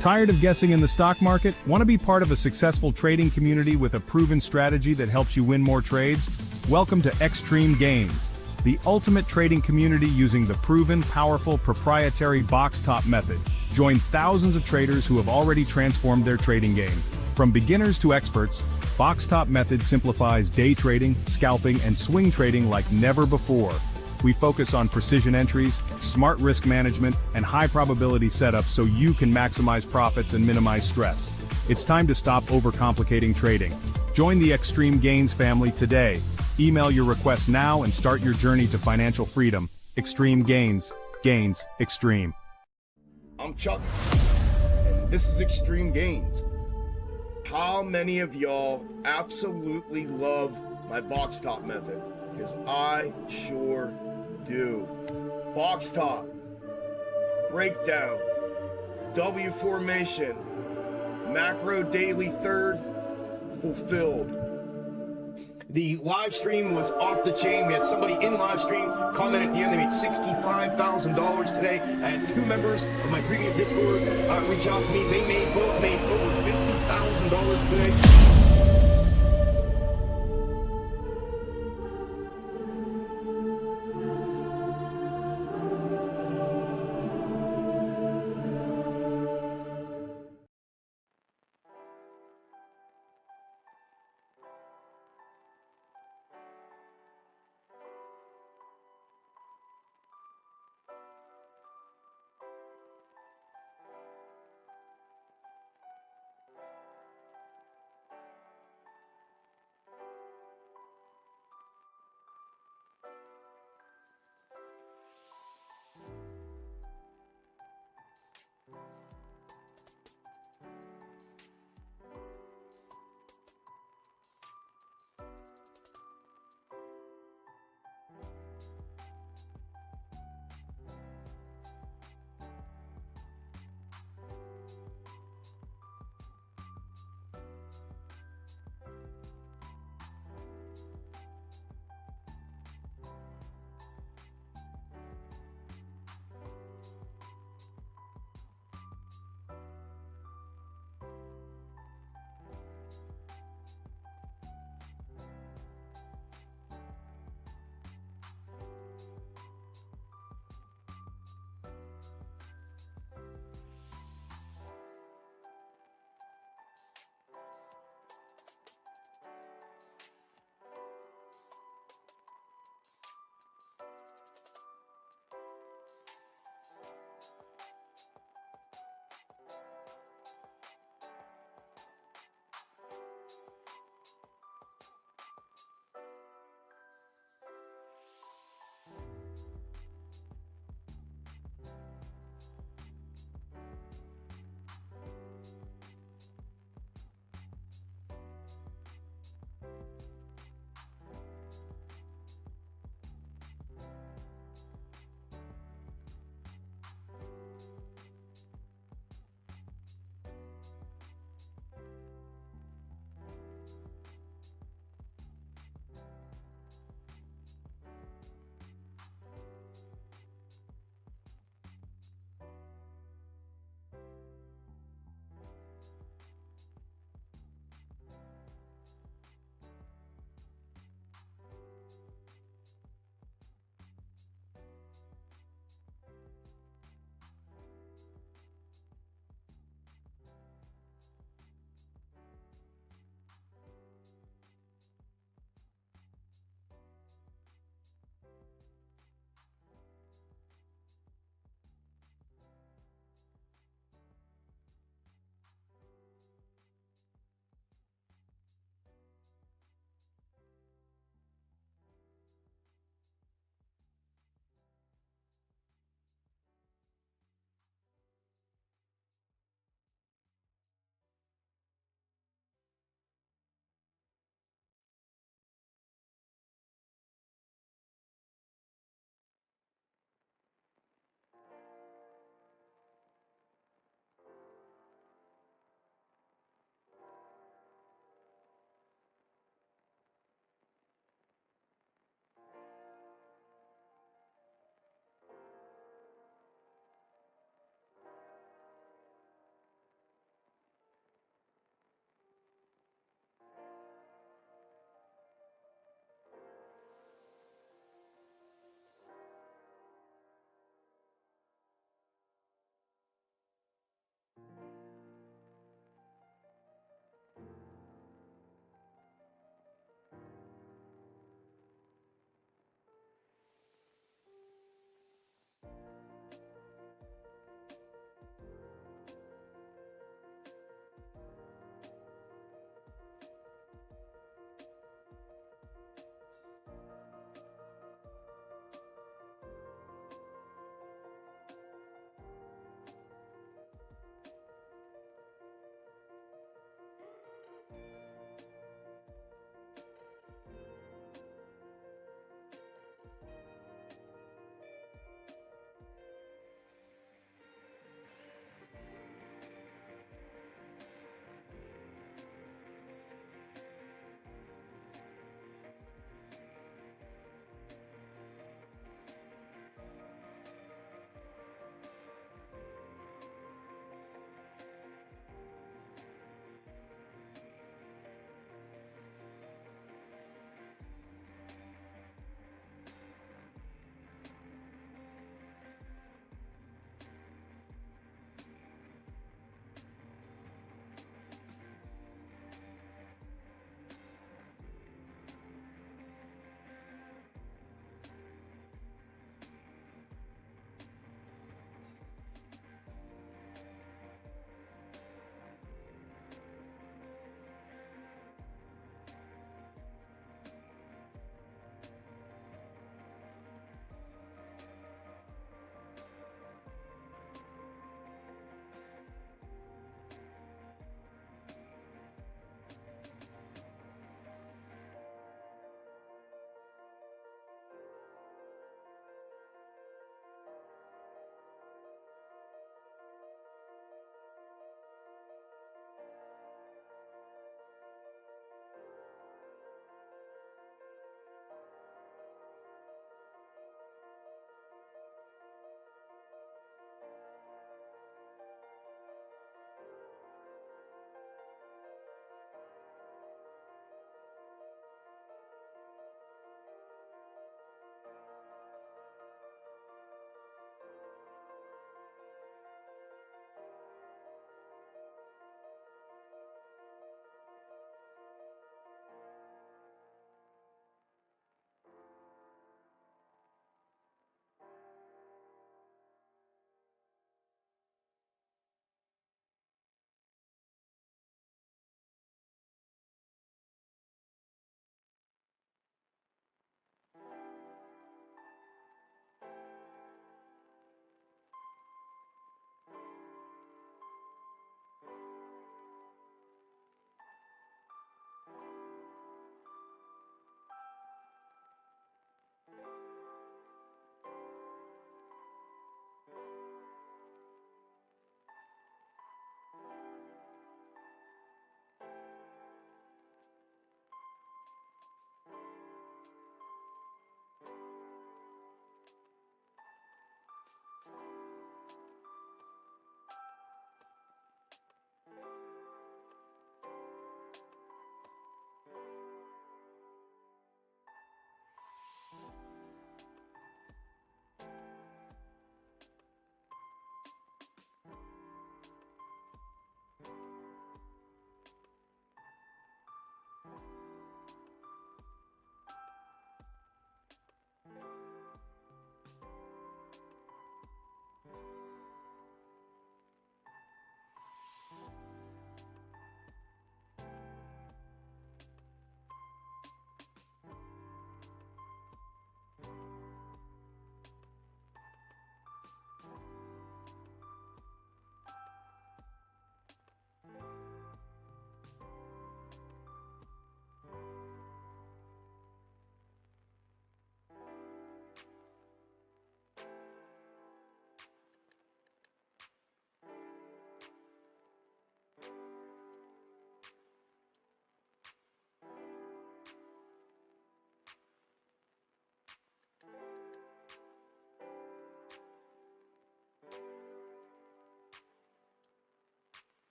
Tired of guessing in the stock market? Want to be part of a successful trading community with a proven strategy that helps you win more trades? Welcome to Xtreme Gainz, the ultimate trading community using the proven, powerful, proprietary box top method. Join thousands of traders who have already transformed their trading game. From beginners to experts, box top method simplifies day trading, scalping, and swing trading like never before. We focus on precision entries, smart risk management, and high probability setups so you can maximize profits and minimize stress. It's time to stop overcomplicating trading. Join the Xtreme Gainz family today. Email your request now and start your journey to financial freedom. Xtreme Gainz. Gainz Xtreme. I'm Chuck, and this is Xtreme Gainz. How many of y'all absolutely love my box top method? Because I sure do. Box top, breakdown, W formation, macro daily third, fulfilled. The live stream was off the chain. We had somebody in live stream comment at the end. They made $65,000 today. I had two members of my premium Discord reach out to me. They both made over $50,000 today.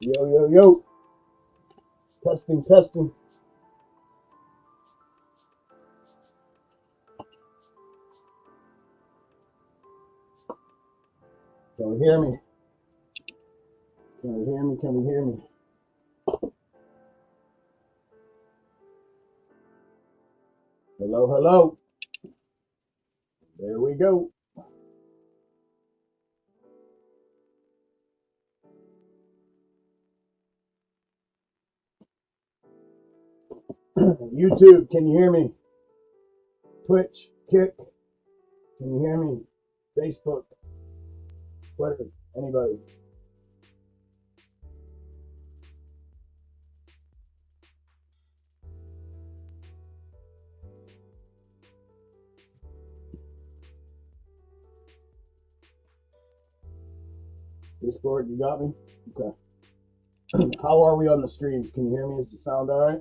Yo, yo, yo. Testing, testing. Can we hear me? Can we hear me? Can we hear me? Hello, hello. There we go. YouTube, can you hear me? Twitch, Kick, can you hear me? Facebook, Twitter, anybody? Discord, you got me? Okay. How are we on the streams? Can you hear me? Is the sound all right?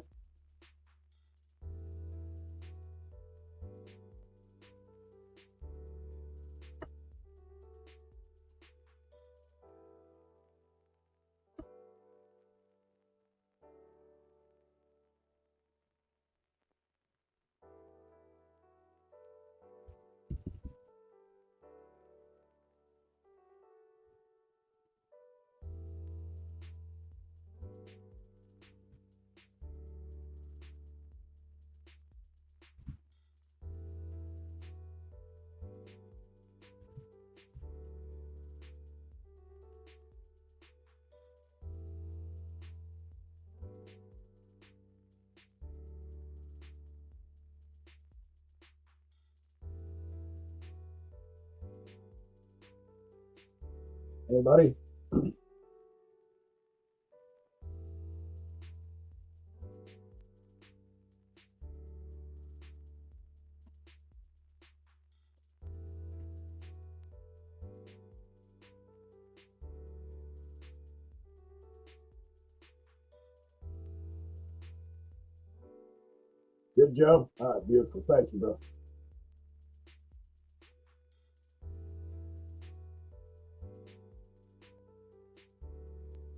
Anybody? Good, Joe? All right, beautiful. Thank you, bro.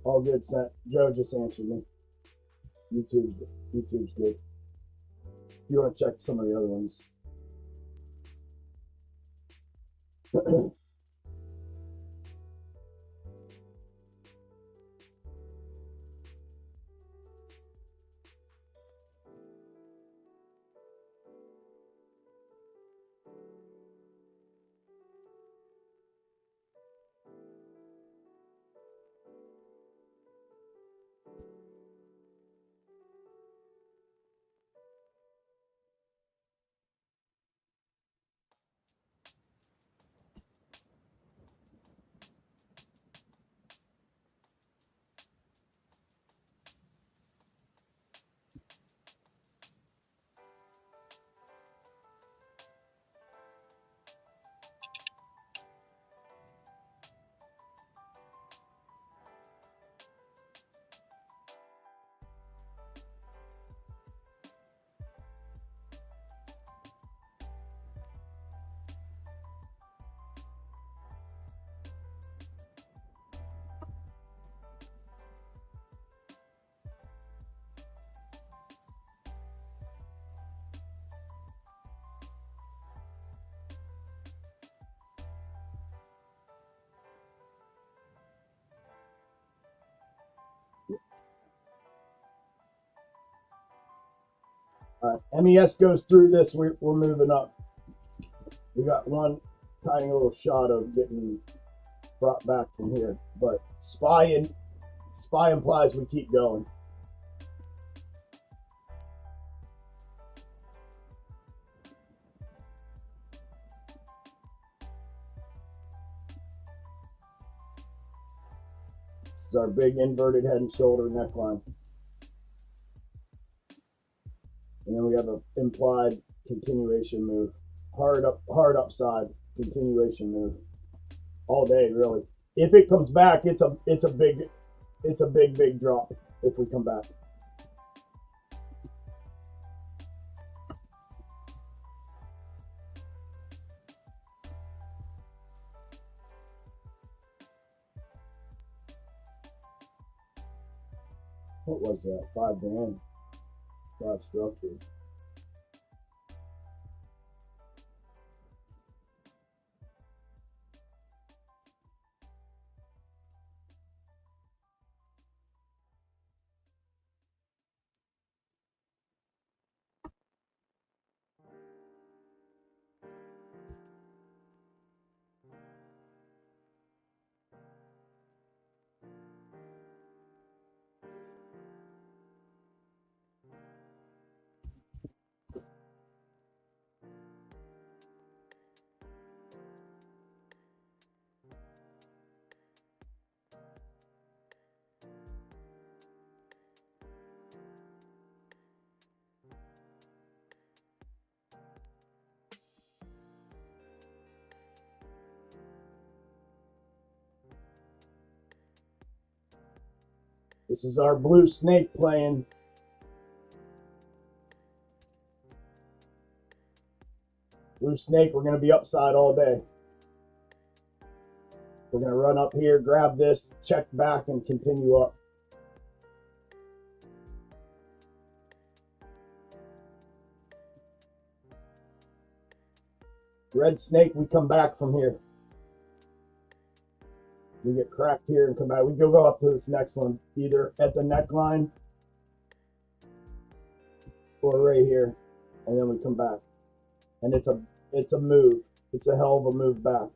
All good, Seth. Joe just answered me. YouTube's good. If you want to check some of the other ones. MES goes through this, we're moving up. We got one tiny little shot of getting brought back from here, but SPY implies we keep going. This is our big inverted head and shoulder neckline. And then we have an implied continuation move. Hard upside continuation move. All day, really. If it comes back, it's a big drop if we come back. What was that? $5 grand. 5 structure. This is our blue snake playing. Blue snake, we're going to be upside all day. We're going to run up here, grab this, check back, and continue up. Red snake, we come back from here. We get cracked here and come back. We go up to this next one, either at the neckline or right here, and then we come back. And it's a move. It's a hell of a move back.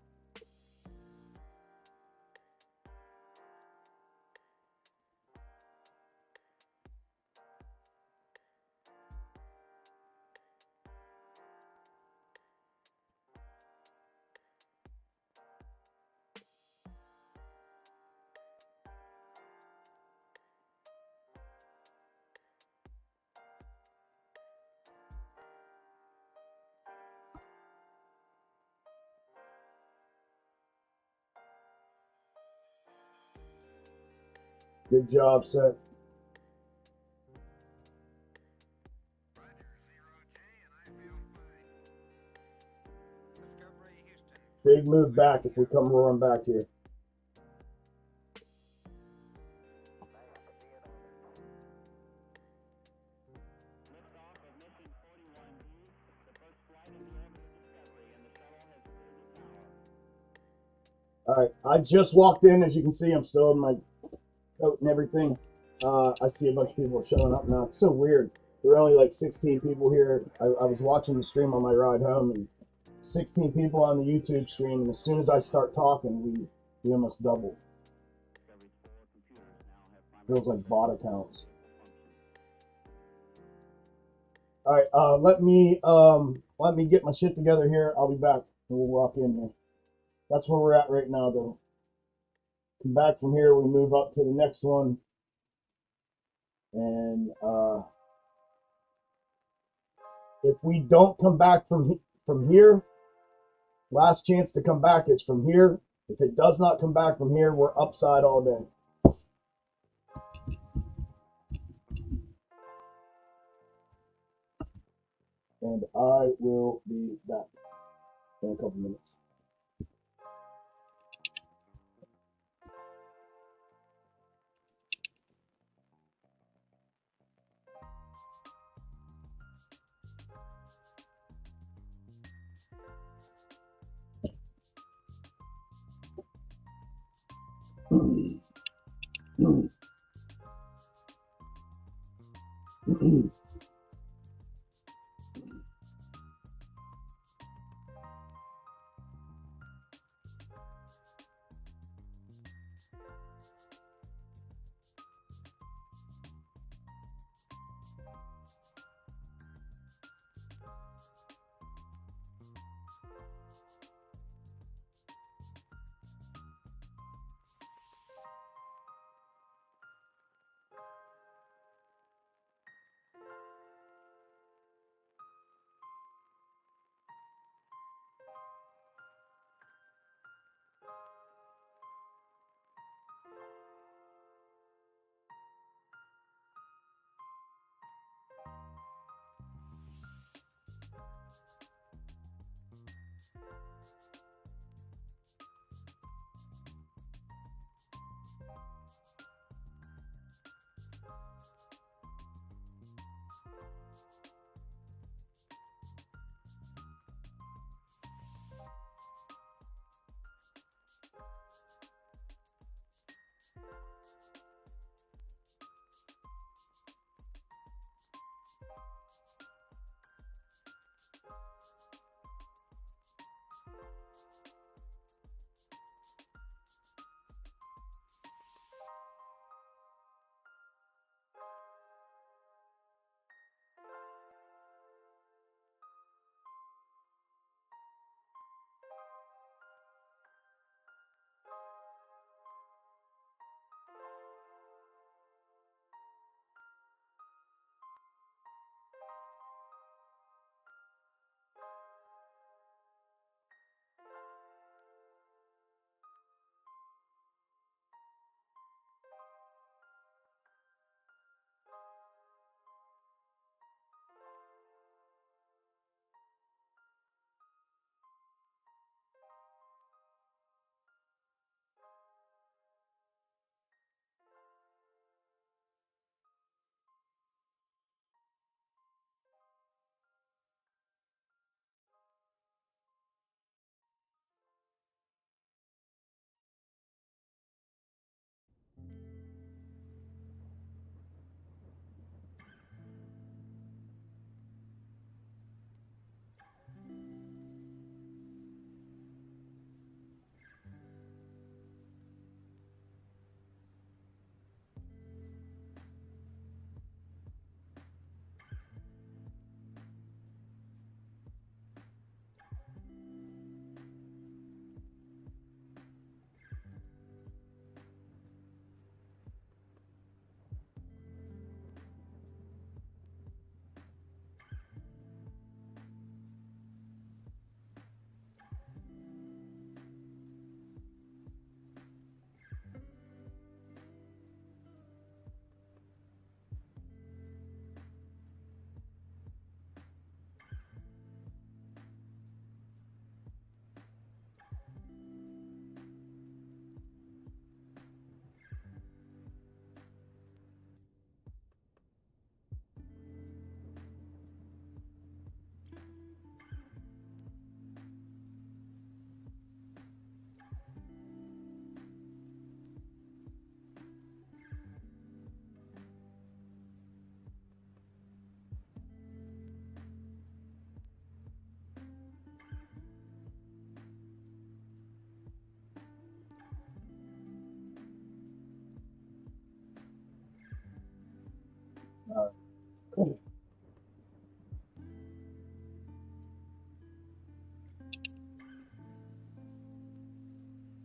Good job, sir. Big move back if we come roaring back here. All right, I just walked in. As you can see, I'm still in my coat and everything. I see a bunch of people showing up now. It's so weird. There are only like 16 people here. I was watching the stream on my ride home, and 16 people on the YouTube stream, and as soon as I start talking, we almost double. Feels like bot accounts. All right, let me get my shit together here. I'll be back, and we'll walk in here. That's where we're at right now, though. Come back from here, we move up to the next one, and if we don't come back from here, last chance to come back is from here. If it does not come back from here, we're upside all day. And I will be back in a couple minutes.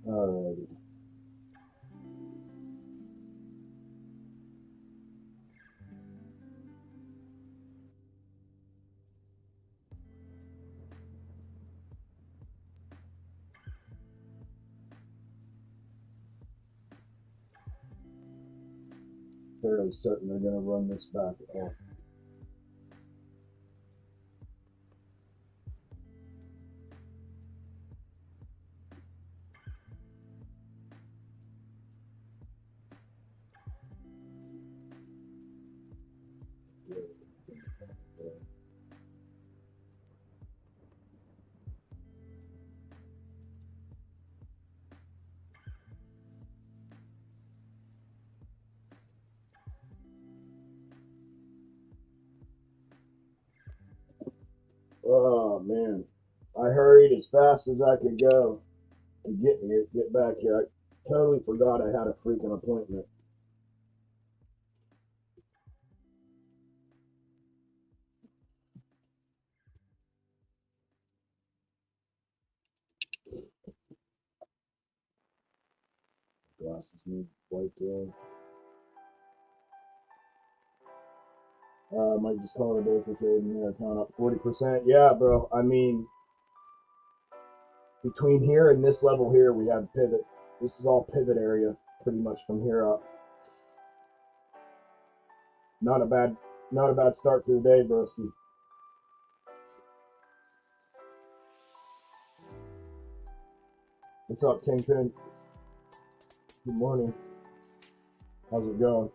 Alrighty. Fairly certain they're going to run this back off. Oh man, I hurried as fast as I could go to get back here. I totally forgot I had a freaking appointment. Glasses need wiped off. Might just call it a day for trading. Yeah, count up 40%. Yeah, bro. I mean, between here and this level here, we have pivot. This is all pivot area, pretty much from here up. Not a bad start to the day, broski. What's up, Kingpin? Good morning. How's it going?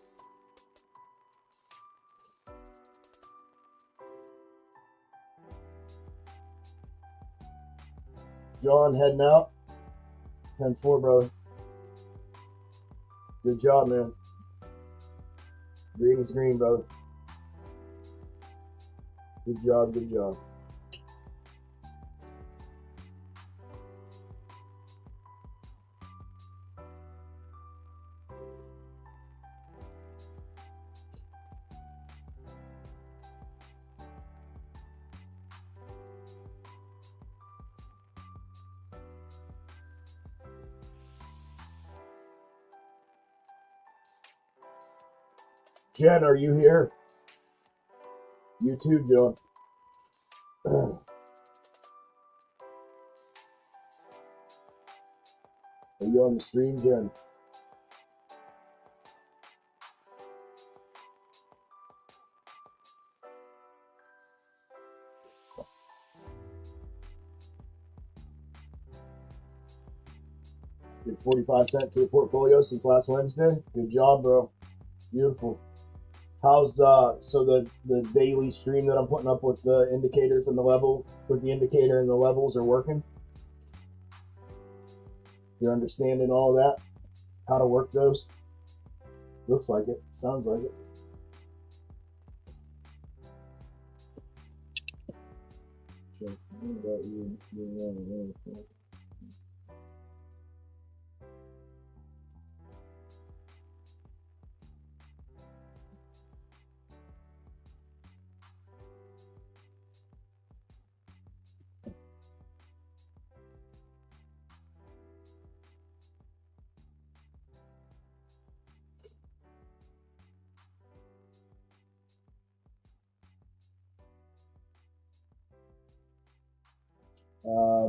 John heading out. 10-4, brother. Good job, man. Green is green, brother. Good job, good job. Jen, are you here? You too, John. Are you on the stream, Jen? Did 45 cents to the portfolio since last Wednesday. Good job, bro. Beautiful. How's so the daily stream that I'm putting up with the indicators and the level, with the indicator and the levels are working? You're understanding all that? How to work those? Looks like it. Sounds like it.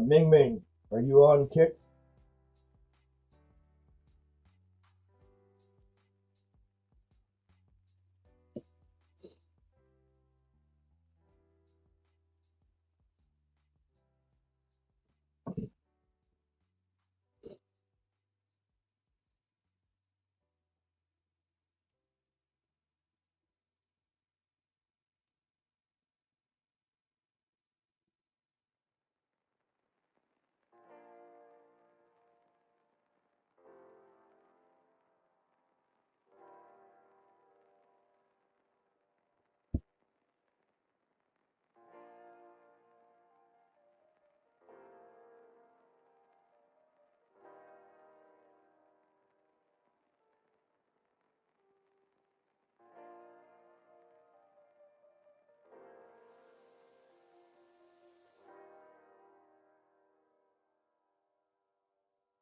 Ming Ming, are you on kick?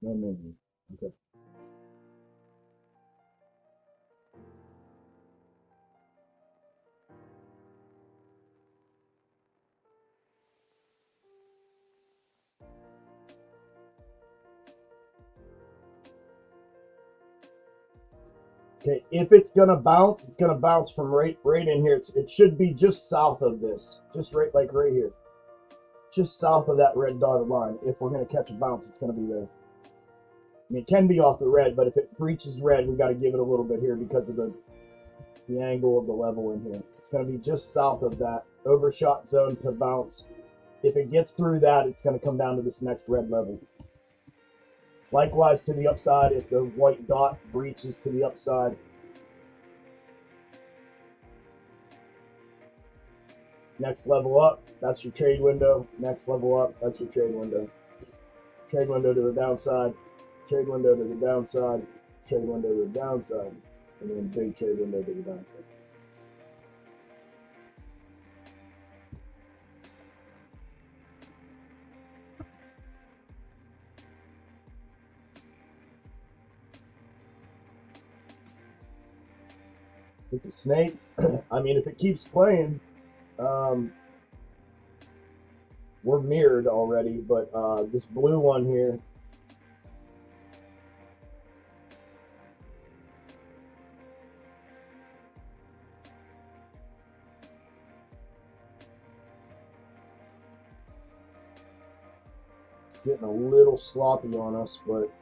No menu. Okay. Okay, if it's gonna bounce from right in here. It should be just south of this, just right here, just south of that red dotted line. If we're gonna catch a bounce, it's gonna be there. I mean, it can be off the red, but if it breaches red, we got to give it a little bit here because of the angle of the level in here. It's gonna be just south of that overshot zone to bounce. If it gets through that, it's gonna come down to this next red level. Likewise to the upside, if the white dot breaches to the upside. Next level up, that's your trade window. Next level up, that's your trade window. Trade window to the downside, trade window to the downside, trade window to the downside, and then big trade window to the downside. With the snake, I mean, if it keeps playing, we're mirrored already, but this blue one here, it's getting a little sloppy on us, but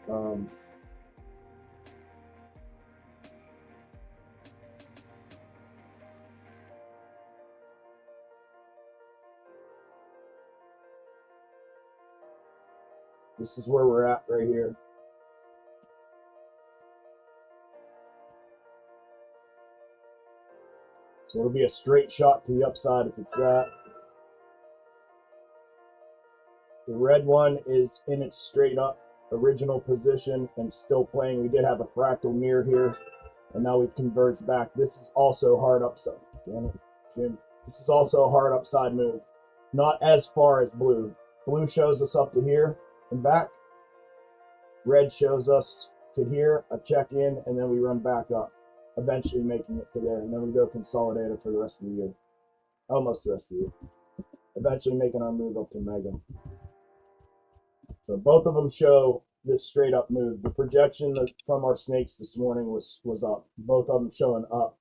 this is where we're at right here. So it'll be a straight shot to the upside if it's that. The red one is in its straight up original position and still playing. We did have a fractal mirror here, and now we've converged back. This is also hard upside. Damn it, Jim. This is also a hard upside move. Not as far as blue. Blue shows us up to here and back. Red shows us to here, a check in, and then we run back up, eventually making it to there, and then we go consolidator for the rest of the year. Almost the rest of the year. Eventually making our move up to mega. So both of them show this straight up move. The projection from our snakes this morning was up. Both of them showing up.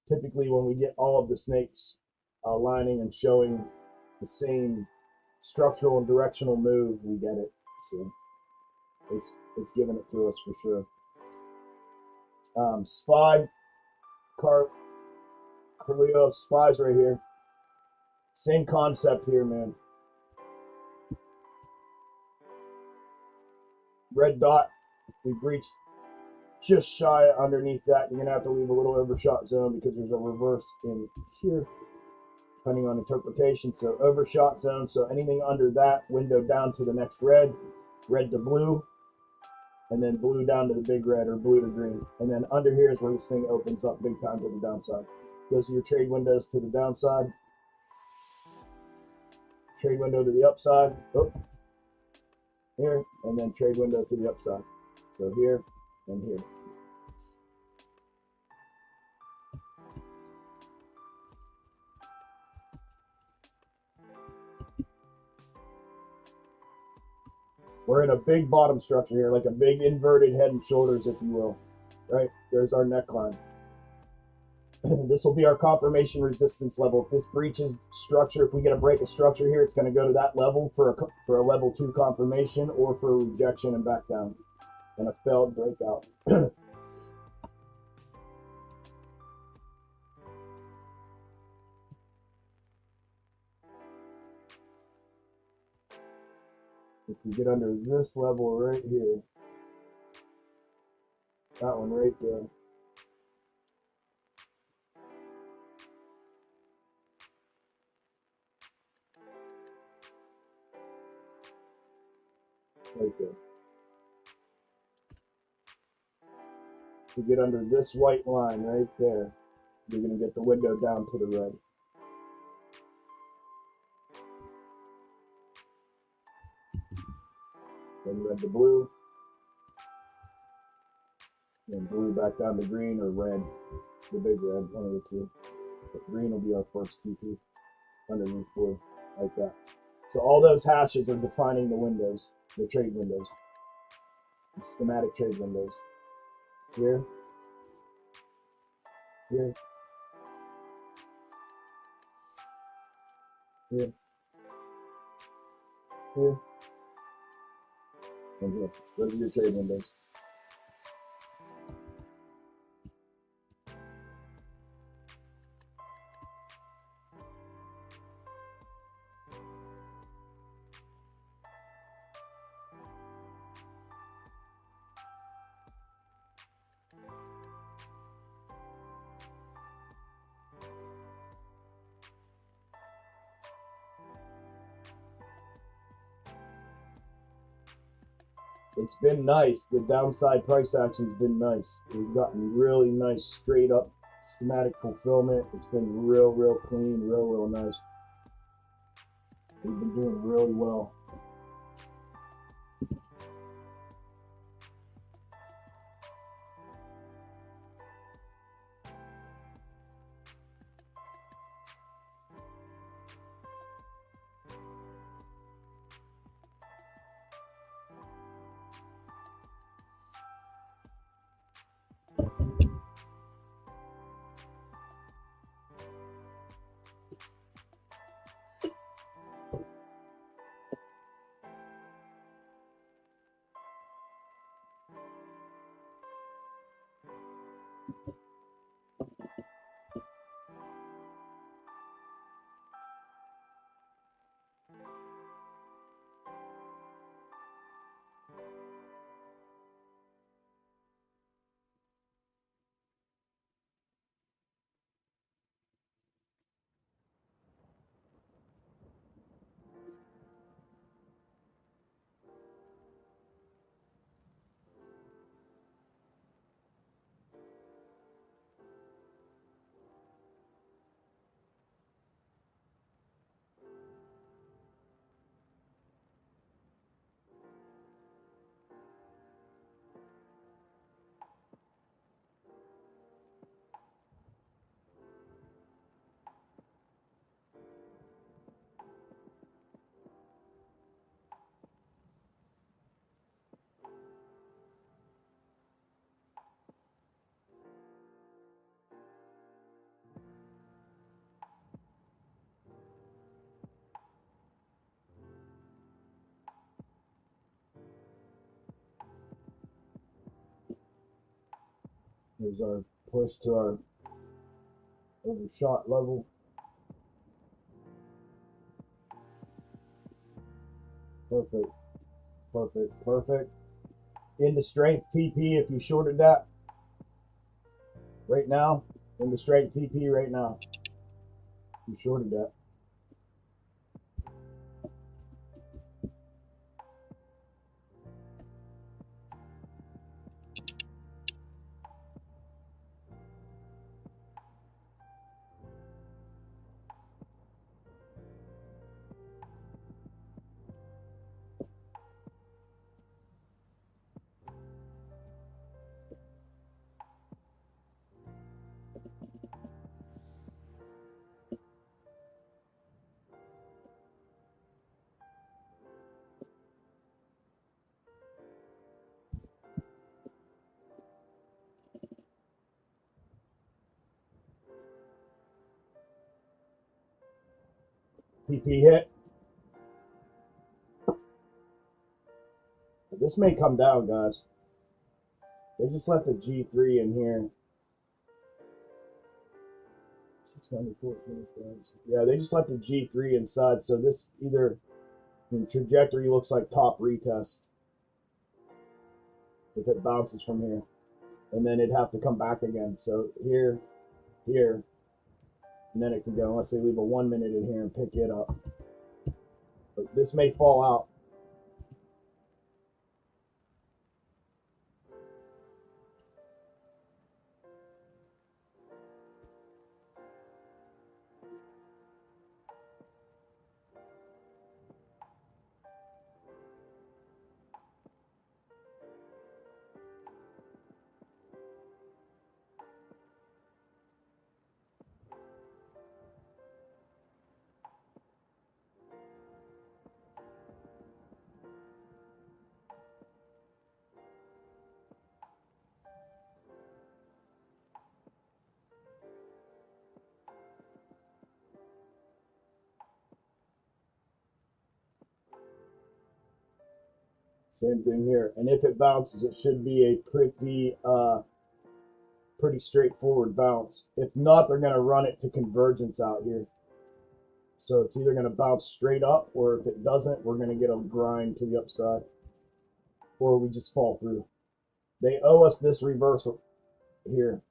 Typically when we get all of the snakes aligning and showing the same structural and directional move, we get it. So it's giving it to us for sure. Spy, Carleo, spies right here. Same concept here, man. Red dot, we breached just shy underneath that. You're gonna have to leave a little overshot zone because there's a reverse in here, depending on interpretation. So overshot zone, so anything under that window down to the next red, red to blue, and then blue down to the big red or blue to green. And then under here is where this thing opens up big time to the downside. Those are your trade windows to the downside. Trade window to the upside. Oh, here, and then trade window to the upside. So here and here. We're in a big bottom structure here, like a big inverted head and shoulders, if you will. Right? There's our neckline. This will be our confirmation resistance level. If this breaches structure, if we get a break of structure here, it's going to go to that level for a level 2 confirmation or for a rejection and back down. And a failed breakout. If we get under this level right here, that one right there, right there. If we get under this white line right there, you're going to get the window down to the red. Then red to blue, And blue back down to green, or red, the big red, one of the two. But green will be our first TP underneath blue, like that. So all those hashes are defining the windows, the trade windows, the schematic trade windows. Here, here, here, here, and here. Those are your trade windows. It's been nice. The downside price action's been nice. We've gotten really nice straight up schematic fulfillment. It's been real clean, real nice. We've been doing really well. Here's our push to our overshot level. Perfect. Into strength TP if you shorted that right now. Into strength TP right now. You shorted that. TP hit. This may come down, guys. They just left the G3 in here. 694, 25. Yeah, they just left the G3 inside. So this either, I mean, trajectory looks like top retest if it bounces from here, and then it'd have to come back again. So here, and then it can go unless they leave a 1 minute in here and pick it up. But this may fall out. Same thing here. And if it bounces, it should be a pretty straightforward bounce. If not, they're going to run it to convergence out here. So it's either going to bounce straight up, or if it doesn't, we're going to get a grind to the upside, or we just fall through. They owe us this reversal here.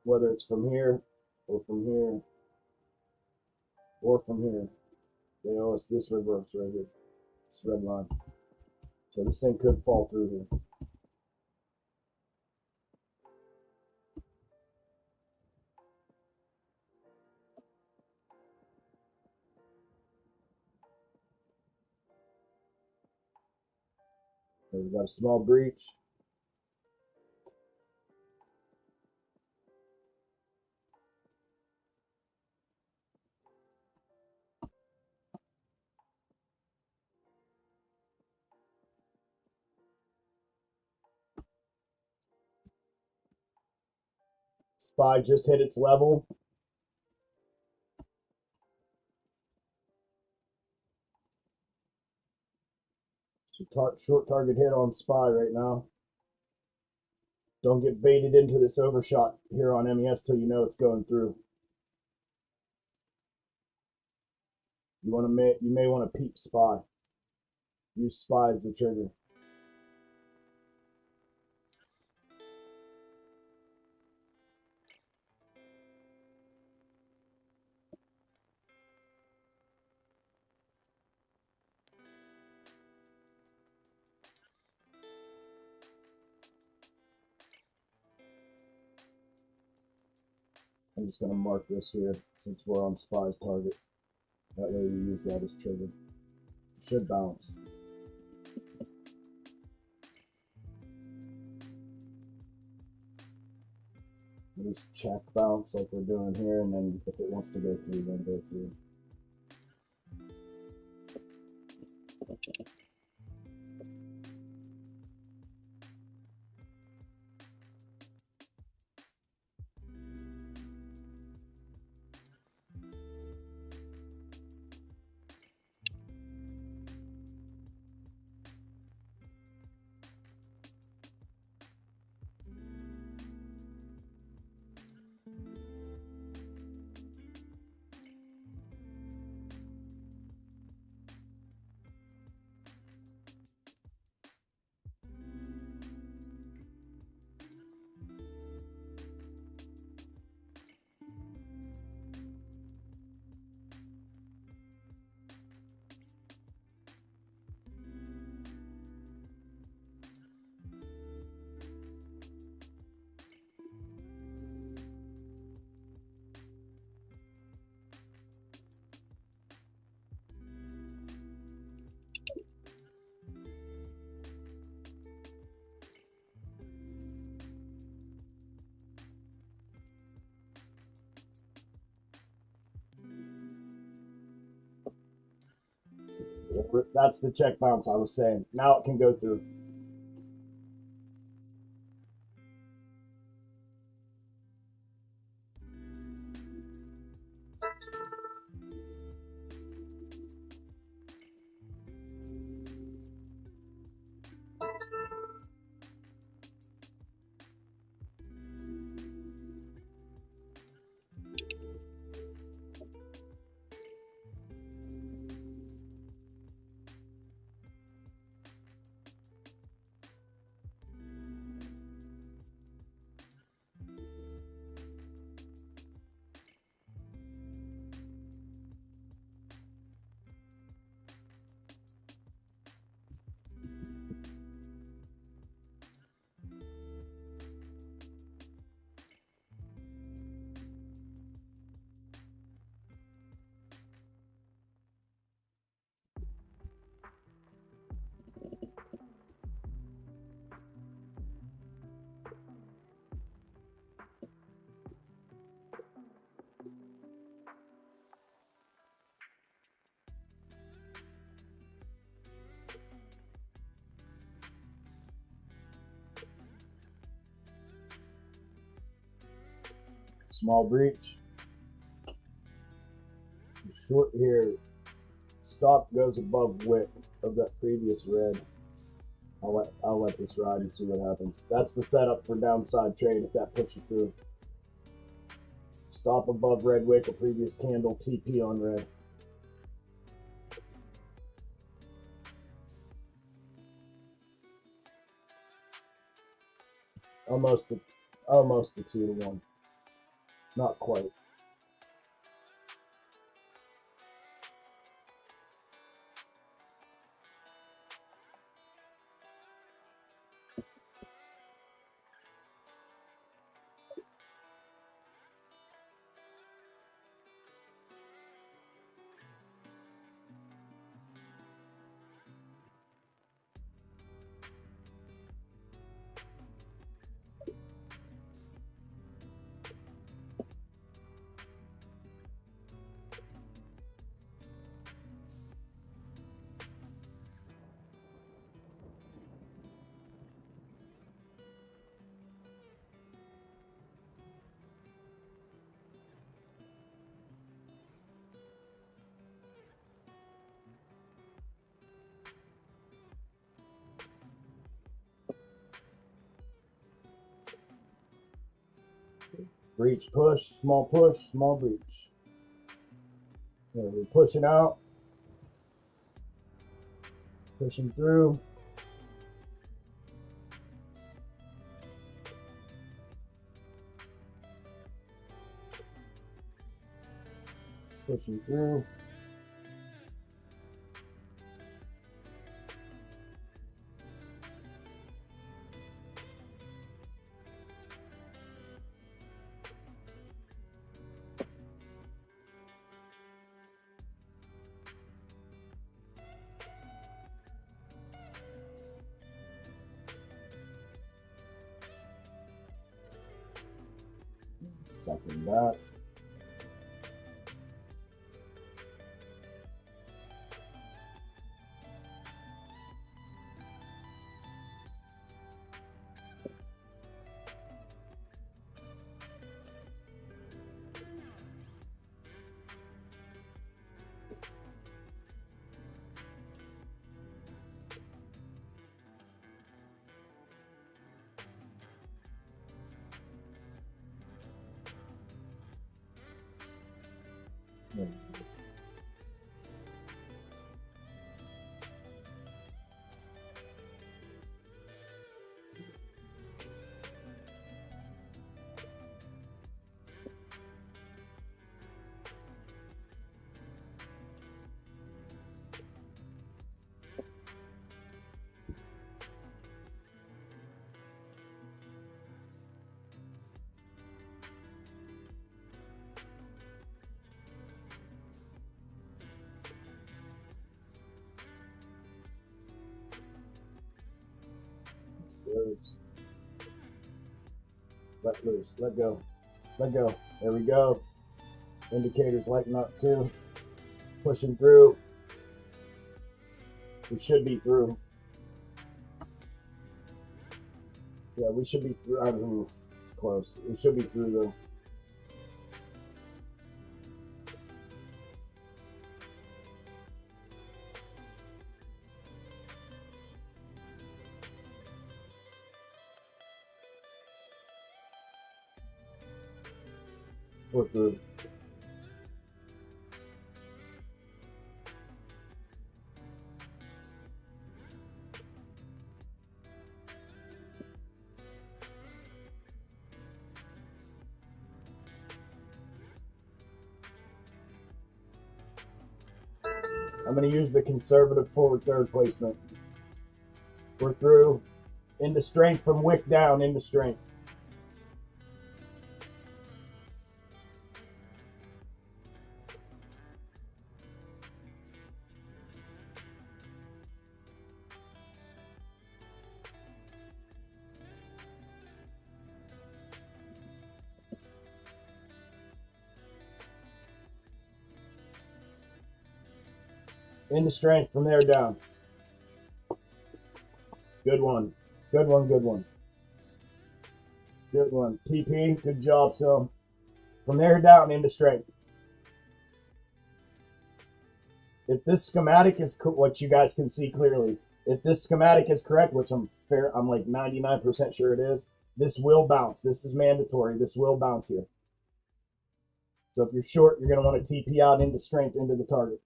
Whether it's from here, or from here, or from here, they owe us this reverse right here, this red line. So this thing could fall through here. Okay, we got a small breach. SPY just hit its level. So short target hit on SPY right now. Don't get baited into this overshot here on MES till you know it's going through. You may want to peep SPY. Use SPY as the trigger. I'm just going to mark this here since we're on SPY's target. That way we use that as trigger. It should bounce. At least check bounce like we're doing here, and then if it wants to go through, then go through. That's the check bounce I was saying. Now it can go through. Small breach. Short here stop goes above wick of that previous red, I'll let this ride and see what happens. That's the setup for downside trade if that pushes through. Stop above red wick, a previous candle, TP on red. Almost a 2-to-1. Not quite. Breach, push, small breach. Yeah, we're pushing out, pushing through. Pushing through. Sucking that. Loose. Let loose. Let go. Let go. There we go. Indicators lighten up too. Pushing through. We should be through. Yeah, we should be through. I mean, it's close. We should be through though. We're through. I'm going to use the conservative forward third placement. We're through. Into strength from wick down, into strength. Into strength from there down. Good one. Good one, good one. Good one. TP, good job, so. From there down into strength. if this schematic is what you guys can see clearly, if this schematic is correct, which I'm like 99% sure it is, this will bounce. This is mandatory. This will bounce here. So if you're short, you're going to want to TP out into strength into the target.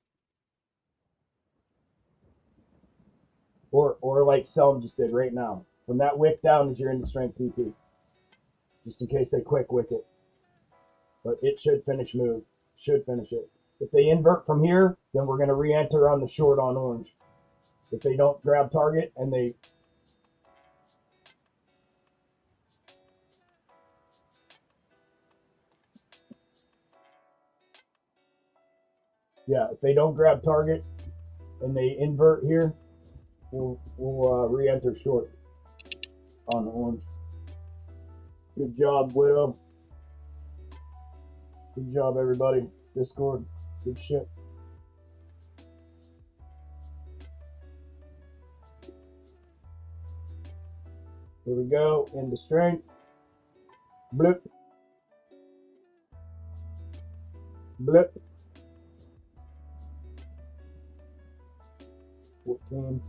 Or like Selim just did right now. From that wick down is your into strength TP. Just in case they quick wick it. But it should finish move. Should finish it. If they invert from here, then we're going to re-enter on the short on orange. If they don't grab target and they... Yeah, if they don't grab target and they invert here, we'll re-enter short on orange. Good job, Widow. Good job, everybody. Discord. Good shit. Here we go. Into strength. Blip. Blip. 14.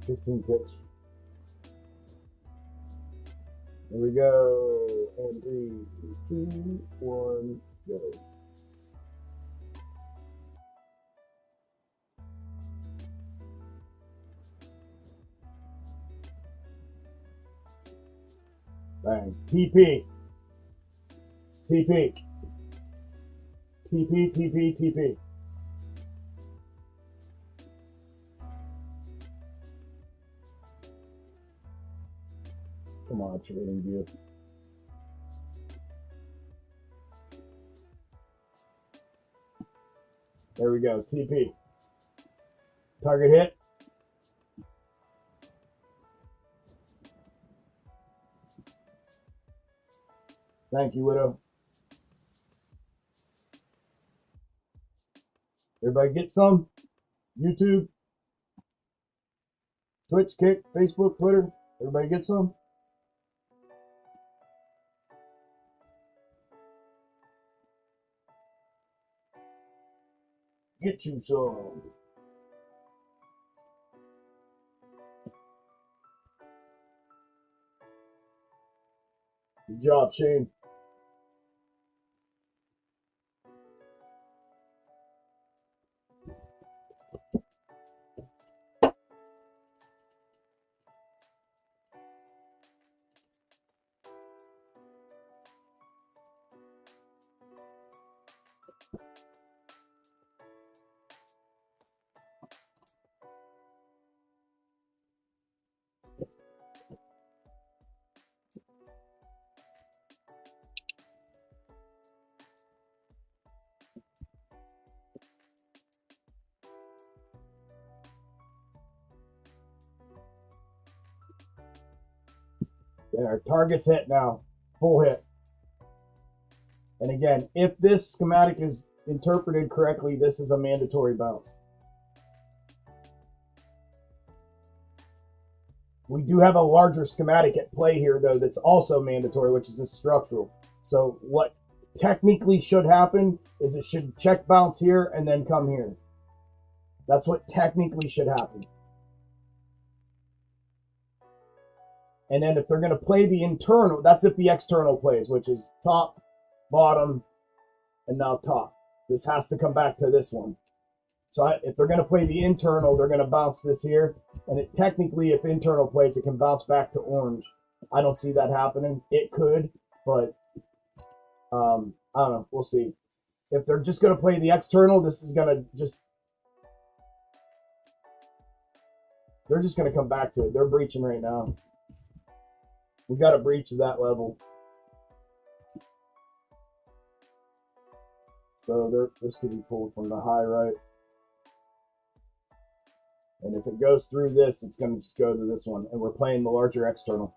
Fifteen ticks. Here we go. And 3, 2, 1, go. Bang. TP. TP. TP, TP, TP. Come on, trading view. There we go. TP. Target hit. Thank you, Widow. Everybody get some? YouTube, Twitch, Kick, Facebook, Twitter. Everybody get some? Get you some. Good job, Shane. There, target's hit now. Full hit. And again, if this schematic is interpreted correctly, this is a mandatory bounce. We do have a larger schematic at play here, though, that's also mandatory, which is a structural. So what technically should happen is it should check bounce here and then come here. That's what technically should happen. And then if they're going to play the internal, that's if the external plays, which is top, bottom, and now top. This has to come back to this one. So if they're going to play the internal, they're going to bounce this here. And it technically, if internal plays, it can bounce back to orange. I don't see that happening. It could, but I don't know. We'll see. If they're just going to play the external, this is going to just... They're just going to come back to it. They're breaching right now. We got a breach of that level. So this could be pulled from the high right. And if it goes through this, it's going to just go to this one. And we're playing the larger external,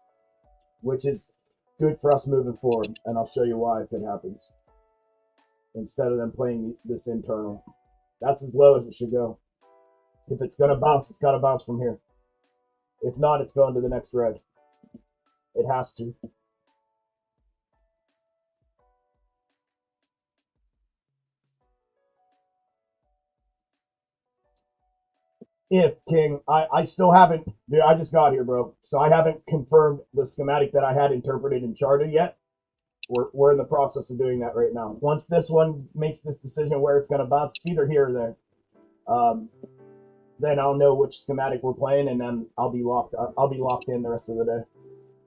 which is good for us moving forward. And I'll show you why if it happens. instead of them playing this internal. That's as low as it should go. If it's going to bounce, it's got to bounce from here. If not, it's going to the next red. It has to. If King, I still haven't, dude, I just got here, bro. So I haven't confirmed the schematic that I had interpreted and charted yet. We're in the process of doing that right now. Once this one makes this decision where it's going to bounce, it's either here or there. Then I'll know which schematic we're playing, and then I'll be locked in the rest of the day.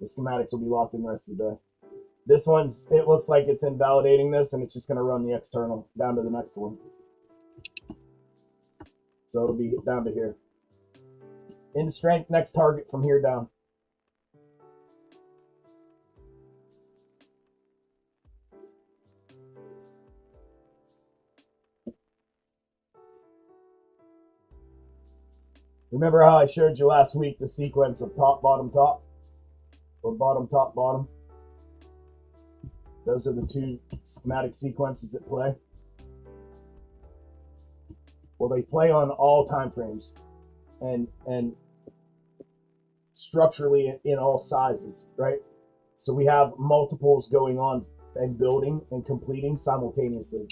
The schematics will be locked in the rest of the day. This one's, it looks like it's invalidating this, and it's just going to run the external down to the next one. So it'll be down to here. Into strength, next target from here down. Remember how I showed you last week the sequence of top, bottom, top? Or bottom, top, bottom? Those are the two schematic sequences that play. Well, they play on all time frames and structurally in all sizes, right? So we have multiples going on and building and completing simultaneously.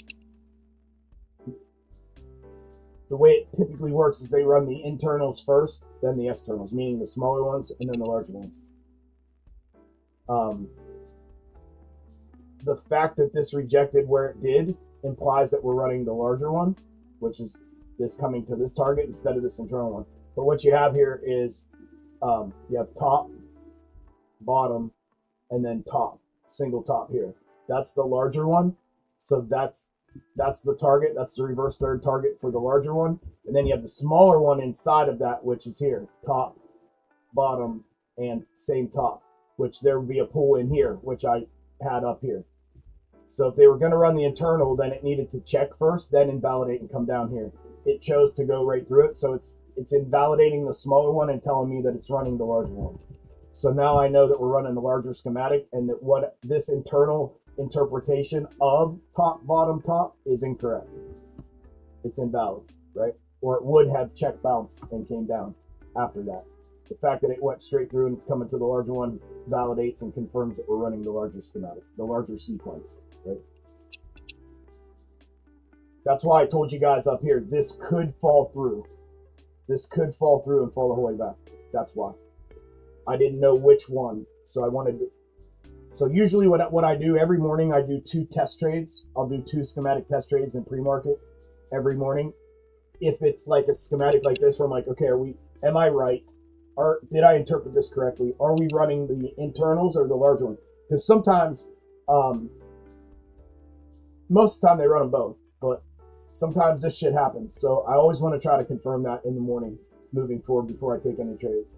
The way it typically works is they run the internals first, then the externals, meaning the smaller ones and then the larger ones. The fact that this rejected where it did implies that we're running the larger one, which is this coming to this target instead of this internal one. But what you have here is you have top, bottom, and then top, single top here. That's the larger one. So that's the target. That's the reverse third target for the larger one. And then you have the smaller one inside of that, which is here, top, bottom, and same top, which there would be a pull in here, which I had up here. So if they were going to run the internal, then it needed to check first, then invalidate and come down here. It chose to go right through it, so it's invalidating the smaller one and telling me that it's running the larger one. So now I know that we're running the larger schematic, and that what this internal interpretation of top, bottom, top is incorrect. It's invalid, right? Or it would have check bounced and came down after that. The fact that it went straight through and it's coming to the larger one validates and confirms that we're running the larger schematic, the larger sequence, right? That's why I told you guys up here, this could fall through. This could fall through and fall the whole way back. That's why. I didn't know which one, so I wanted to. So usually what I do every morning, I do 2 test trades. I'll do 2 schematic test trades in pre-market every morning. If it's like a schematic like this, where I'm like, okay, am I right? Did I interpret this correctly? Are we running the internals or the larger one? Because sometimes, most of the time they run them both, but sometimes this shit happens. So I always want to try to confirm that in the morning, moving forward before I take any trades.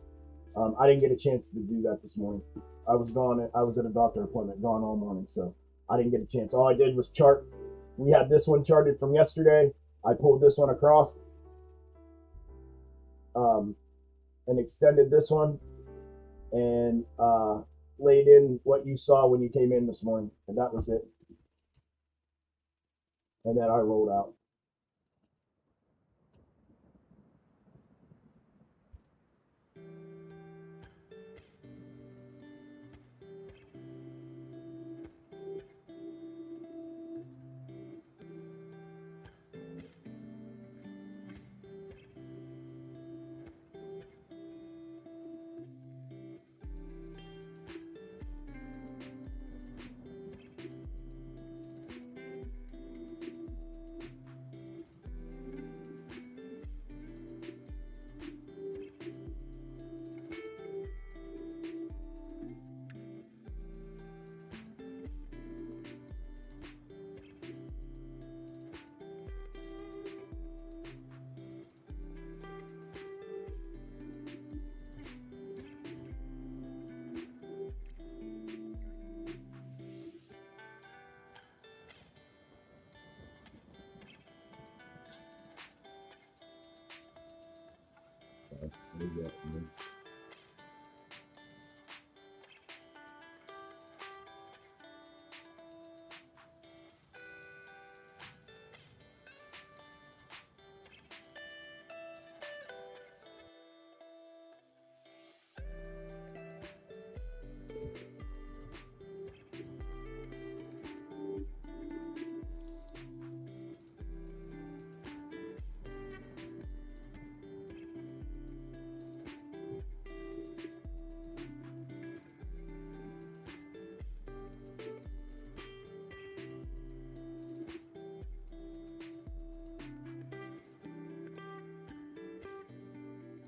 I didn't get a chance to do that this morning. I was gone. I was at a doctor appointment, gone all morning, so I didn't get a chance. All I did was chart. We had this one charted from yesterday. I pulled this one across, and extended this one, and laid in what you saw when you came in this morning, and that was it. And then I rolled out.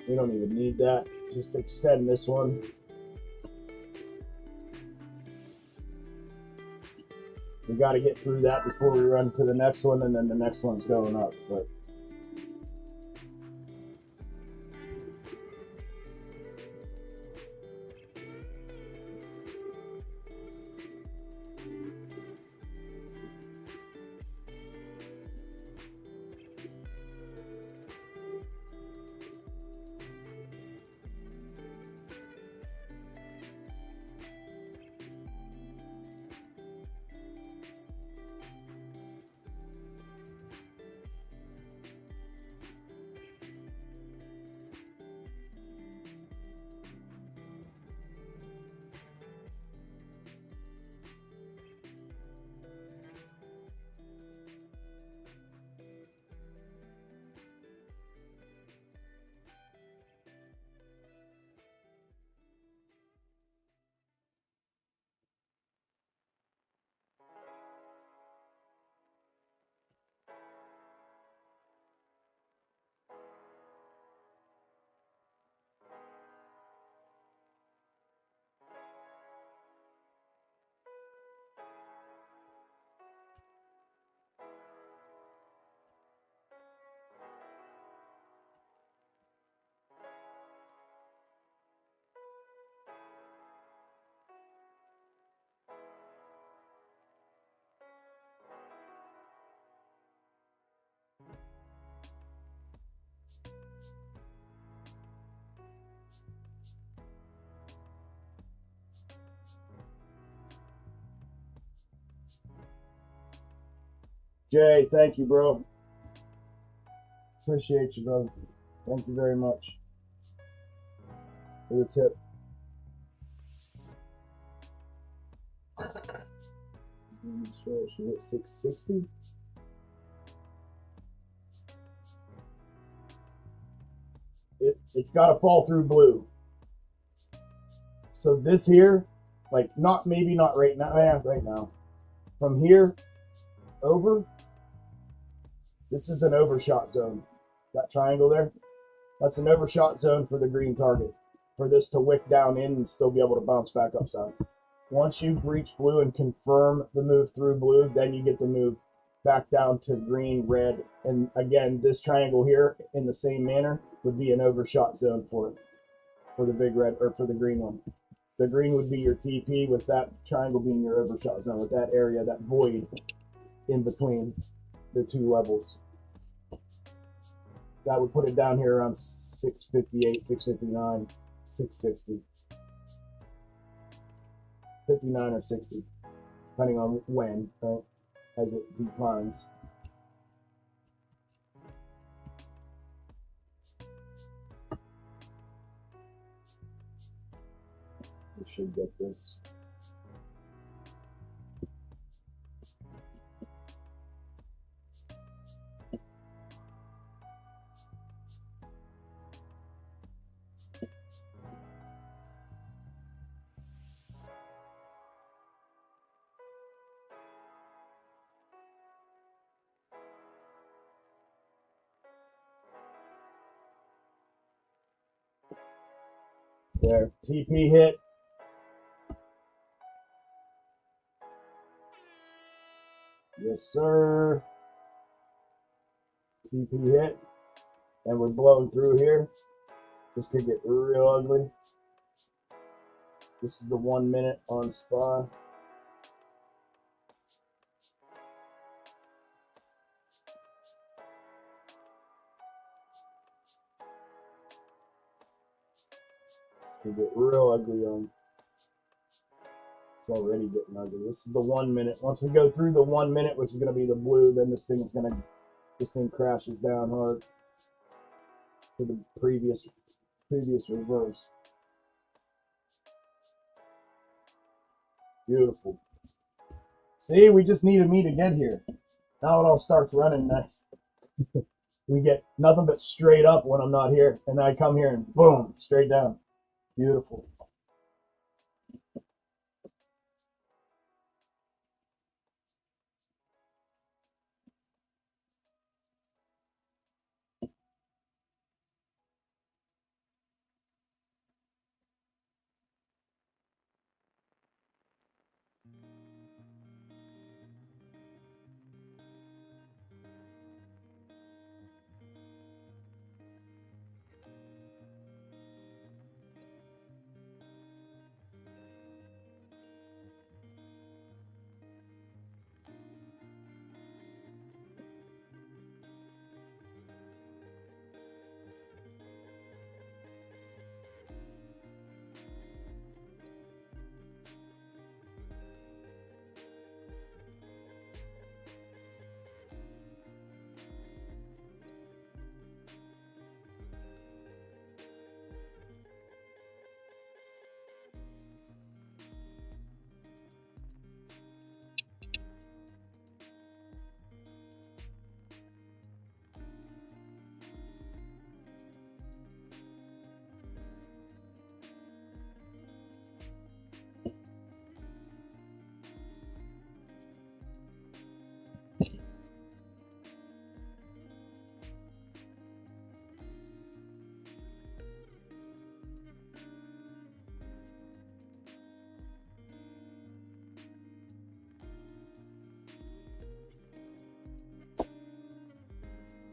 We don't even need that. Just extend this one. We got to get through that before we run to the next one, and then the next one's going up. But Jay, thank you, bro. Appreciate you, brother. Thank you very much for the tip. So she hit 660. It's got to fall through blue. So this here, like maybe not right now. Yeah, right now. From here over, this is an overshot zone. That triangle there, that's an overshot zone for the green target. For this to wick down in and still be able to bounce back upside. Once you breach blue and confirm the move through blue, then you get the move back down to green, red, and again, this triangle here in the same manner would be an overshot zone for it, for the big red, or for the green one. The green would be your TP, with that triangle being your overshot zone, with that area, that void in between the two levels. That would put it down here around 658, 659, 660. 59 or 60, depending on when, right, as it declines. We should get this. There, TP hit. Yes, sir. TP hit. And we're blowing through here. This could get real ugly. This is the 1 minute on SPY. Could get real ugly on. It's already getting ugly. This is the 1 minute. Once we go through the 1 minute, which is going to be the blue, then this thing crashes down hard to the previous reverse. Beautiful. See, we just needed me to get here. Now it all starts running nice. We get nothing but straight up when I'm not here, and I come here and boom, straight down. Beautiful.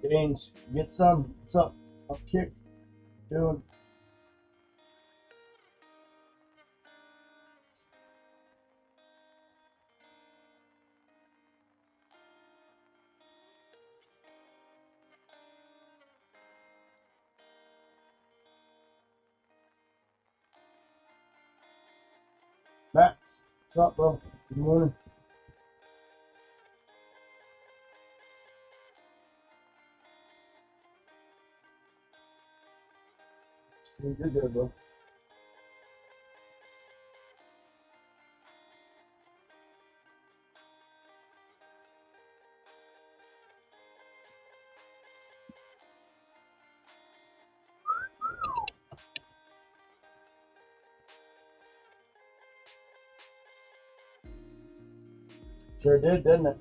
Gainz, get some. What's up? Up kick. Doing. Max, what's up, bro? Good morning. See you good there, bro. Sure did, didn't it?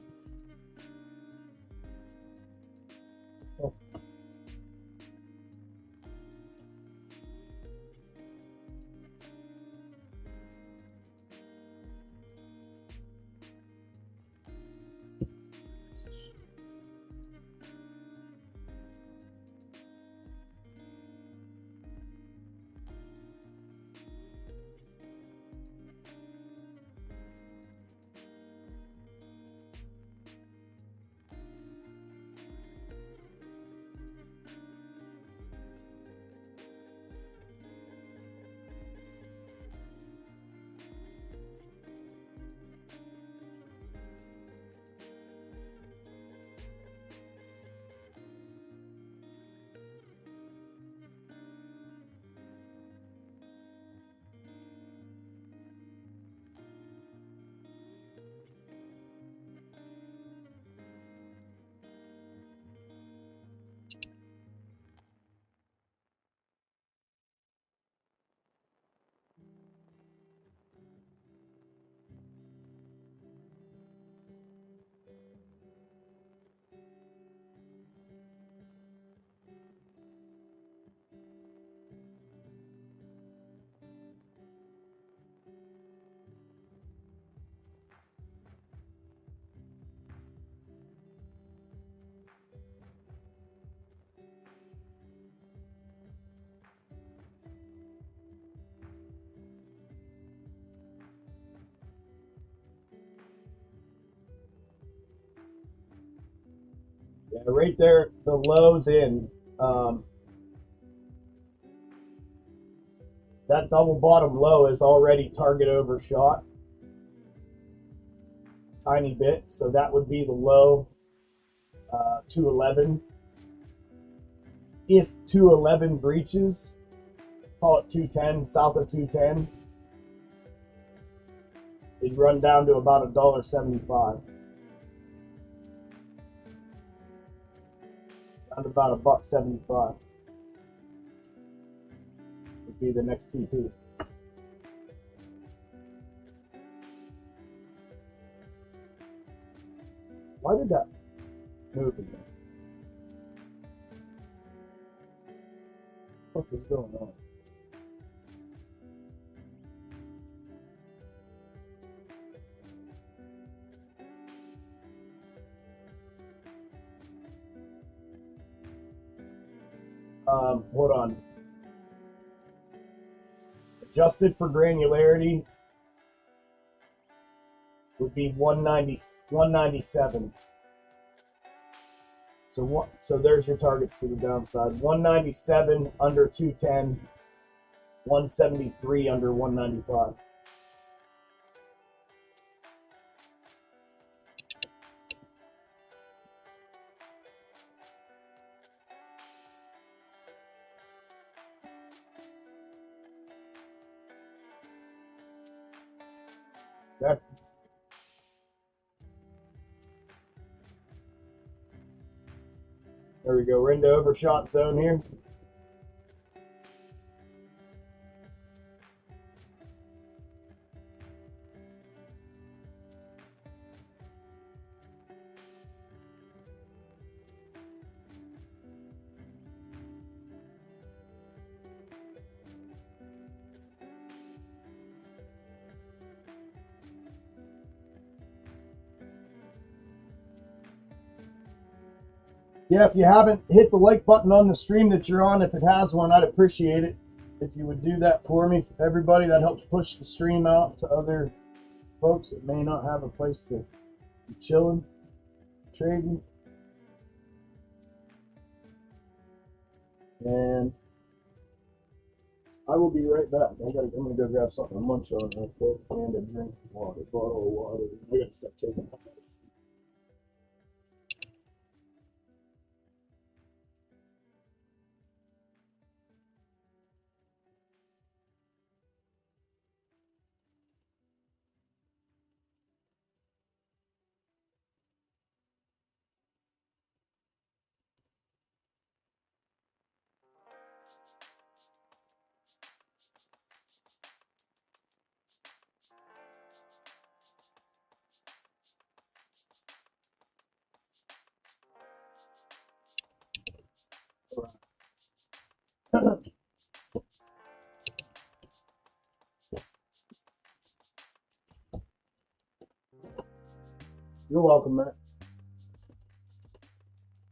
Oh. Yeah, right there, the low's in. That double bottom low is already target overshot. Tiny bit, so that would be the low 211. If 211 breaches, call it 210, south of 210, it'd run down to about $1.75. Down to about $1.75 would be the next TP. Why did that move again? What is going on? Hold on. Adjusted for granularity would be 197. So there's your targets to the downside. 197 under 210, 173 under 195. Okay. There we go. We're into overshot zone here. Yeah, if you haven't hit the like button on the stream that you're on, if it has one, I'd appreciate it. If you would do that for me, everybody, that helps push the stream out to other folks that may not have a place to be chilling, trading. And I will be right back. I'm gonna go grab something to munch on real quick and a drink of water, bottle of water. I gotta stop taking this. You're welcome, Matt.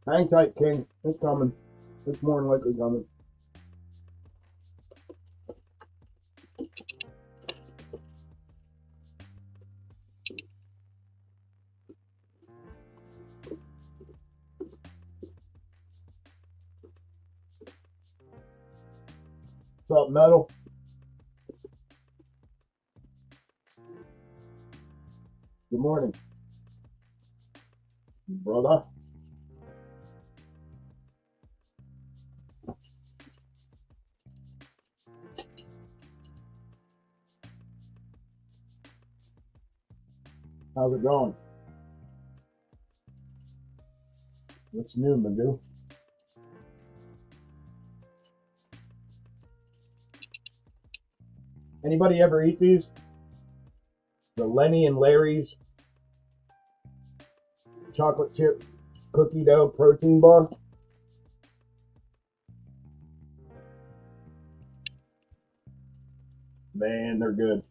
Hang tight, King. It's coming. It's more than likely coming. What's up, Metal? Good morning, brother. How's it going? What's new, Magoo? Anybody ever eat these? The Lenny and Larry's chocolate chip cookie dough protein bar? Man, they're good.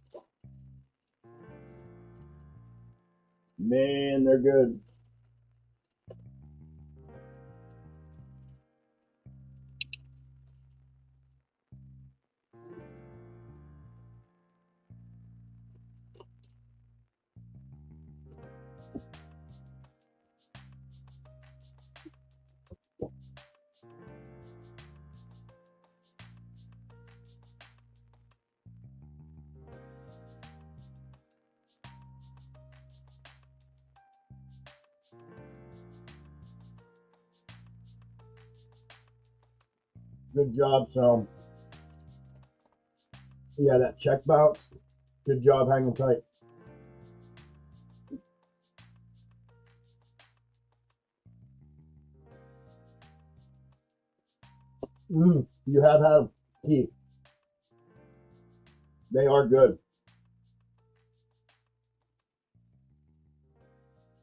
Man, they're good. Good job, Sam. Yeah, that check bounce. Good job hanging tight. You have had Keith. They are good.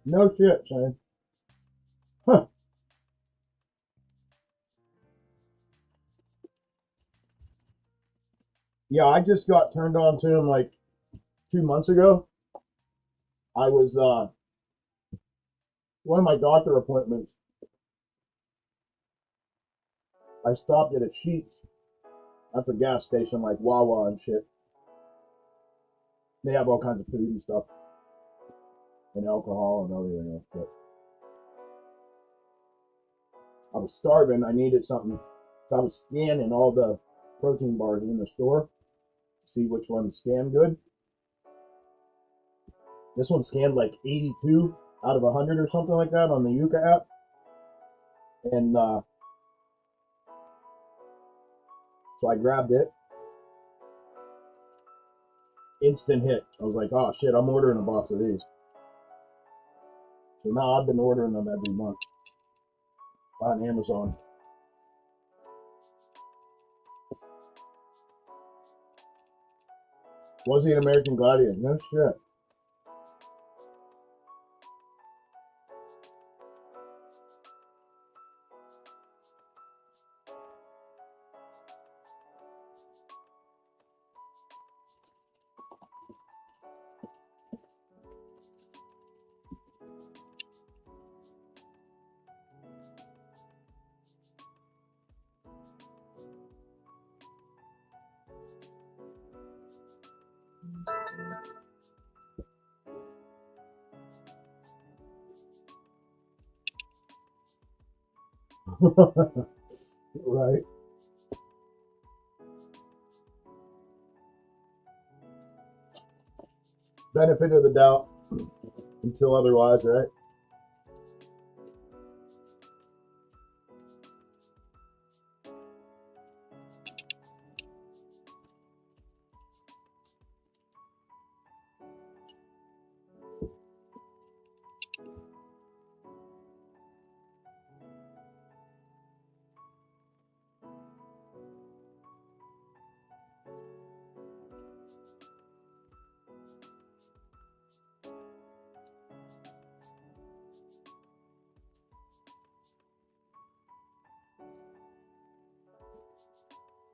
No shit, Shane. Huh. Yeah, I just got turned on to him like 2 months ago. I was one of my doctor appointments. I stopped at a Sheetz at the gas station, like Wawa and shit. They have all kinds of food and stuff, and alcohol and everything else. But I was starving. I needed something, so I was scanning all the protein bars in the store to see which one scanned good. This one scanned like 82 out of 100 or something like that on the Yuka app, and so I grabbed it. Instant hit. I was like, oh shit, I'm ordering a box of these. So now I've been ordering them every month on Amazon. Was he an American Gladiator? No shit. Right. Benefit of the doubt until otherwise, right?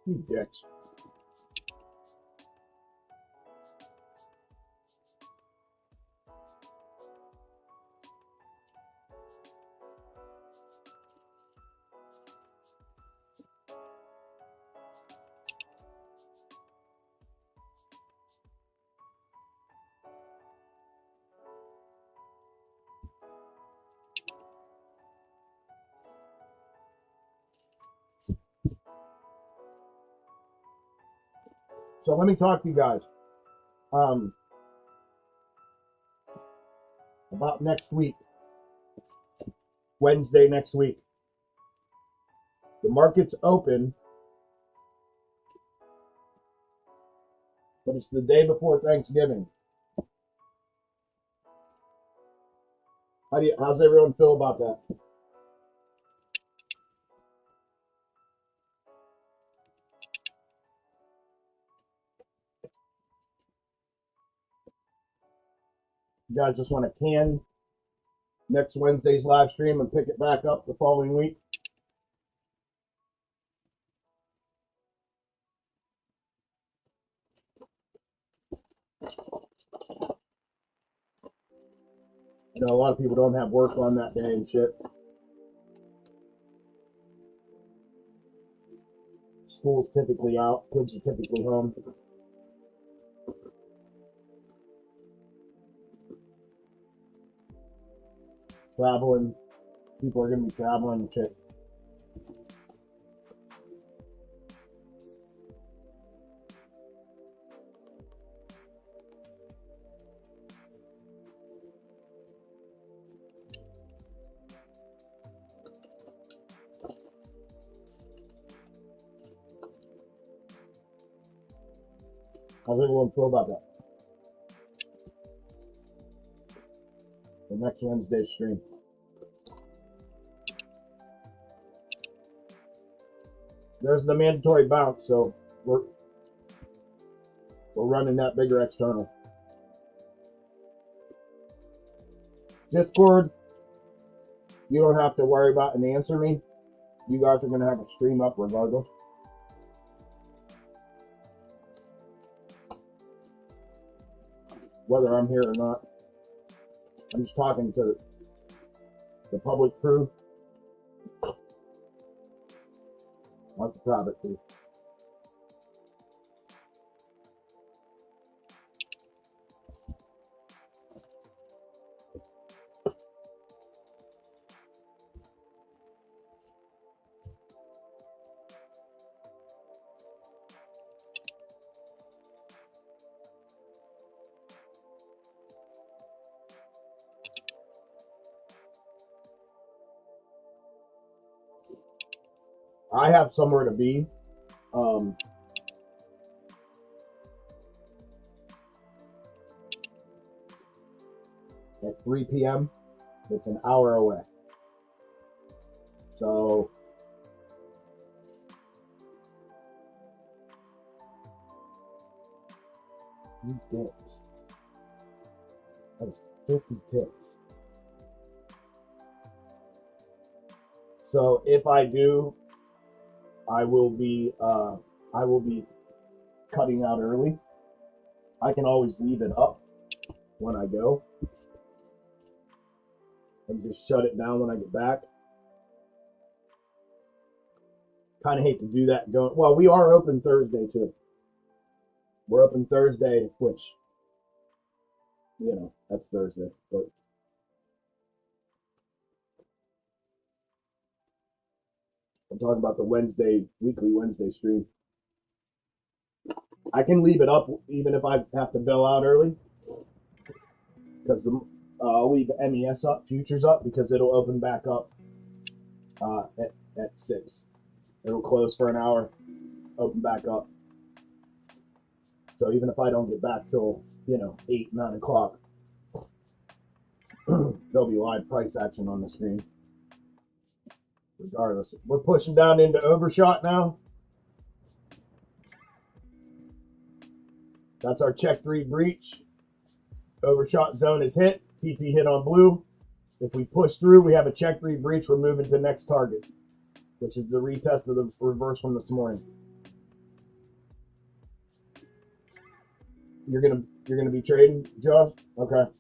You dicks. So let me talk to you guys about next week, Wednesday next week. The market's open, but it's the day before Thanksgiving. How's everyone feel about that? You guys just want to can next Wednesday's live stream and pick it back up the following week? You know, a lot of people don't have work on that day and shit. School's typically out, kids are typically home. Traveling, people are going to be traveling and shit. How's everyone feel about that? The next Wednesday's stream. There's the mandatory bounce, so we're running that bigger external. Discord, you don't have to worry about and answer me. You guys are going to have a stream up regardless. Whether I'm here or not. I'm just talking to the public crew. Not the private crew. I have somewhere to be. At 3 p.m. It's an hour away. So you dicks. That's 50 ticks. So if I do, I will be cutting out early. I can always leave it up when I go and just shut it down when I get back. Kind of hate to do that going. Well, we are open Thursday too. We're open Thursday, which, you know, that's Thursday, but I'm talking about the weekly Wednesday stream. I can leave it up even if I have to bail out early, because I'll leave MES up, futures up, because it'll open back up at 6. It'll close for an hour, open back up. So even if I don't get back till 8, 9 o'clock, there'll be live price action on the screen. Regardless, we're pushing down into overshot now. That's our check 3 breach. Overshot zone is hit. TP hit on blue. If we push through, we have a check 3 breach. We're moving to next target, which is the retest of the reverse from this morning. You're gonna be trading, Josh? Okay.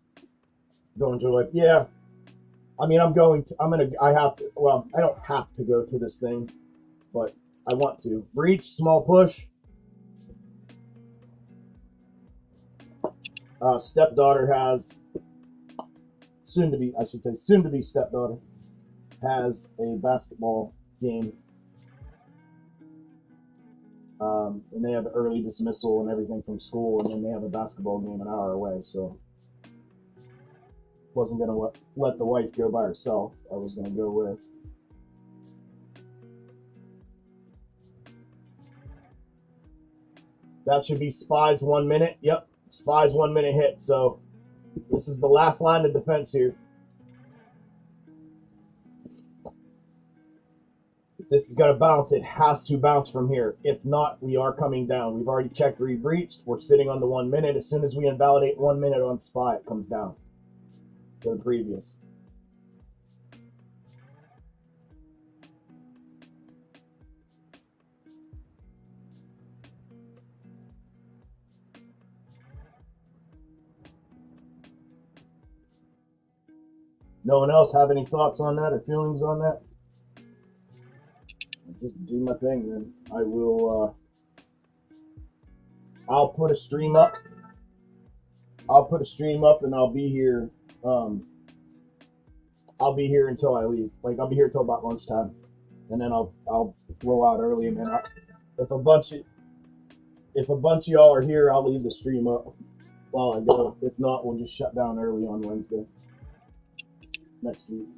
Going to like, yeah. I mean, I have to. Well, I don't have to go to this thing, but I want to. Breach, small push. Stepdaughter has soon to be stepdaughter has a basketball game, and they have early dismissal and everything from school, and then they have a basketball game an hour away. So wasn't gonna let the wife go by herself. I was gonna go with. That should be SPY's 1 minute. Yep. SPY's 1 minute hit, so this is the last line of defense here. If this is going to bounce, it has to bounce from here. If not, we are coming down. We've already checked 3 breached. We're sitting on the 1 minute. As soon as we invalidate 1 minute on SPY, it comes down to the previous. No one else have any thoughts on that or feelings on that? I'll just do my thing then. I will, I'll put a stream up. And I'll be here, until I leave. Like, I'll be here till about lunchtime. And then I'll roll out early, and then if a bunch of y'all are here, I'll leave the stream up while I go. If not, we'll just shut down early on Wednesday. Next week.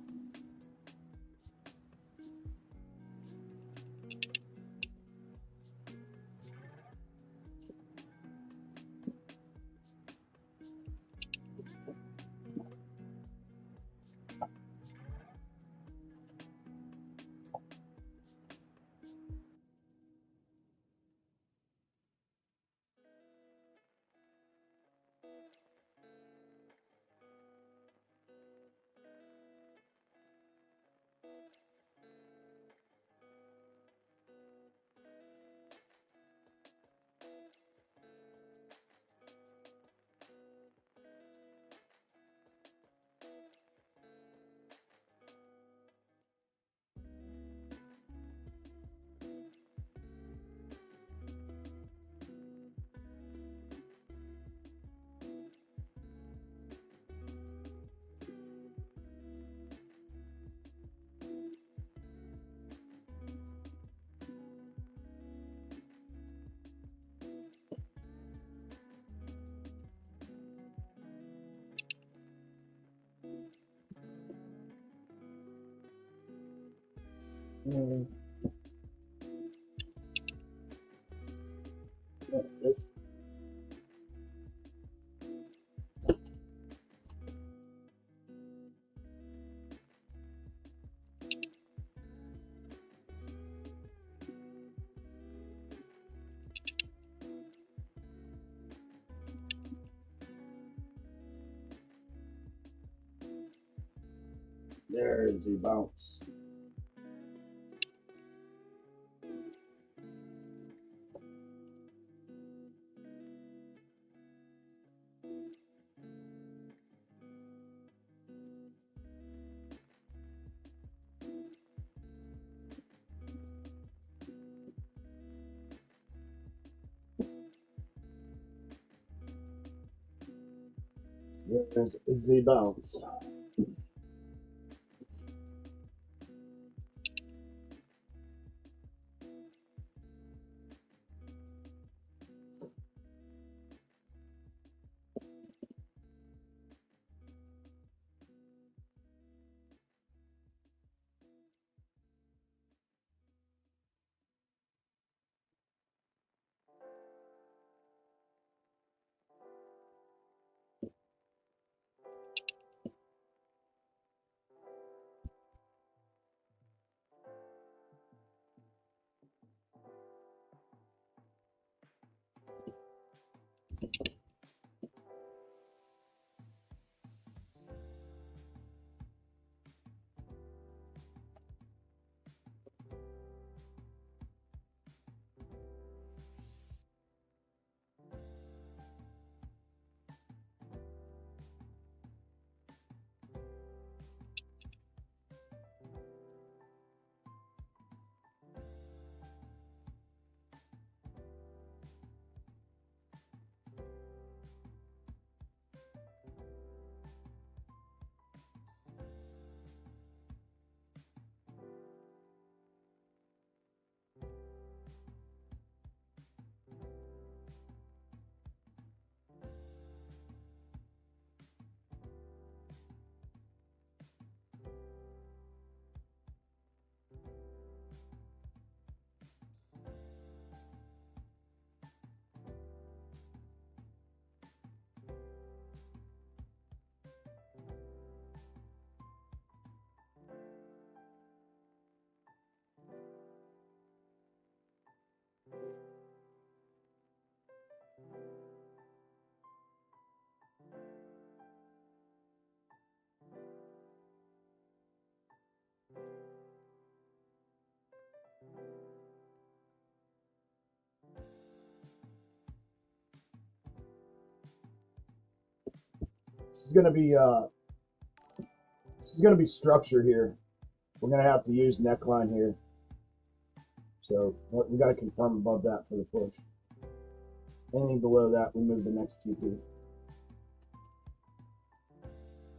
This. There's the bounce. There's the bounce. is gonna be structure here. We're gonna have to use neckline here. So we got to confirm above that for the push. Anything below that, we move the next TP.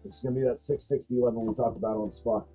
It's gonna be that 660 level we talked about on spot.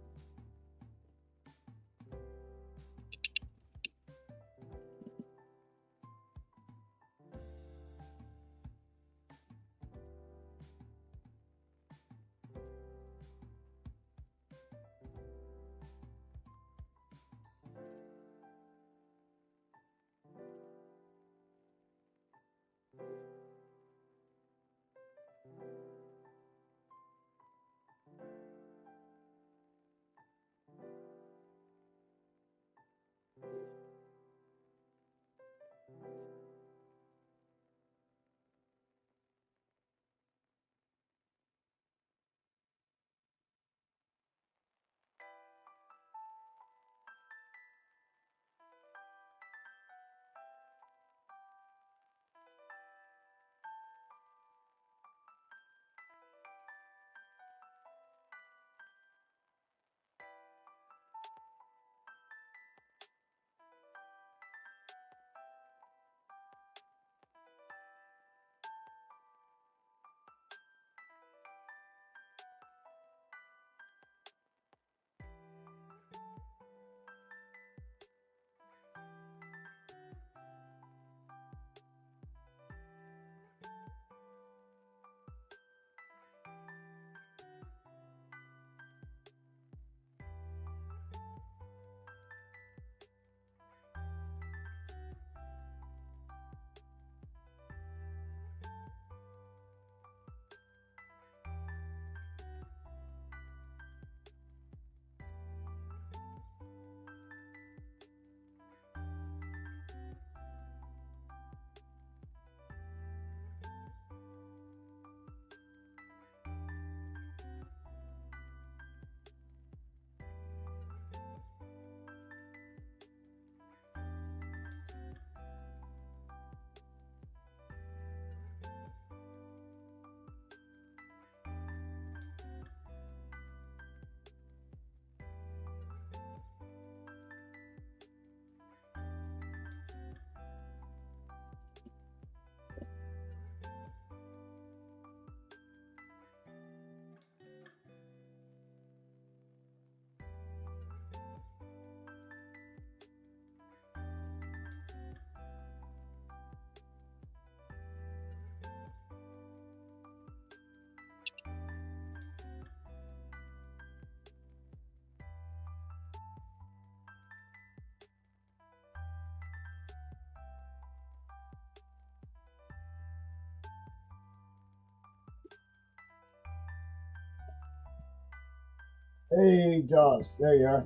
Hey, Jaws, there you are.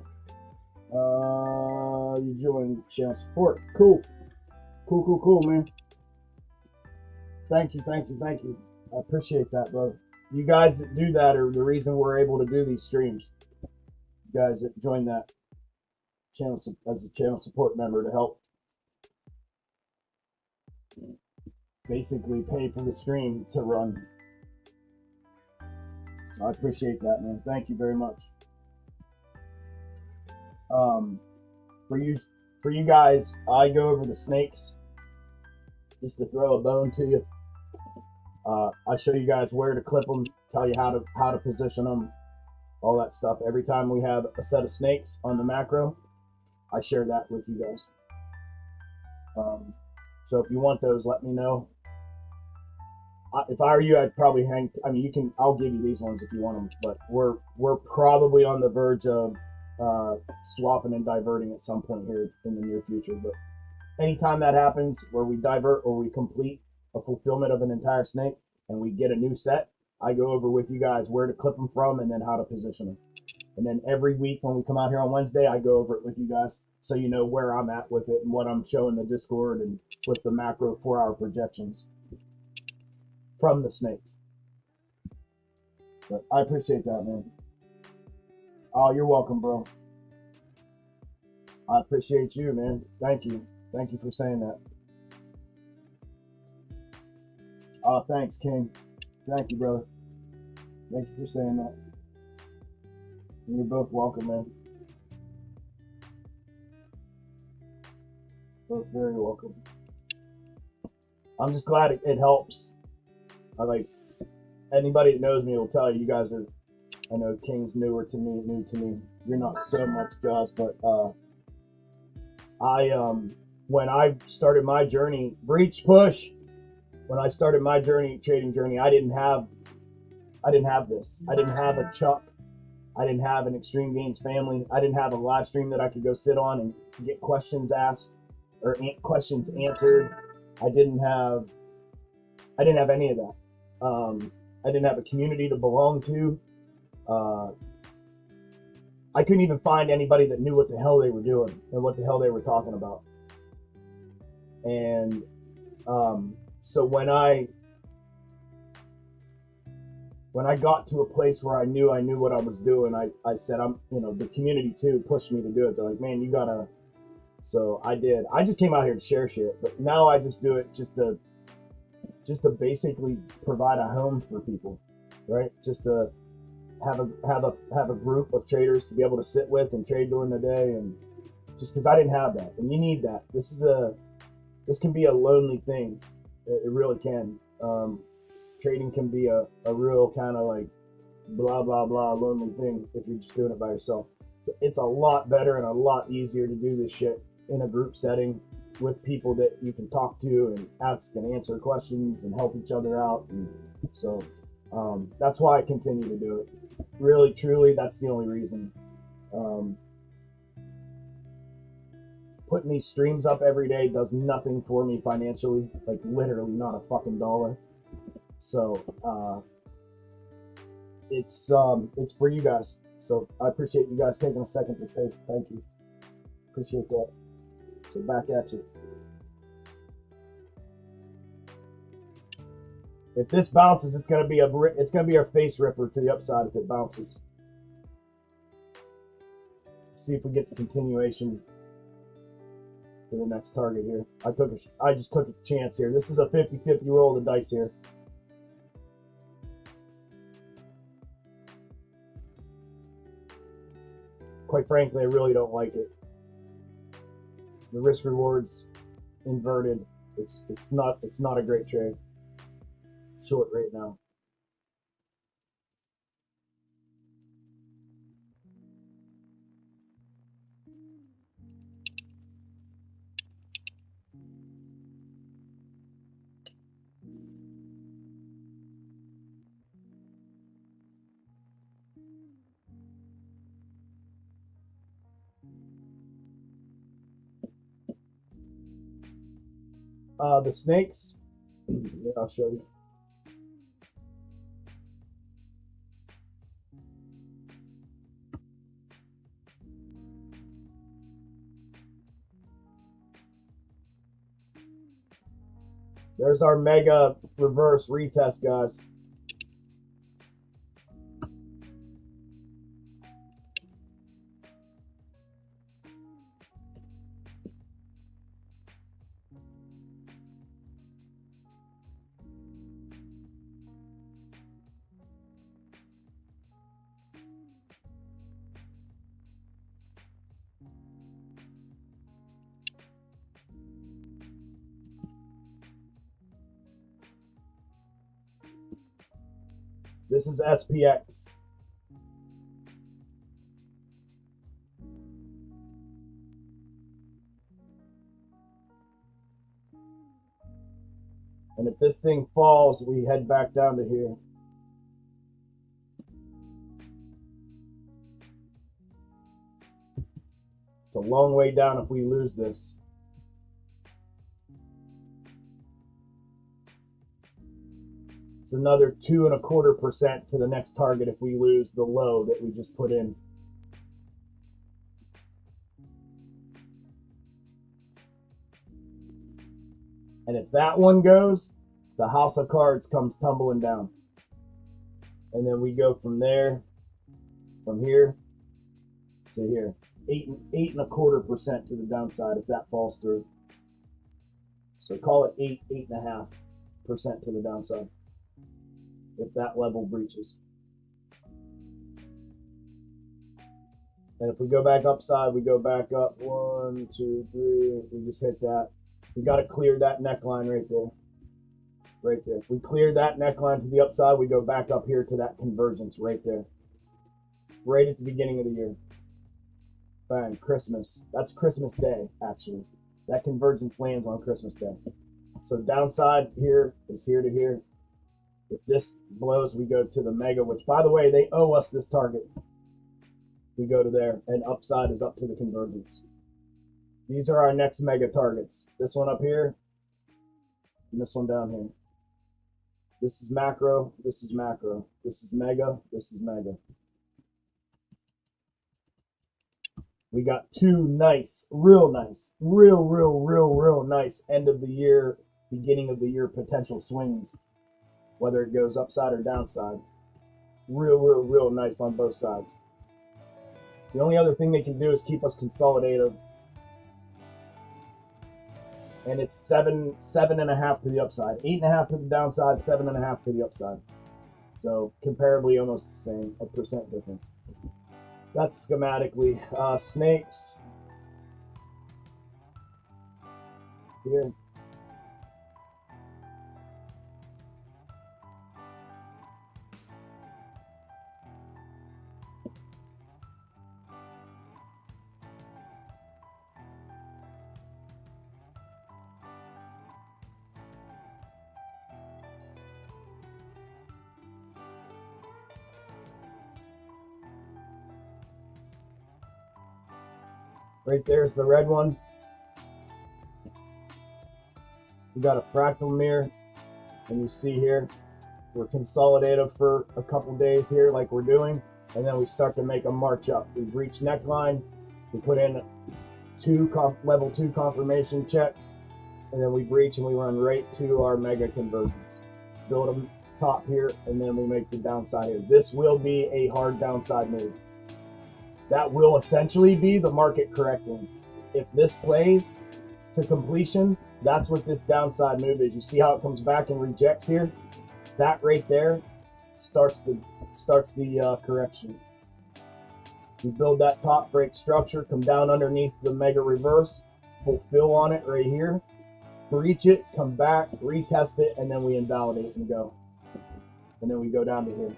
You joined channel support. Cool, man. Thank you. I appreciate that, bro. You guys that do that are the reason we're able to do these streams. You guys that join that channel as a channel support member to help basically pay for the stream to run. So I appreciate that, man. Thank you very much. For you guys, I go over the snakes just to throw a bone to you. I show you guys where to clip them, tell you how to position them, all that stuff. Every time we have a set of snakes on the macro, I share that with you guys. So if you want those, let me know. If I were you, I'd probably hang. I mean, I'll give you these ones if you want them, but we're probably on the verge of swapping and diverting at some point here in the near future. But anytime that happens, where we divert or we complete a fulfillment of an entire snake and we get a new set, I go over with you guys where to clip them from and then how to position them. And then every week when we come out here on Wednesday, I go over it with you guys so you know where I'm at with it and what I'm showing the Discord and with the macro 4-hour projections from the snakes. But I appreciate that, man. Oh, you're welcome, bro. I appreciate you, man. Thank you. Thank you for saying that. Oh, thanks, King. Thank you, brother. Thank you for saying that. You're both welcome, man. Both very welcome. I'm just glad it helps. I like anybody that knows me will tell you, you guys are. I know King's new to me. You're not so much, Jaws, but when I started my journey, breach push. When I started my trading journey, I didn't have this. I didn't have a Chuck. I didn't have an Xtreme Gainz family. I didn't have a live stream that I could go sit on and get questions asked or questions answered. I didn't have any of that. I didn't have a community to belong to. I couldn't even find anybody that knew what the hell they were doing and what the hell they were talking about. And so when I got to a place where I knew what I was doing, I said, the community too pushed me to do it. They're like, man, you gotta. So I did. I just came out here to share shit, but now I just do it just to basically provide a home for people, right? Just to have a group of traders to be able to sit with and trade during the day, and just because I didn't have that, and you need that. This can be a lonely thing. It really can. Trading can be a real kind of like blah blah blah lonely thing if you're just doing it by yourself. It's a lot better and a lot easier to do this shit in a group setting with people that you can talk to and ask and answer questions and help each other out. And so that's why I continue to do it. Really, truly, that's the only reason. Putting these streams up every day does nothing for me financially, like literally not a fucking dollar. So it's for you guys. So I appreciate you guys taking a second to say thank you. Appreciate that. So back at you. If this bounces, it's gonna be a face ripper to the upside if it bounces. See if we get the continuation for the next target here. I just took a chance here. This is a 50-50 roll of the dice here. Quite frankly, I really don't like it. The risk rewards inverted. It's not a great trade. Short right now. The snakes. Yeah, I'll show you. There's our mega reverse retest, guys. This is SPX. And if this thing falls, we head back down to here. It's a long way down if we lose this. It's another 2.25% to the next target if we lose the low that we just put in. And if that one goes, the house of cards comes tumbling down. And then we go from there, from here to here. 8.25% to the downside if that falls through. So call it 8.5% to the downside if that level breaches. And if we go back upside, we go back up 1, 2, 3. We just hit that. We got to clear that neckline right there. Right there. If we clear that neckline to the upside, we go back up here to that convergence right there. Right at the beginning of the year. Bang, Christmas. That's Christmas Day, actually. That convergence lands on Christmas Day. So downside here is here to here. If this blows, we go to the mega, which, by the way, they owe us this target. We go to there, and upside is up to the convergence. These are our next mega targets. This one up here, and this one down here. This is macro, this is macro. This is mega, this is mega. We got two nice, real nice end of the year, beginning of the year potential swings, whether it goes upside or downside. Real nice on both sides. The only other thing they can do is keep us consolidated. And it's 7.5 to the upside. 8.5 to the downside, 7.5 to the upside. So comparably almost the same, a percent difference. That's schematically. Snakes. Here. Right there's the red one. We got a fractal mirror, and you see here, we're consolidated for a couple days here like we're doing, and then we start to make a march up. We reach neckline, we put in level 2 confirmation checks, and then we breach and we run right to our mega convergence. Build a top here, and then we make the downside here. This will be a hard downside move. That will essentially be the market correcting. If this plays to completion, that's what this downside move is. You see how it comes back and rejects here? That right there starts the correction. We build that top break structure, come down underneath the mega reverse, fulfill on it right here, breach it, come back, retest it, and then we invalidate and go. And then we go down to here.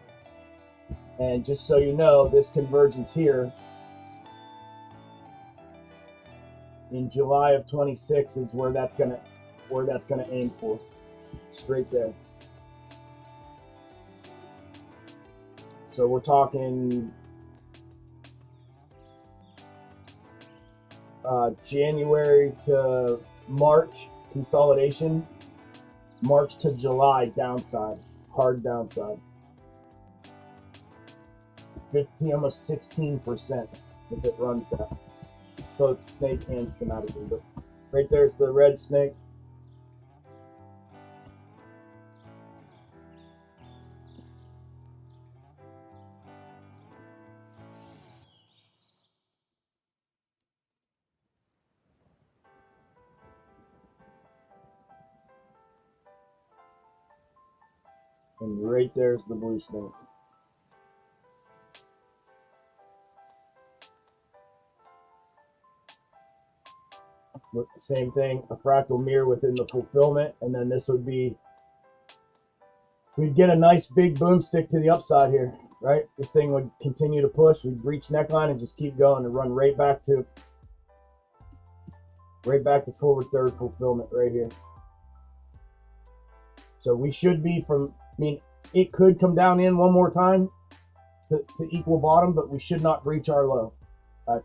And just so you know, this convergence here in July of 26 is where that's gonna aim for, straight there. So we're talking January to March consolidation, March to July downside, hard downside. 15, almost 16% if it runs that, both snake and schematically. But right there's the red snake. And right there's the blue snake. Same thing, a fractal mirror within the fulfillment, and then this would be, we'd get a nice big boomstick to the upside here, right? This thing would continue to push, we'd reach neckline and just keep going and run right back to forward third fulfillment right here. So we should be it could come down in one more time to equal bottom, but we should not breach our low.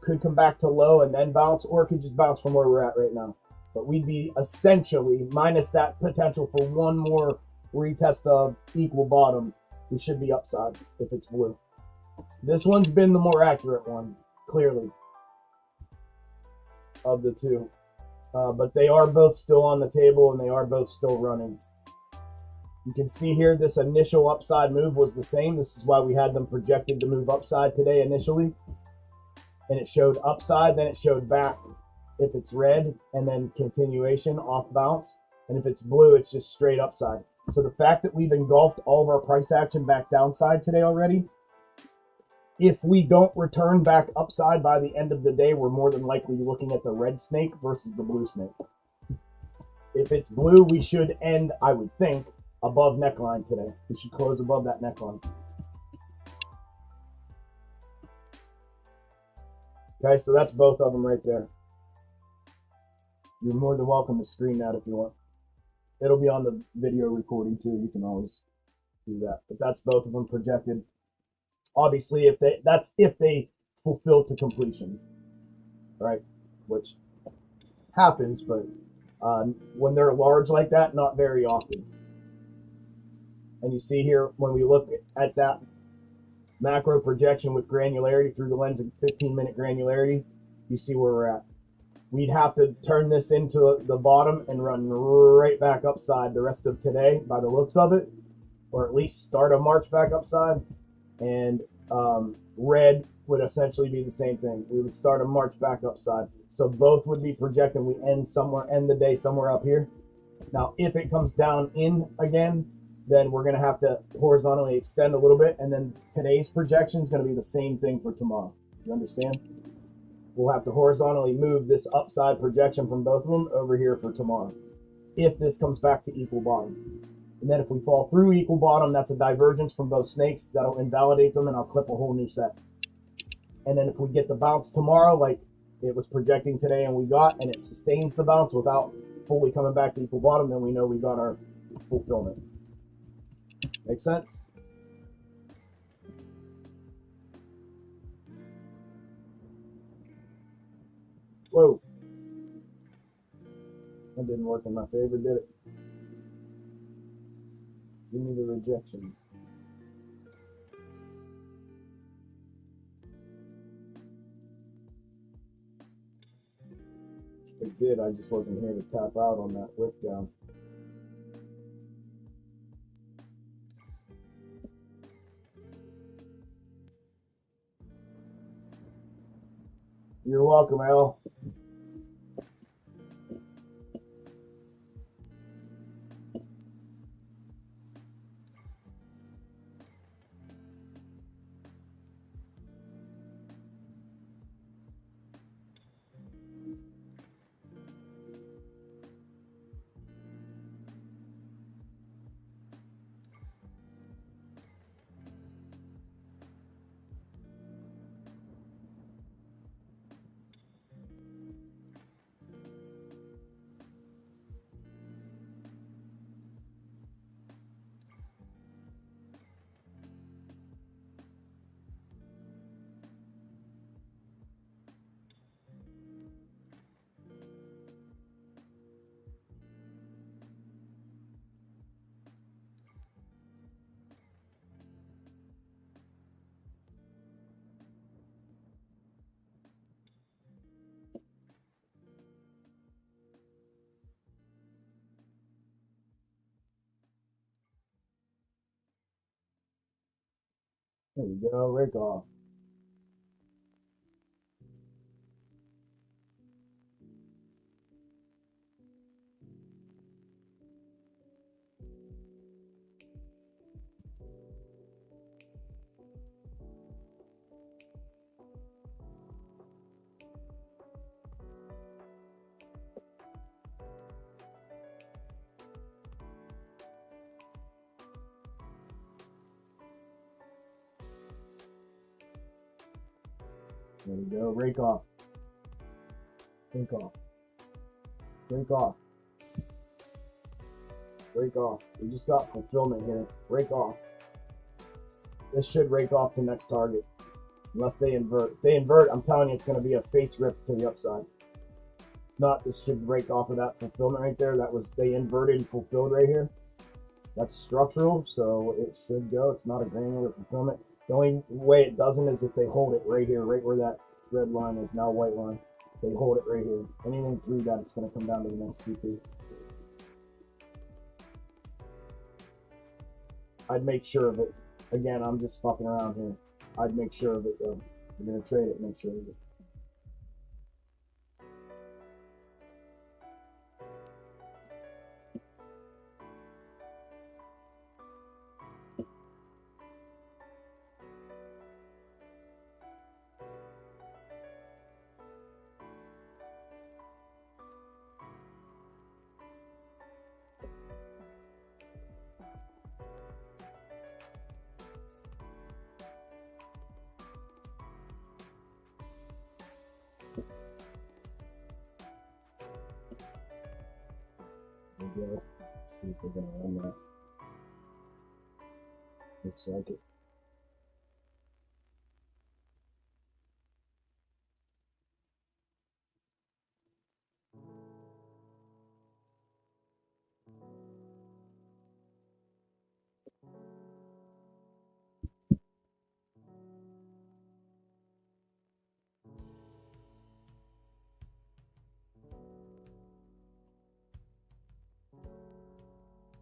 Could come back to low and then bounce, or it could just bounce from where we're at right now. But we'd be essentially, minus that potential for one more retest of equal bottom, we should be upside if it's blue. This one's been the more accurate one, clearly, of the two. But they are both still on the table, and they are both still running. You can see here this initial upside move was the same. This is why we had them projected to move upside today initially. And it showed upside, then it showed back if it's red, and then continuation off bounce. And if it's blue, it's just straight upside. So the fact that we've engulfed all of our price action back downside today already If we don't return back upside by the end of the day, we're more than likely looking at the red snake versus the blue snake. If it's blue, we should end, I would think, above neckline today. We should close above that neckline. Okay, so that's both of them right there. You're more than welcome to screen that if you want. It'll be on the video recording too. You can always do that. But that's both of them projected. Obviously, that's if they fulfill to completion, right? Which happens, but when they're large like that, not very often. And you see here, when we look at that macro projection with granularity through the lens of 15-minute granularity, you see where we're at. We'd have to turn this into the bottom and run right back upside the rest of today by the looks of it, or at least start a march back upside. And red would essentially be the same thing. We would start a march back upside. So both would be projected. We end the day somewhere up here. Now, if it comes down in again, then we're going to have to horizontally extend a little bit. And then today's projection is going to be the same thing for tomorrow. You understand? We'll have to horizontally move this upside projection from both of them over here for tomorrow, if this comes back to equal bottom. And then if we fall through equal bottom, that's a divergence from both snakes. That'll invalidate them, and I'll clip a whole new set. And then if we get the bounce tomorrow, like it was projecting today and we got, and it sustains the bounce without fully coming back to equal bottom, then we know we got our fulfillment. Make sense? Whoa. That didn't work in my favor, did it? Give me the rejection. It did, I just wasn't here to tap out on that wick down. You're welcome, Al. There we go, rake off. There we go, rake off. Rake off. Rake off. Rake off. We just got fulfillment here. Rake off. This should rake off the next target. Unless they invert. If they invert, I'm telling you, it's going to be a face rip to the upside. Not, this should break off of that fulfillment right there. That was, they inverted and fulfilled right here. That's structural, so it should go. It's not a granular fulfillment. The only way it doesn't is if they hold it right here, right where that red line is, now white line. They hold it right here. Anything through that, it's going to come down to the next 2P. I'd make sure of it. Again, I'm just fucking around here. I'd make sure of it though. If you're going to trade it, make sure of it. go. See if they're gonna run that. Looks like it.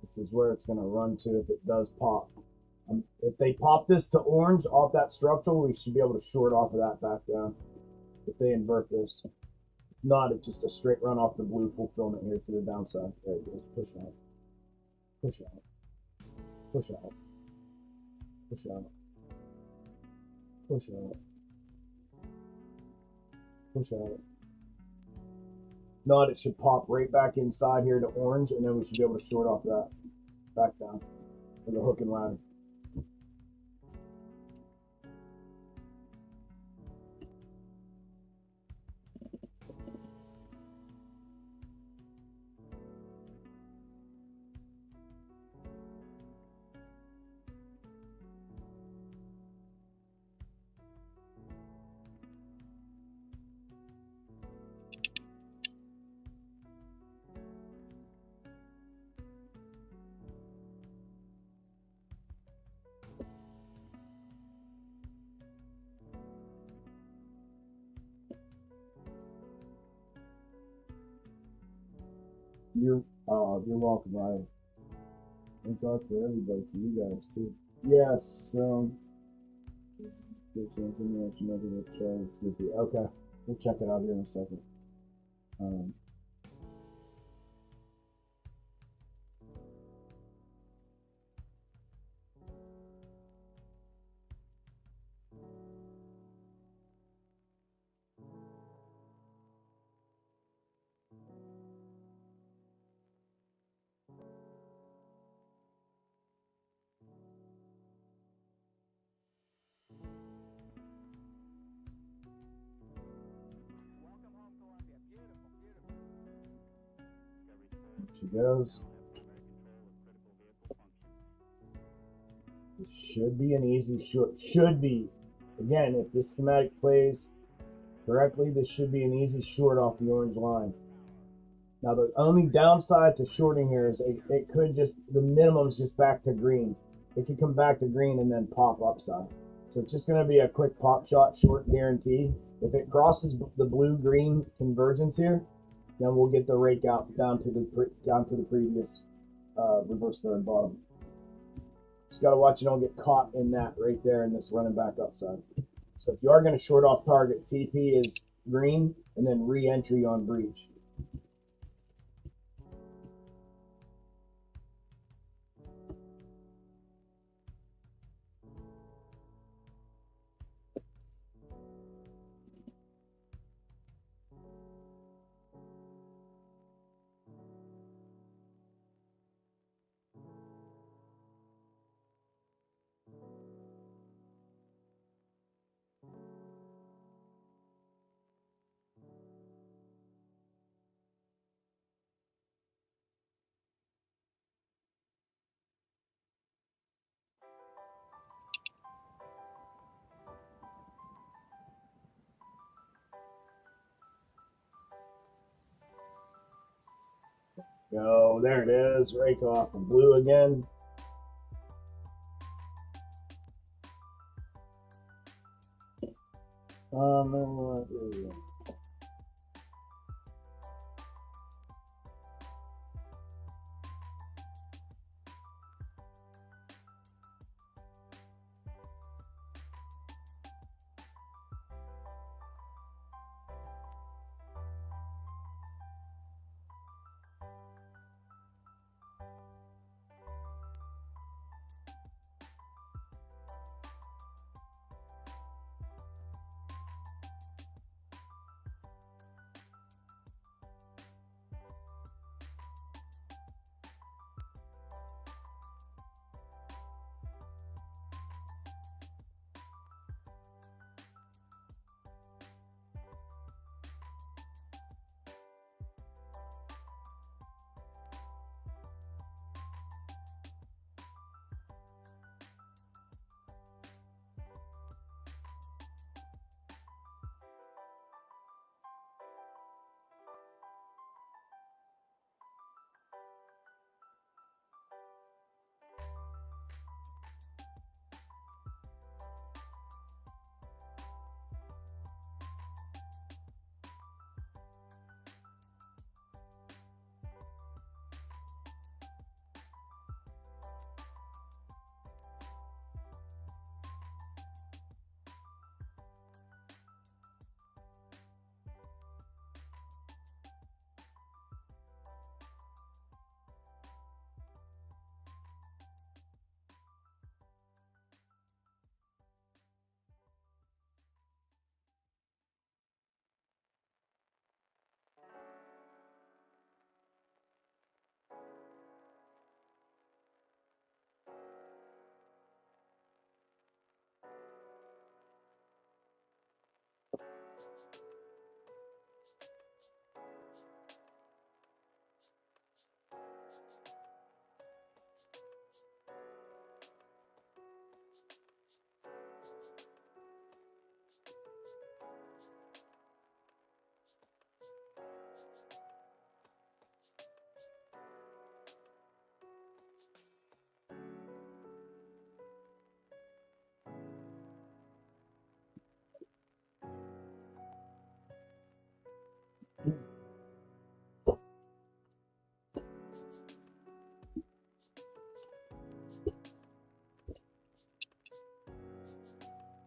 This is where it's going to run to if it does pop. If they pop this to orange off that structural, we should be able to short off of that back down. If they invert this. If not, it's just a straight run off the blue fulfillment here to the downside. There it goes. Push out. Push out. Push out. Push out. Push out. Push out. Not, it should pop right back inside here to orange, and then we should be able to short off that back down with the hook and ladder. You're welcome, Ryan. Thank God for everybody, for you guys too. Yes, good chance it's good for you. Okay, we'll check it out here in a second. She goes. This should be an easy short. Should be. Again, if this schematic plays correctly, this should be an easy short off the orange line. Now, the only downside to shorting here is it could just, the minimum is just back to green. It could come back to green and then pop upside. So it's just going to be a quick pop shot short guarantee. If it crosses the blue-green convergence here, then we'll get the rake out down to the previous reverse third bottom. Just got to watch you don't get caught in that right there in this running back upside. So if you are going to short off target, TP is green and then re-entry on breach. Go, there it is, rake off and blue again. There we go.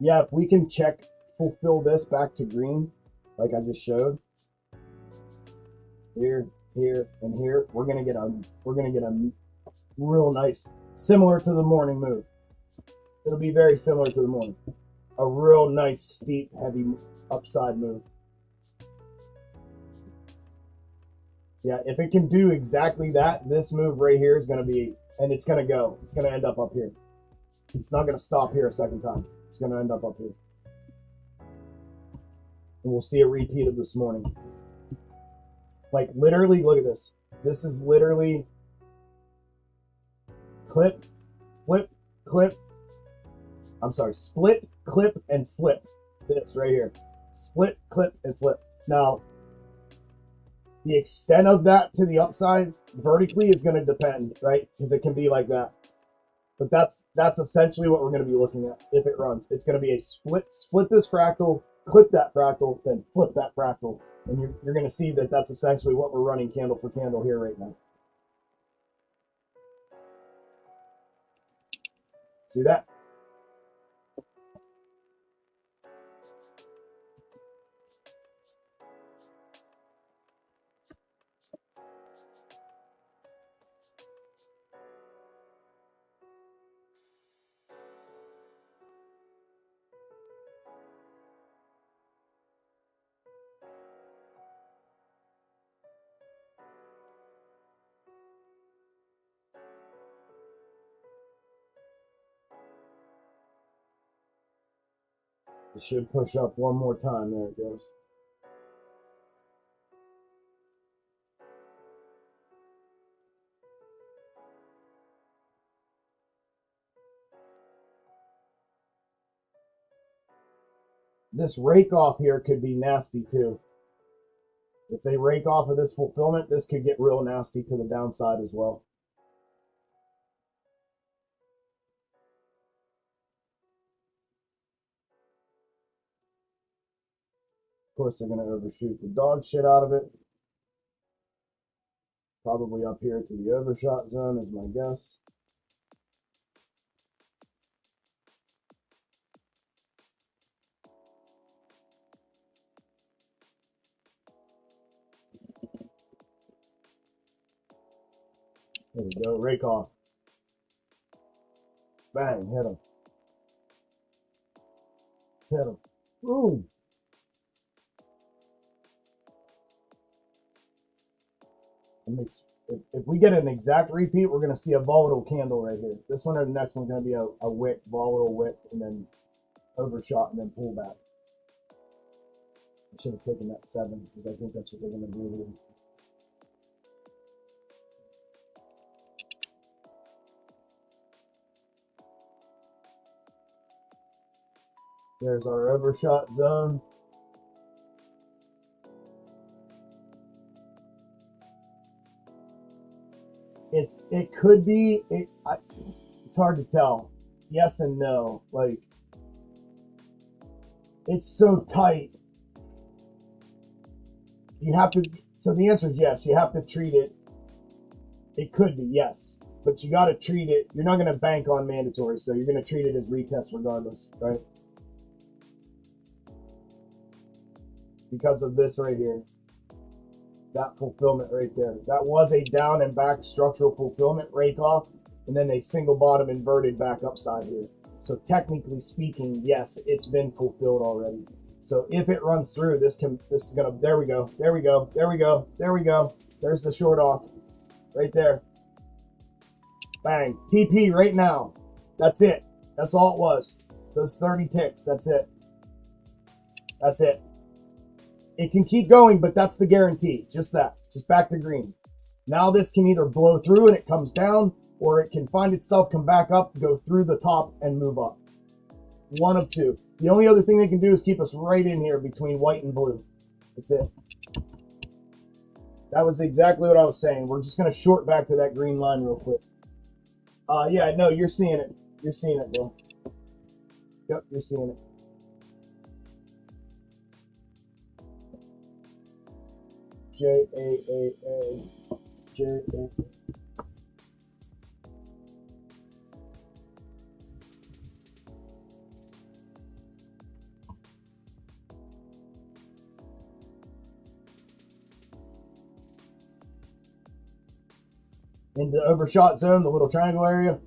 yeah, if we can fulfill this back to green, like I just showed, here, here, and here, we're gonna get a real nice, similar to the morning move. It'll be very similar to the morning. A real nice, steep, heavy upside move. Yeah, if it can do exactly that, this move right here is gonna be, and it's gonna end up here. It's not gonna stop here a second time. It's gonna end up here. And we'll see a repeat of this morning. Like literally, look at this. This is literally clip, flip, clip. I'm sorry, split, clip, and flip. This right here. Split, clip, and flip. Now, the extent of that to the upside vertically is going to depend, right? Because it can be like that. But that's essentially what we're going to be looking at if it runs. It's going to be a split this fractal, clip that fractal, then flip that fractal. And you're going to see that that's essentially what we're running candle for candle here right now. See that? It should push up one more time. There it goes. This rake off here could be nasty too. If they rake off of this fulfillment, this could get real nasty to the downside as well. Of course, they're going to overshoot the dog shit out of it. Probably up here to the overshot zone is my guess. There we go, rake off. Bang, hit him. Hit him. Boom. If we get an exact repeat, we're going to see a volatile candle right here. This one or the next one is going to be a wick, volatile wick, and then overshot and then pull back. I should have taken that 7 because I think that's what they're going to do here. There's our overshot zone. It's hard to tell. Yes and no. Like, it's so tight. You have to, so the answer is yes. You have to treat it. It could be, yes. But you got to treat it. You're not going to bank on mandatory, so you're going to treat it as retest regardless, right? Because of this right here. That fulfillment right there. That was a down and back structural fulfillment rake off, and then a single bottom inverted back upside here. So technically speaking, yes, it's been fulfilled already. So if it runs through, this is gonna, there we go, there we go, there we go, there we go. There's the short off, right there. Bang, TP right now. That's it. That's all it was. Those 30 ticks, that's it. That's it. It can keep going, but that's the guarantee. Just that. Just back to green. Now this can either blow through and it comes down, or it can find itself, come back up, go through the top, and move up. One of two. The only other thing they can do is keep us right in here between white and blue. That's it. That was exactly what I was saying. We're just going to short back to that green line real quick. Yeah, no, you're seeing it. You're seeing it, bro. Yep, you're seeing it. J-A-A-A. J-A-A. into the overshot zone, the little triangle area.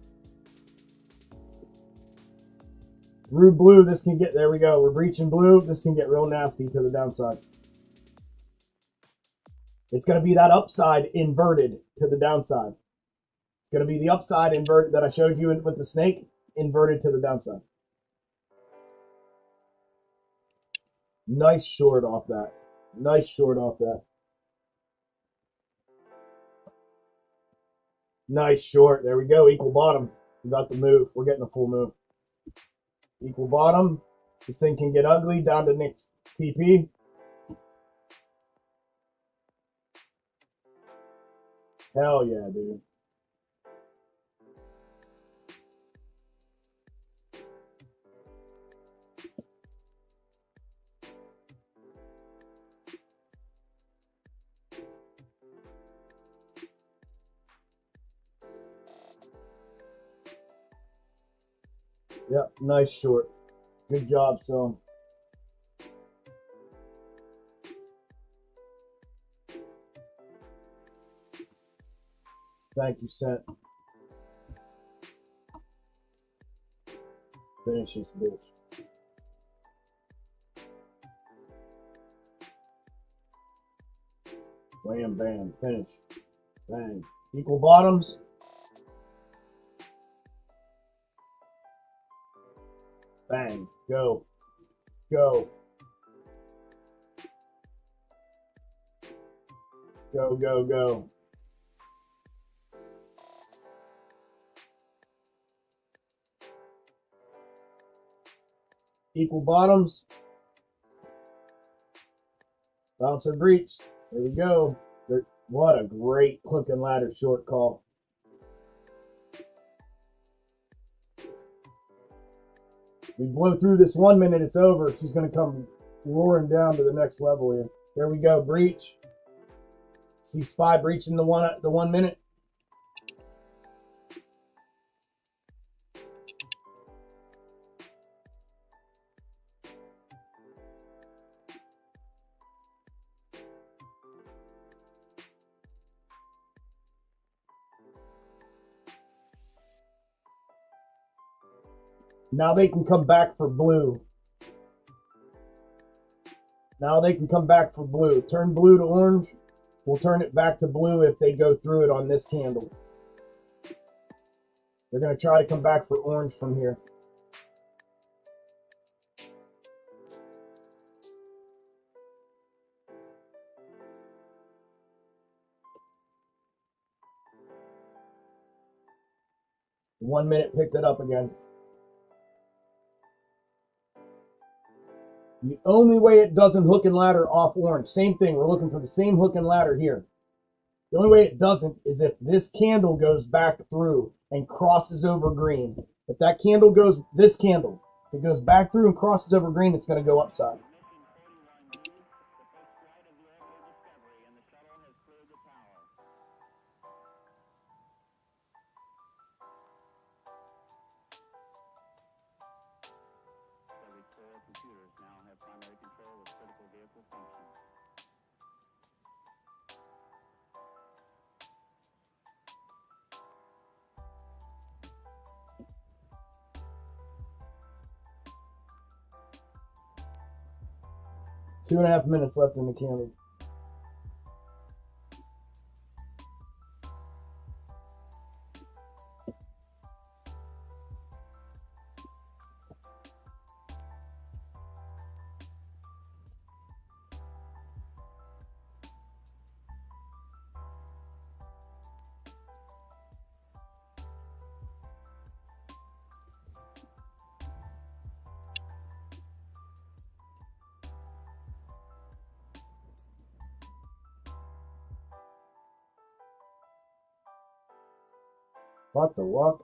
Through blue, this can get, there we go, we're breaching blue. This can get real nasty to the downside. It's going to be that upside inverted to the downside. It's going to be the upside inverted that I showed you with the snake, inverted to the downside. Nice short off that. Nice short off that. Nice short. There we go. Equal bottom. We got the move. We're getting a full move. Equal bottom. This thing can get ugly down to next TP. Hell yeah, dude. Yep, nice short. Good job, son. Thank you, Sent. Finish this bitch. Wham, bam, finish. Bang. Equal bottoms. Bang. Go. Go. Go, go, go. Equal bottoms. Bouncer breach. There we go. What a great hook and ladder short call. We blow through this 1 minute, it's over. She's going to come roaring down to the next level here. There we go, breach. See SPY breaching the 1 minute. Now they can come back for blue. Now they can come back for blue. Turn blue to orange. We'll turn it back to blue if they go through it on this candle. They're going to try to come back for orange from here. One minute picked it up again. The only way it doesn't hook and ladder off orange, same thing, we're looking for the same hook and ladder here. The only way it doesn't is if this candle goes back through and crosses over green. If that candle goes, this candle, if it goes back through and crosses over green, it's going to go upside. Computers now have primary control of critical vehicle functions. Two and a half minutes left in the candle. What the walk?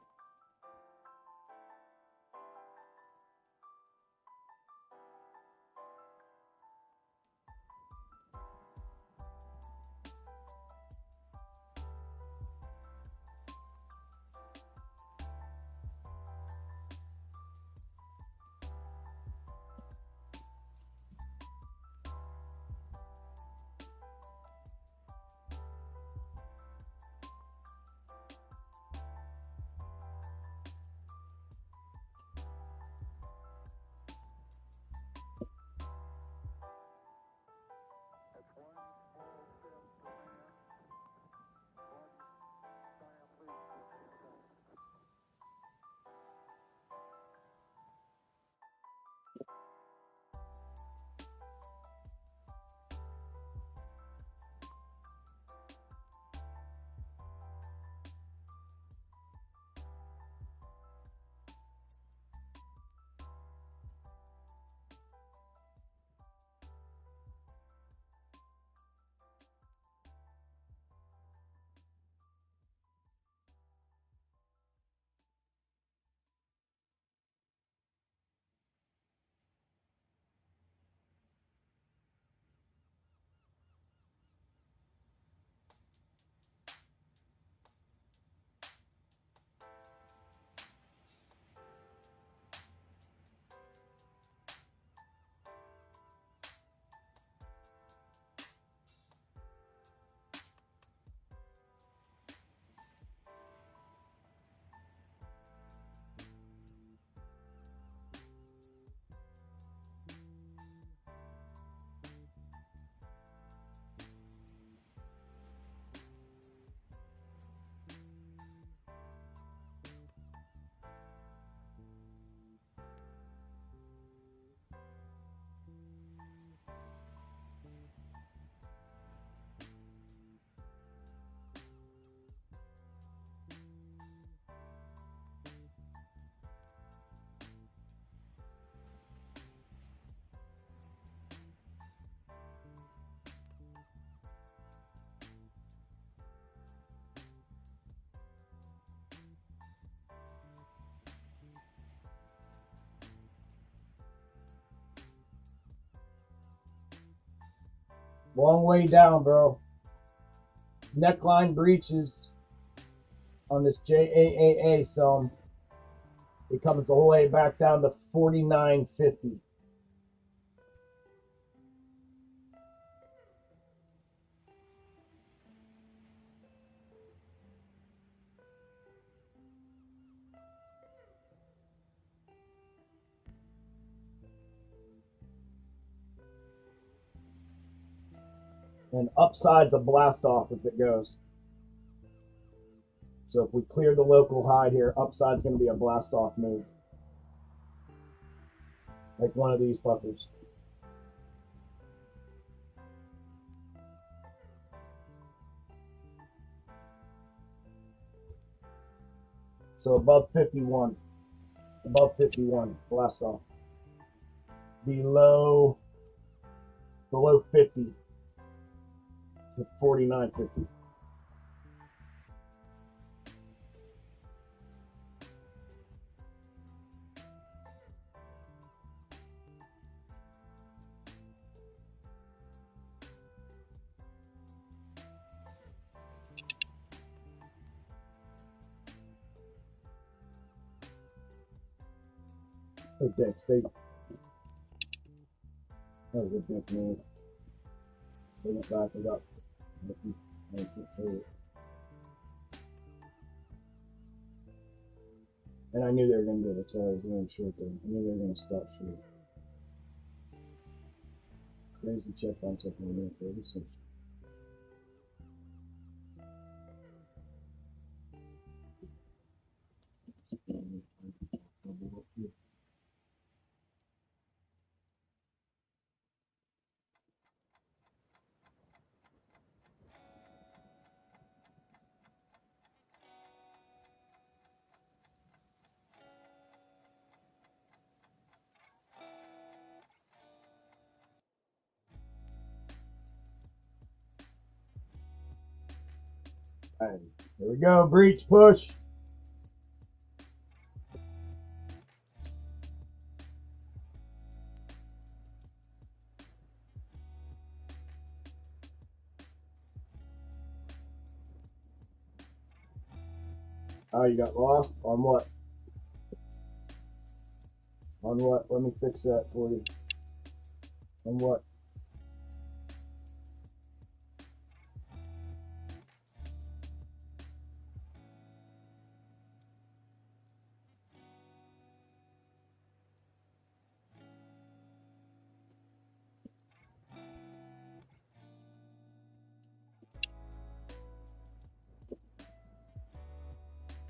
Long way down, bro. Neckline breaches on this JAAA, so it comes the whole way back down to 49.50. And upside's a blast off if it goes. So if we clear the local high here, upside's going to be a blast off move. Like one of these fuckers. So above 51. Above 51, blast off. Below 50 to 49.50. Hey, dicks, that was a dick move. They went back and got. I can't tell you. And I knew they were going to do it. That's why I was going short there. I knew they were going to stop short. Crazy check on something in there, 36. Alright, here we go, breach, push. Oh, you got lost? On what? On what? Let me fix that for you. On what?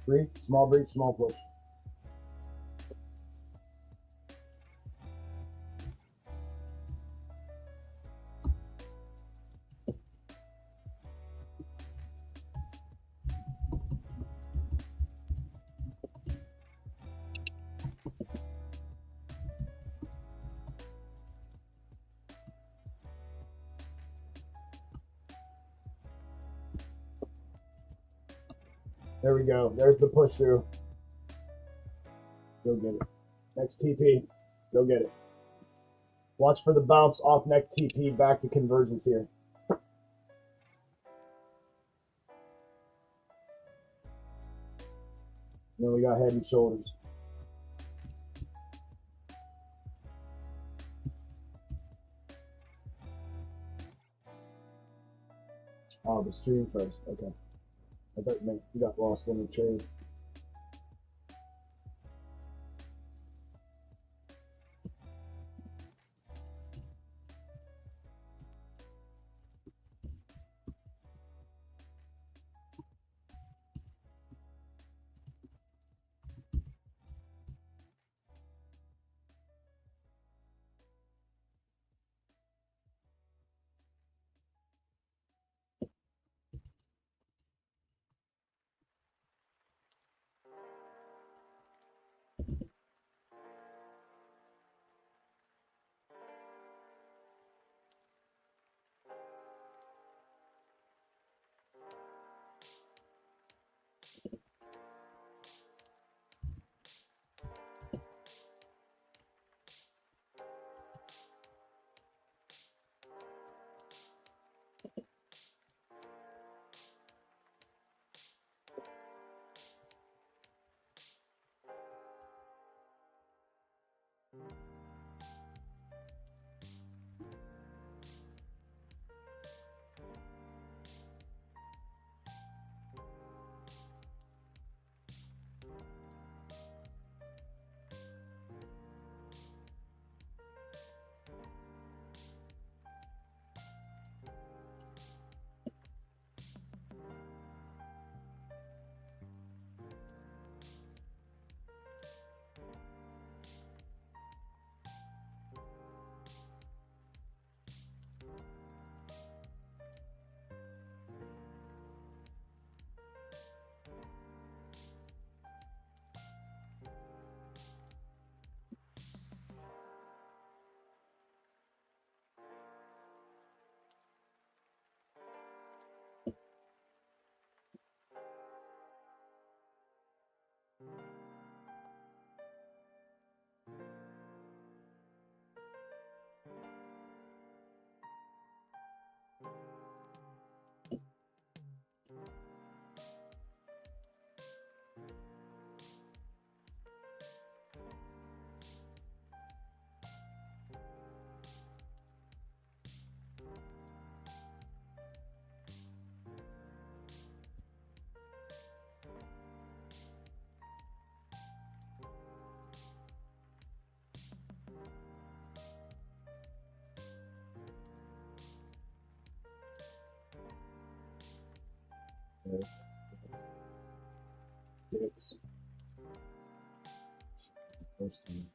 Breach, small push. There we go. There's the push through. Go get it. Next TP. Go get it. Watch for the bounce off next TP back to convergence here. Then we got head and shoulders. Oh, the stream first. Okay. I thought you got lost in the trade. Okay. Dips. First time.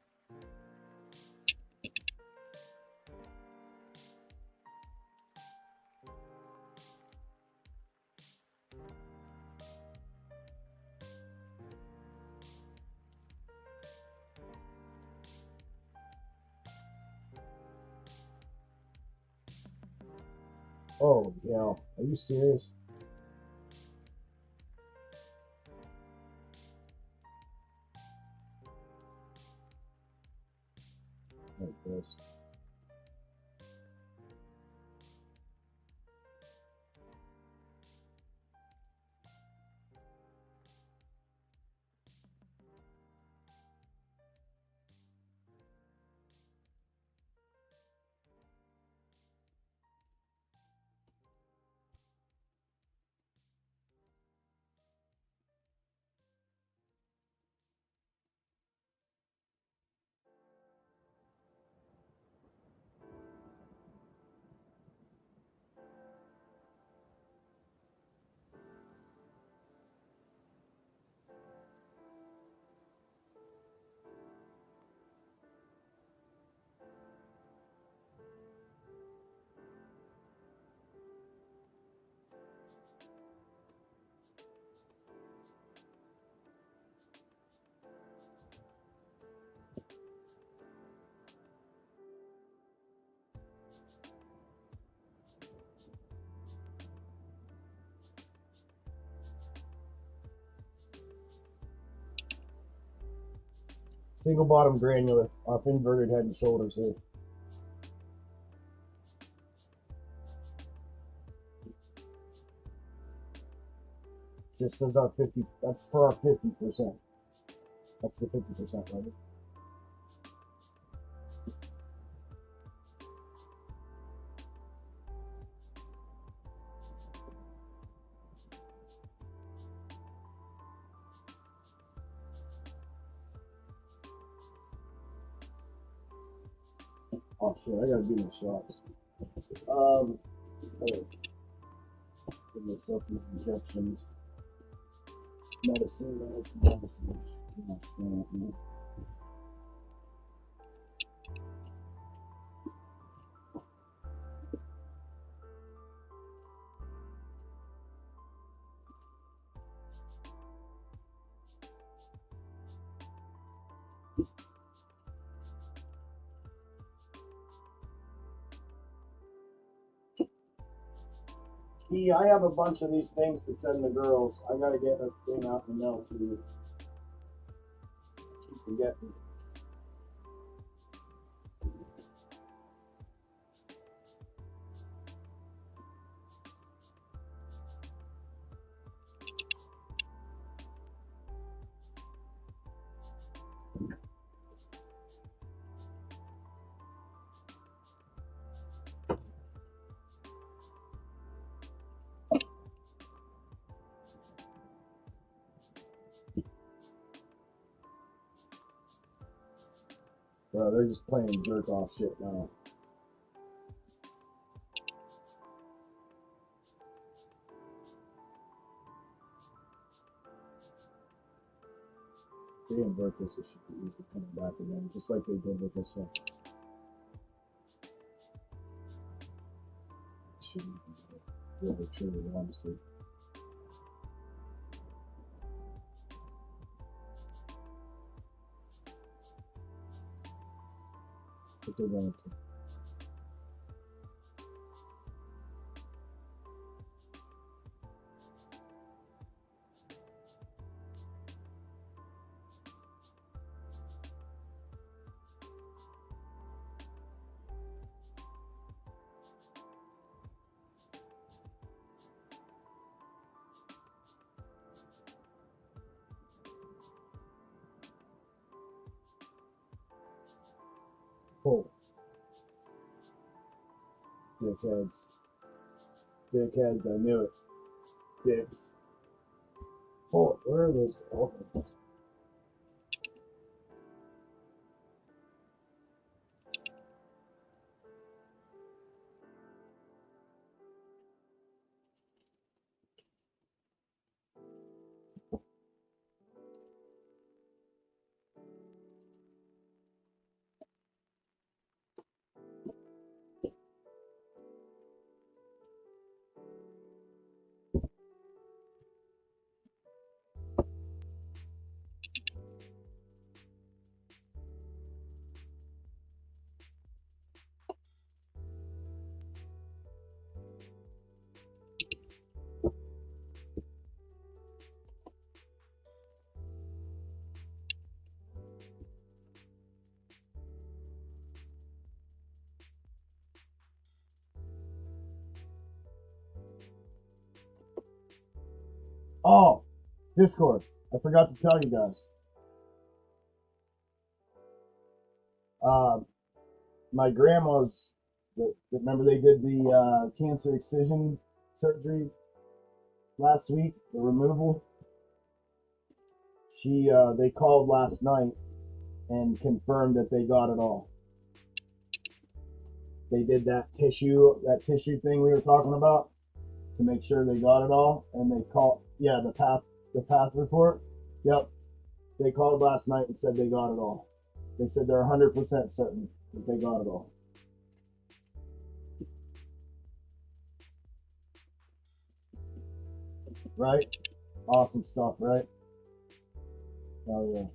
Oh, yeah. Are you serious? Like this. Single bottom granular off inverted head and shoulders here. Just as our 50, that's for our 50%. That's the 50% level. Oh shit, I gotta do my shots. Okay. Give myself these injections. Medicine. Yeah, I have a bunch of these things to send the girls. I gotta get a thing out in the mail for you. Keep forgetting. Bro, they're just playing jerk off shit now. If they invert this, it should be easy coming back again, just like they did with this one. It shouldn't be really, truly, honestly. But they're going to. Pull. Dickheads. Dickheads, I knew it. Dicks. Pull it. Where are those elephants? Oh, Discord. I forgot to tell you guys. My grandma's, remember they did the cancer excision surgery last week, the removal? They called last night and confirmed that they got it all. They did that tissue thing we were talking about to make sure they got it all, and they called, yeah, the path report. Yep, they called last night and said they got it all. They said they're 100% certain that they got it all. Right? Awesome stuff, right? Oh yeah.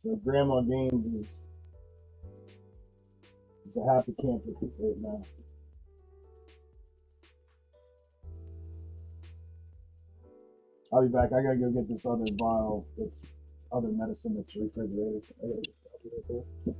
So Grandma Gainz is a happy camper right now. I'll be back. I gotta go get this other vial, that's other medicine that's refrigerated. I'll be right there.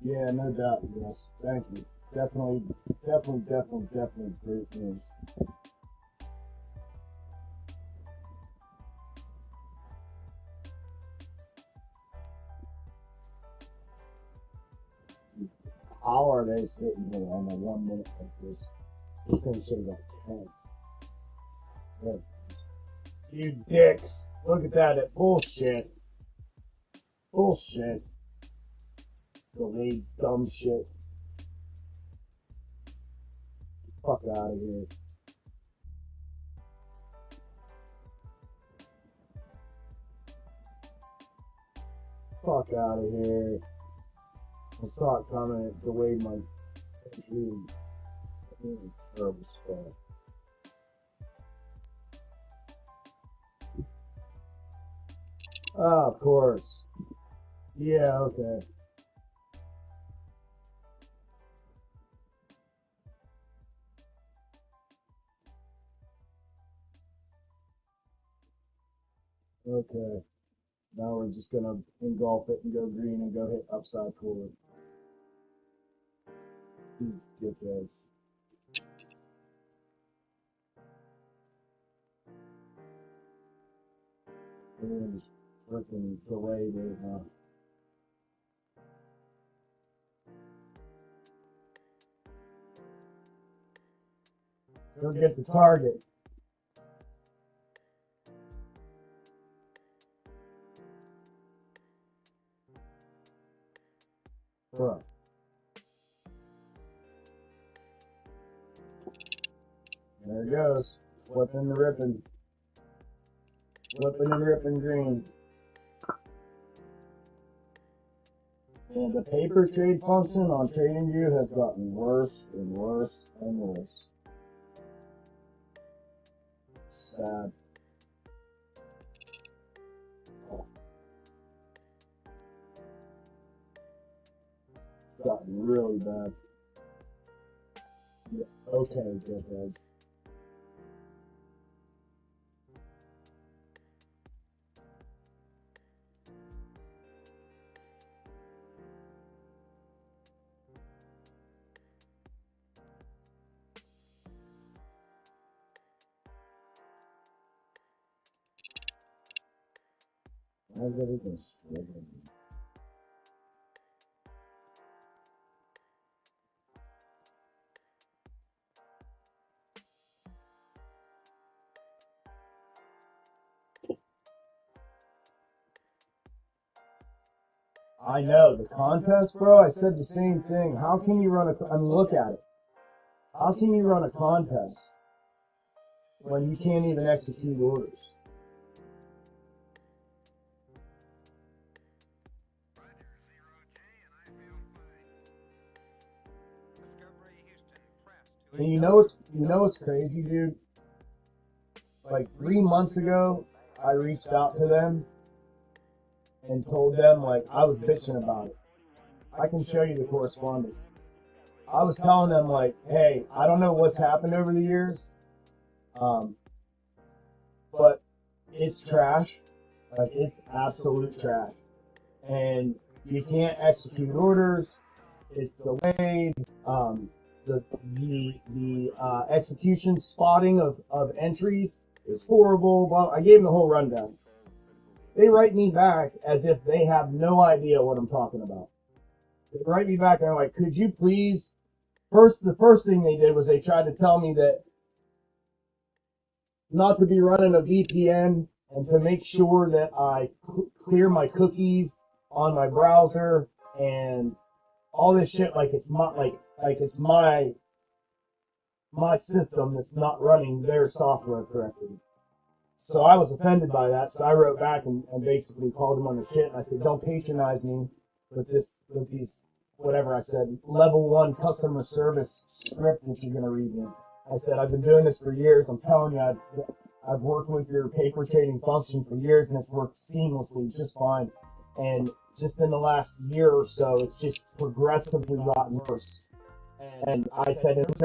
Yeah, no doubt, yes. Thank you. Definitely great news. How are they sitting here on a 1 minute like this? This thing should have got 10. You dicks! Look at that, it bullshit. Bullshit. Delayed dumb shit. Fuck out of here. Fuck out of here. I saw it coming, it delayed my dream. Terrible spot. Ah, of course. Yeah, okay. Okay. Now we're just gonna engulf it and go green and go hit upside forward. You dickheads. Everyone's freaking delayed right now. Go get the target. Bro. There it goes. Flipping and ripping. Flipping and ripping green. And the paper trade function on TradingView has gotten worse and worse and worse. Sad. Oh. It's gotten really bad. Yeah. Okay, dickheads. How's everything struggling? I know, the contest, bro, I said the same thing. How can you run a, I mean, look at it. How can you run a contest when you can't even execute orders? And you know what's crazy, dude? Like 3 months ago, I reached out to them and told them, like, I was bitching about it. I can show you the correspondence. I was telling them, like, hey, I don't know what's happened over the years, but it's trash. Like, it's absolute trash. And you can't execute orders. It's delayed. The execution spotting of entries is horrible. Well, I gave them the whole rundown. They write me back as if they have no idea what I'm talking about. They write me back and they're like, could you please... The first thing they did was they tried to tell me that not to be running a VPN and to make sure that I clear my cookies on my browser and all this shit like it's my system that's not running their software correctly. So I was offended by that, so I wrote back and basically called them on the shit, and I said, don't patronize me with these, whatever I said, level 1 customer service script that you're going to read me. I said, I've been doing this for years. I'm telling you, I've worked with your paper trading function for years, and it's worked seamlessly, just fine. And just in the last year or so, it's just progressively gotten worse. And I said, there's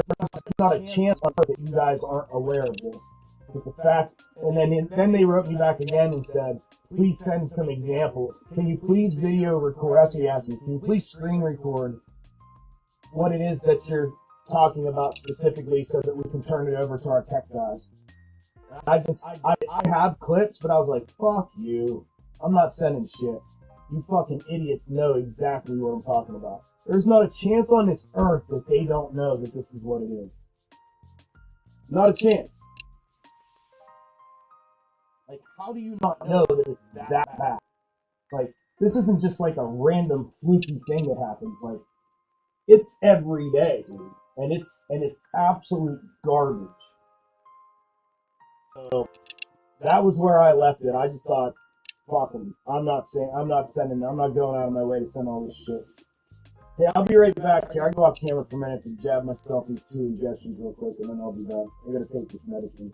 not a chance on earth that you guys aren't aware of this. But the fact, and then they wrote me back again and said, please send some example. Can you please video record? That's what he asked me. Can you please screen record what it is that you're talking about specifically so that we can turn it over to our tech guys? I have clips, but I was like, fuck you. I'm not sending shit. You fucking idiots know exactly what I'm talking about. There's not a chance on this earth that they don't know that this is what it is. Not a chance. Like, how do you not know that it's that bad? Like, this isn't just like a random fluky thing that happens. Like, it's every day, dude. And it's absolute garbage. So, that was where I left it. I just thought, fuck them. I'm not going out of my way to send all this shit. Hey, I'll be right back here. I go off camera for a minute to jab myself these 2 injections real quick, and then I'll be back. I gotta take this medicine.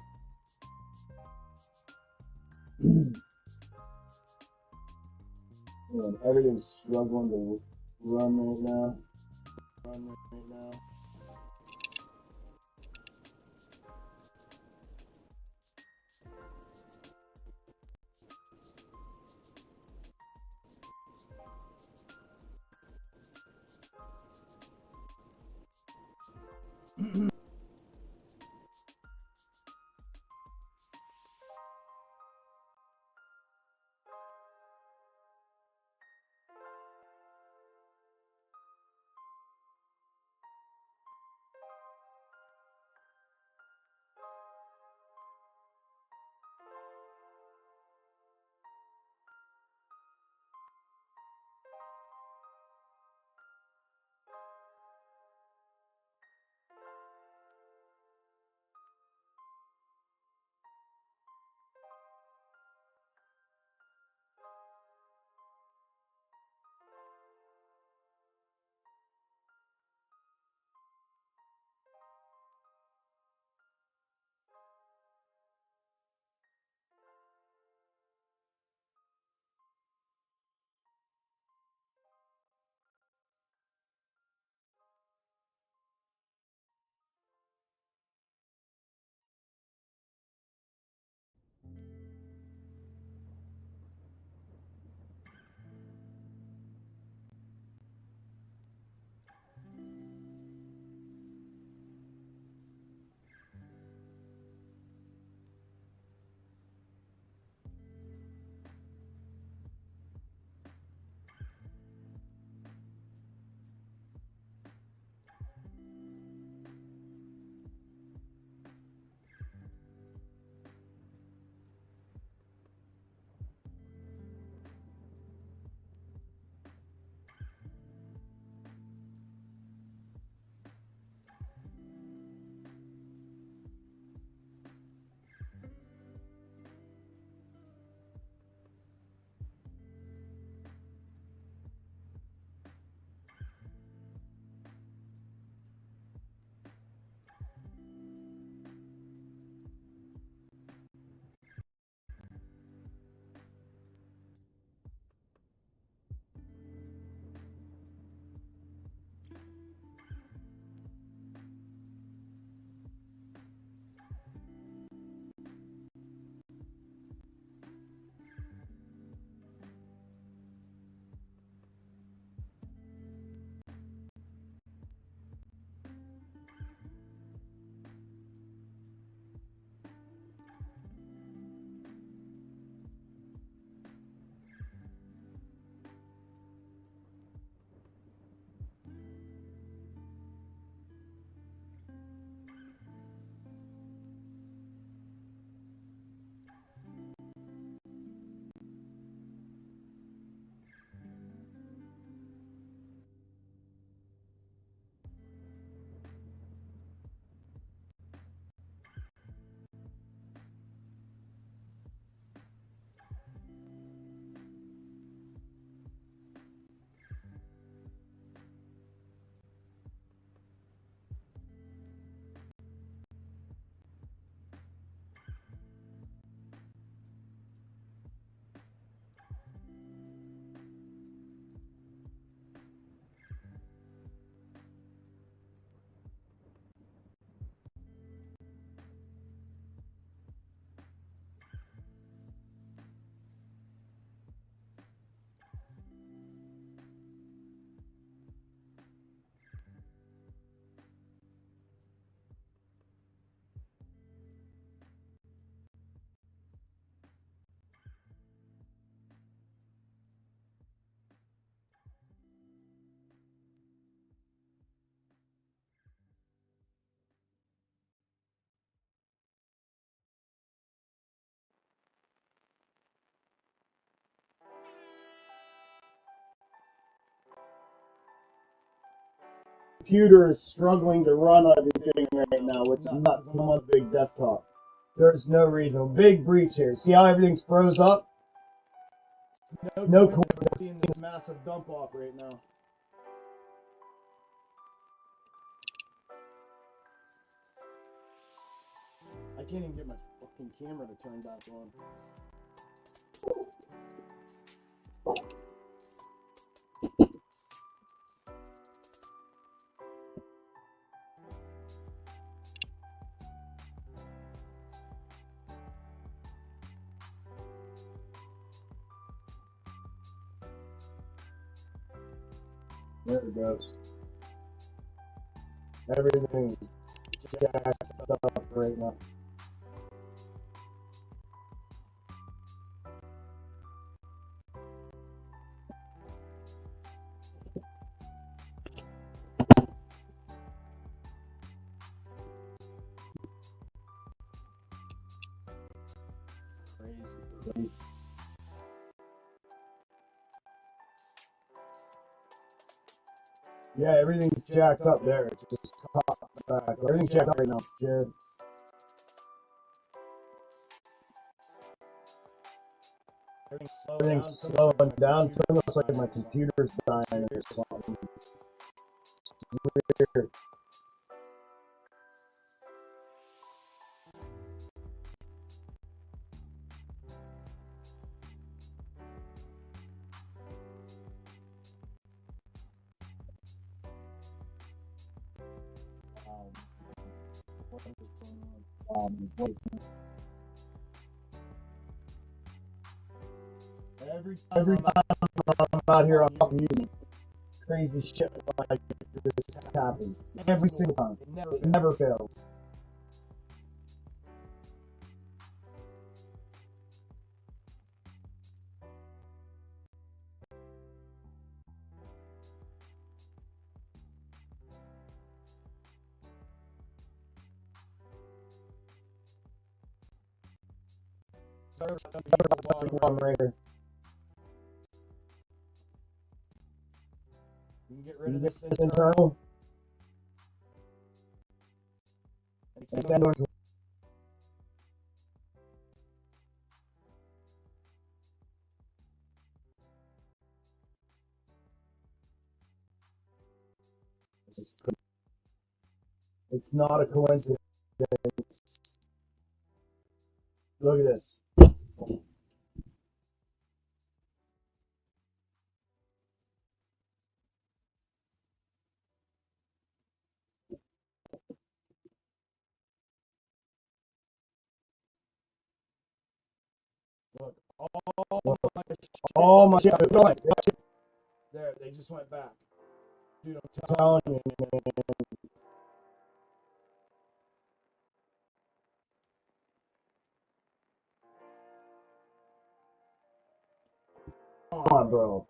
Man, everything's struggling to run right now. computer is struggling to run everything right now, which is nuts. I'm on a big desktop. There's no reason. Big breach here. See how everything's froze up? No coincidence being this massive dump off right now. I can't even get my fucking camera to turn back on. There it goes. Everything's jacked up right now. Crazy. Yeah, everything's jacked up there. It's just top back. Everything's jacked up right now, Jared. Everything's slowing down. It's almost like my computer's dying or something. It's weird. What is Every time I'm out here on YouTube, crazy shit like this happens. Every single time. It never fails. One right here. You can get rid of this internal. Extend orange. It's not a coincidence. Look at this. Look, all my shit. There, they just went back. Dude, I'm telling you, man. Come on, bro.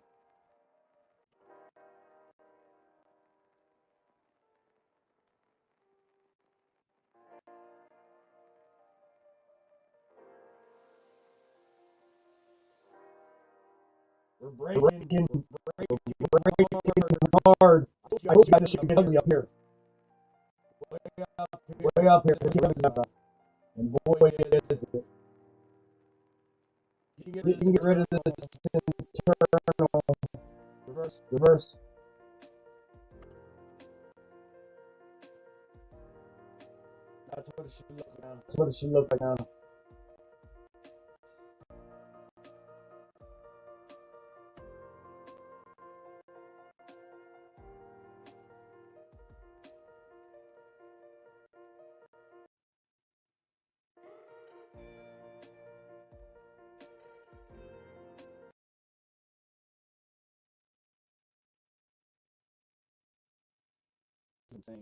We're breaking hard. I hope this shit get ugly up here. Way up here. And boy, is it. You can get rid of this internal. Reverse. That's what it should look like now. That's what it should look like now.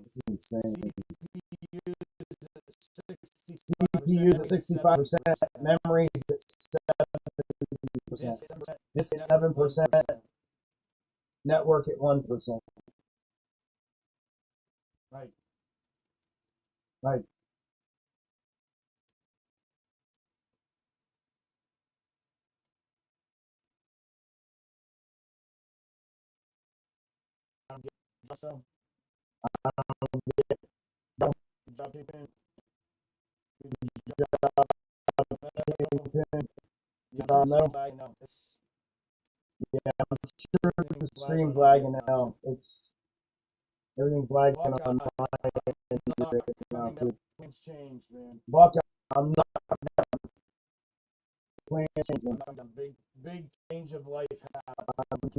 It's insane. CPU is at 65%, memory is at 70%, disk at 7%, network at 1%. Right. So Good job, Kingpin. Good job, Kingpin. No, it's I'm sure the stream's lagging now. Everything's lagging on my end right now too. Plans changed, man. Buck, I'm not plans changed. Big change of life happened.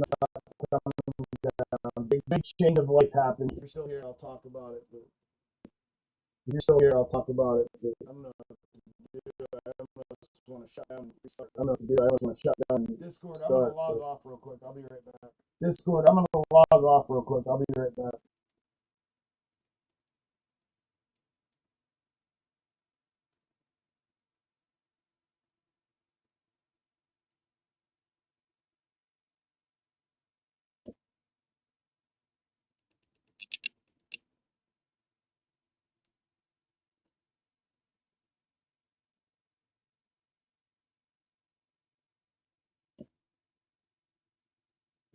Big change of life happened. If you're still here, I'll talk about it. But if you're still here, I'll talk about it. But I don't know what to do. I almost want to shut down and restart. I don't know what to do. I almost want to shut down and Discord, restart. I'm gonna log off real quick. I'll be right back. Discord, I'm gonna log off real quick. I'll be right back.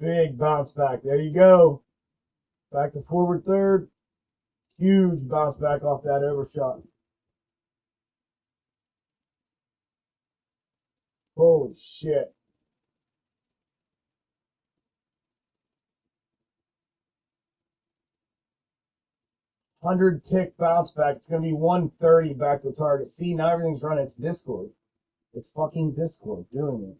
Big bounce back. There you go. Back to forward third. Huge bounce back off that overshot. Holy shit. 100 tick bounce back. It's going to be 130 back to target. See, now everything's running. It's Discord. It's fucking Discord doing it.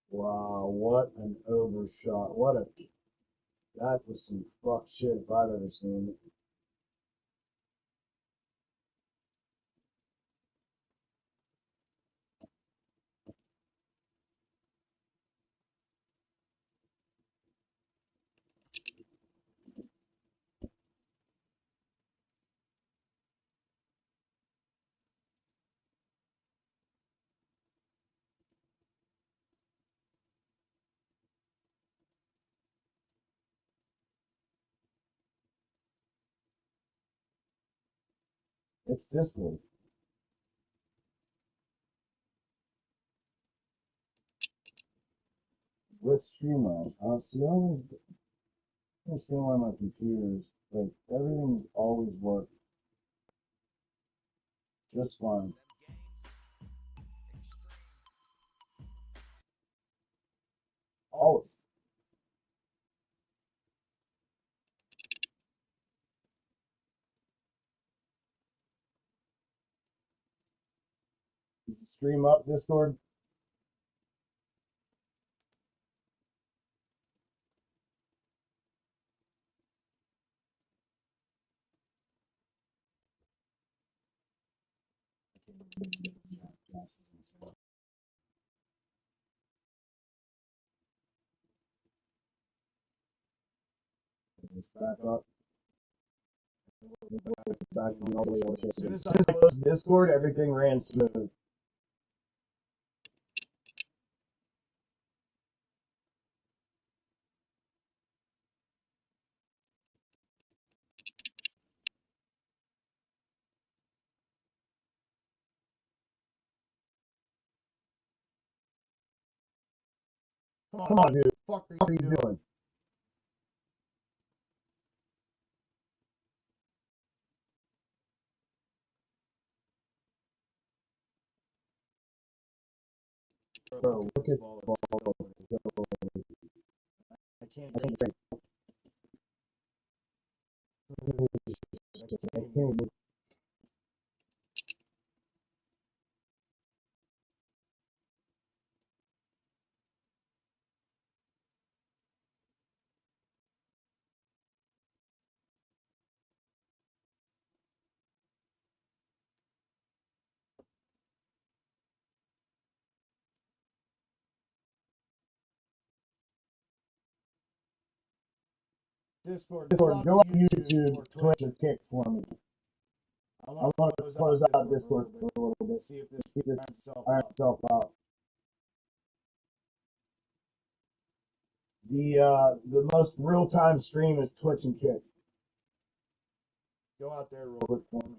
Wow, what an overshot. That was some fuck shit if I've ever seen it. It's Discord. With Streamline. See, I understand why my computers, like, everything's always worked just fine. Always. Is the stream up, Discord? It's back up. Back to all the way up. As soon as I closed Discord, everything ran smooth. Come on, dude. What the fuck are you doing? Bro, look at ball. I can't say. I can't. Discord, go on YouTube, Twitch, or Kick for me. I want to close out Discord for a little bit. See if this irons itself out. The most real-time stream is Twitch and Kick. Go out there real quick for me.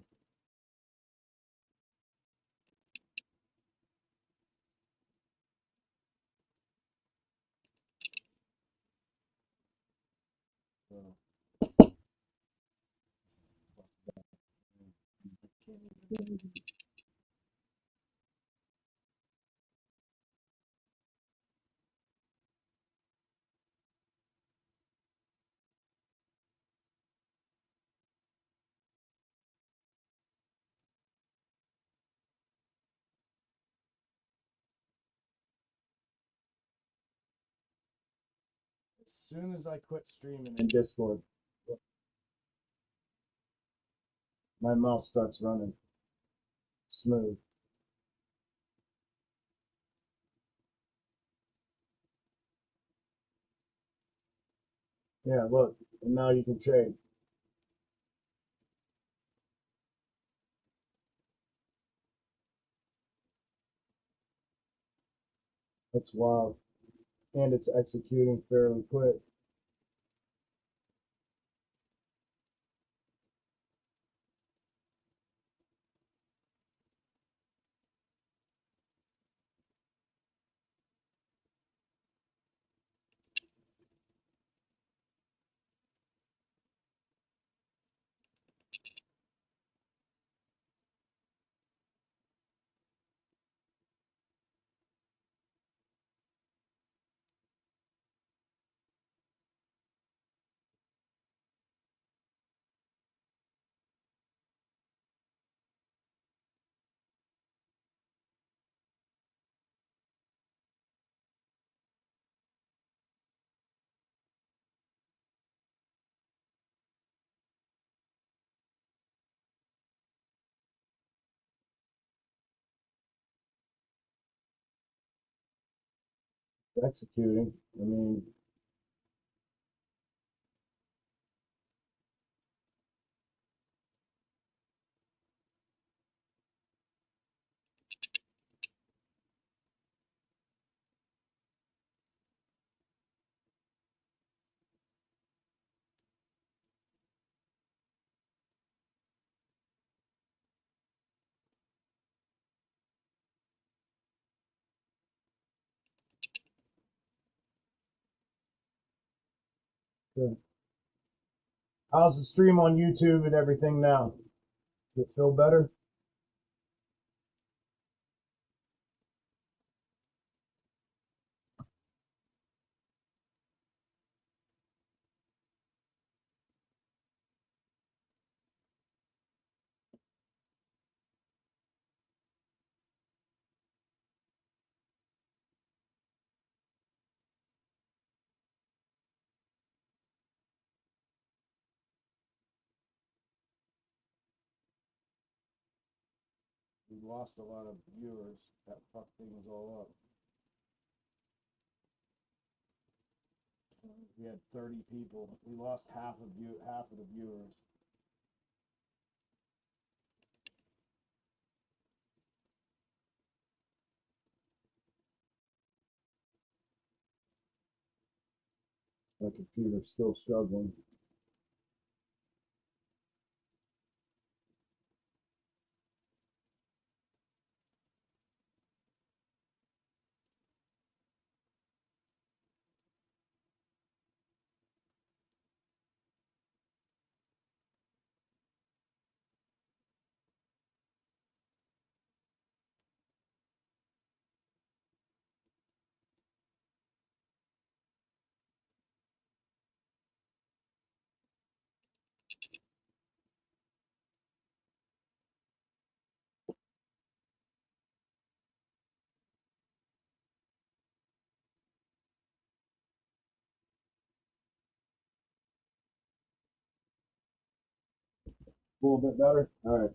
As soon as I quit streaming in Discord, my mouse starts running smooth. Yeah, look, and now you can trade. That's wild. And it's executing fairly quick. It's executing. I mean, good. How's the stream on YouTube and everything now? Does it feel better? We lost a lot of viewers. That fucked things all up. We had 30 people. We lost half of the viewers. My computer's still struggling. A little bit better? All right.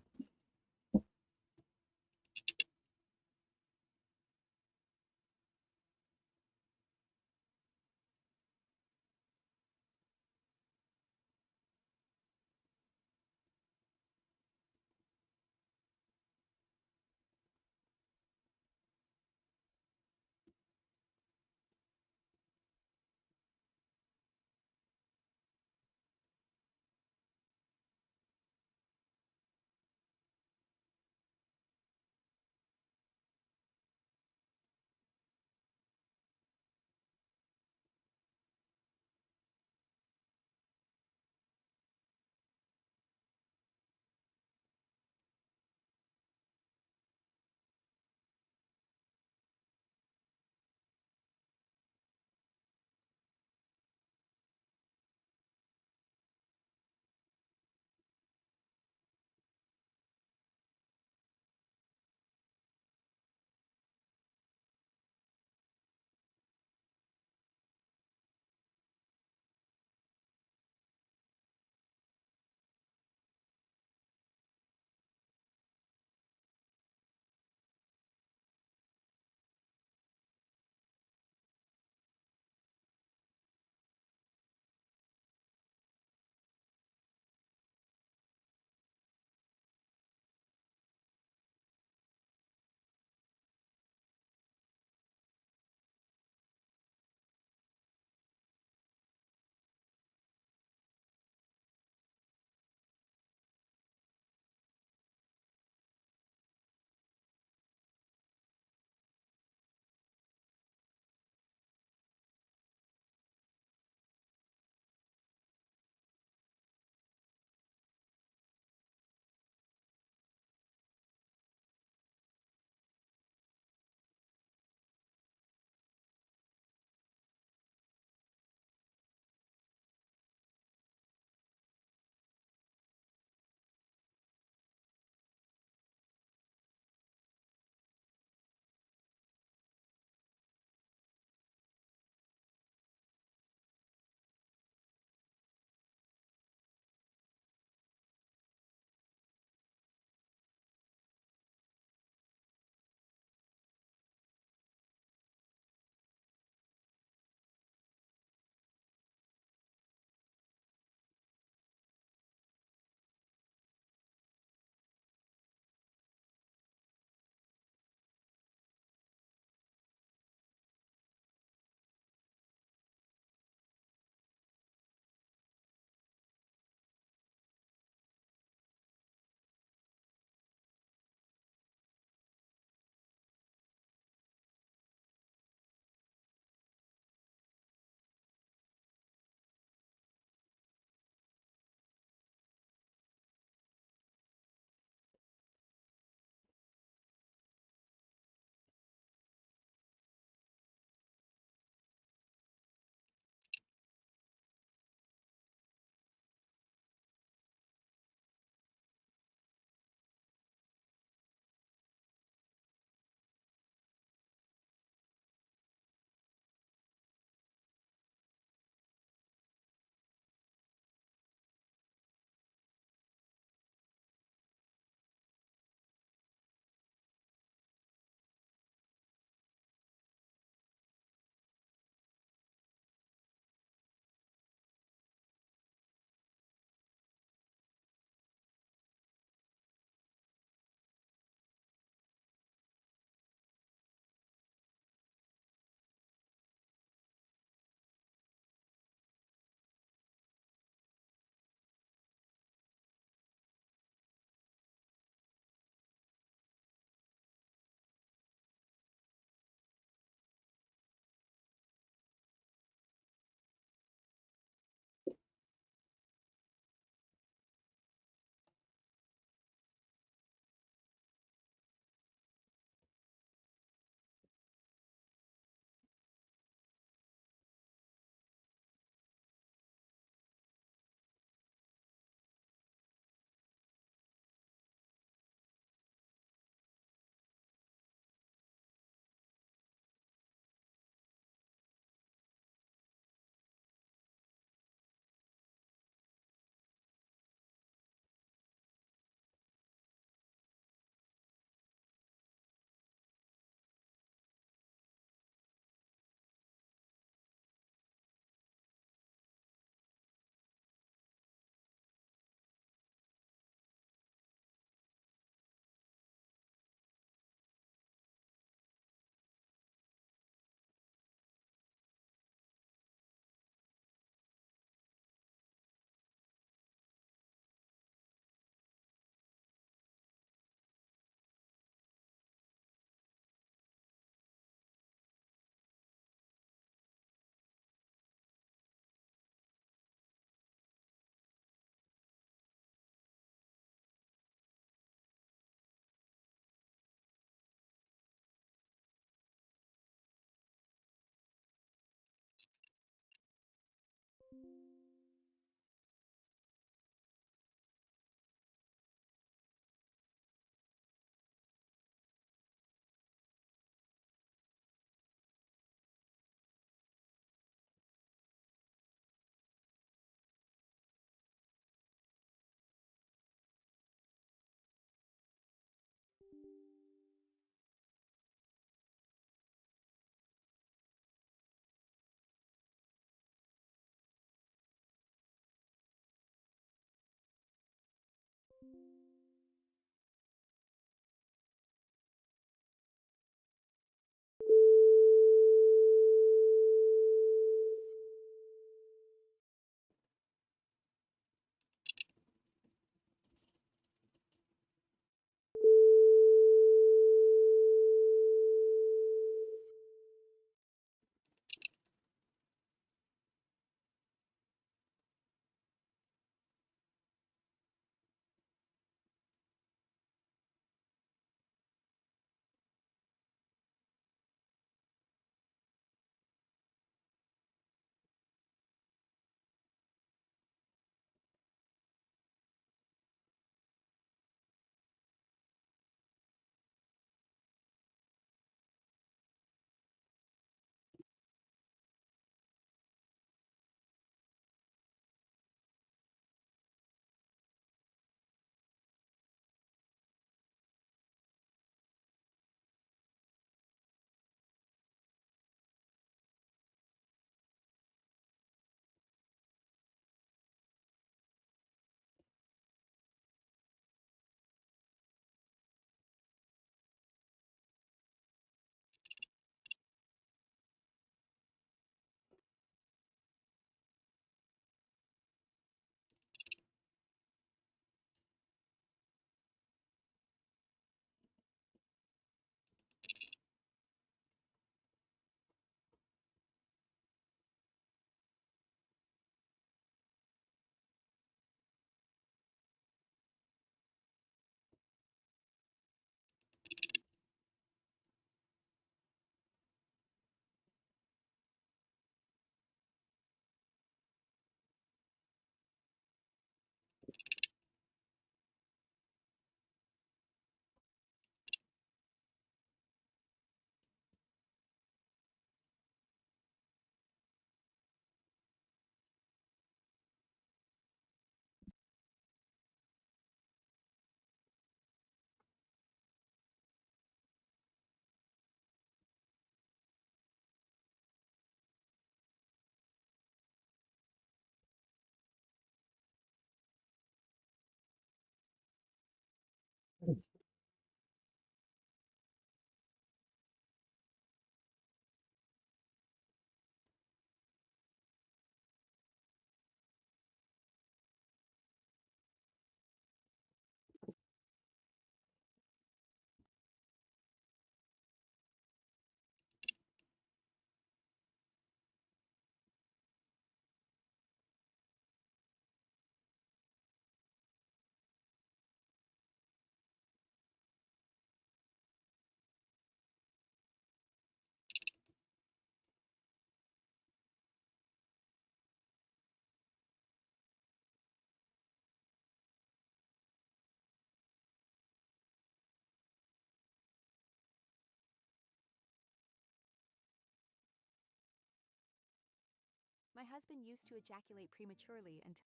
My husband used to ejaculate prematurely until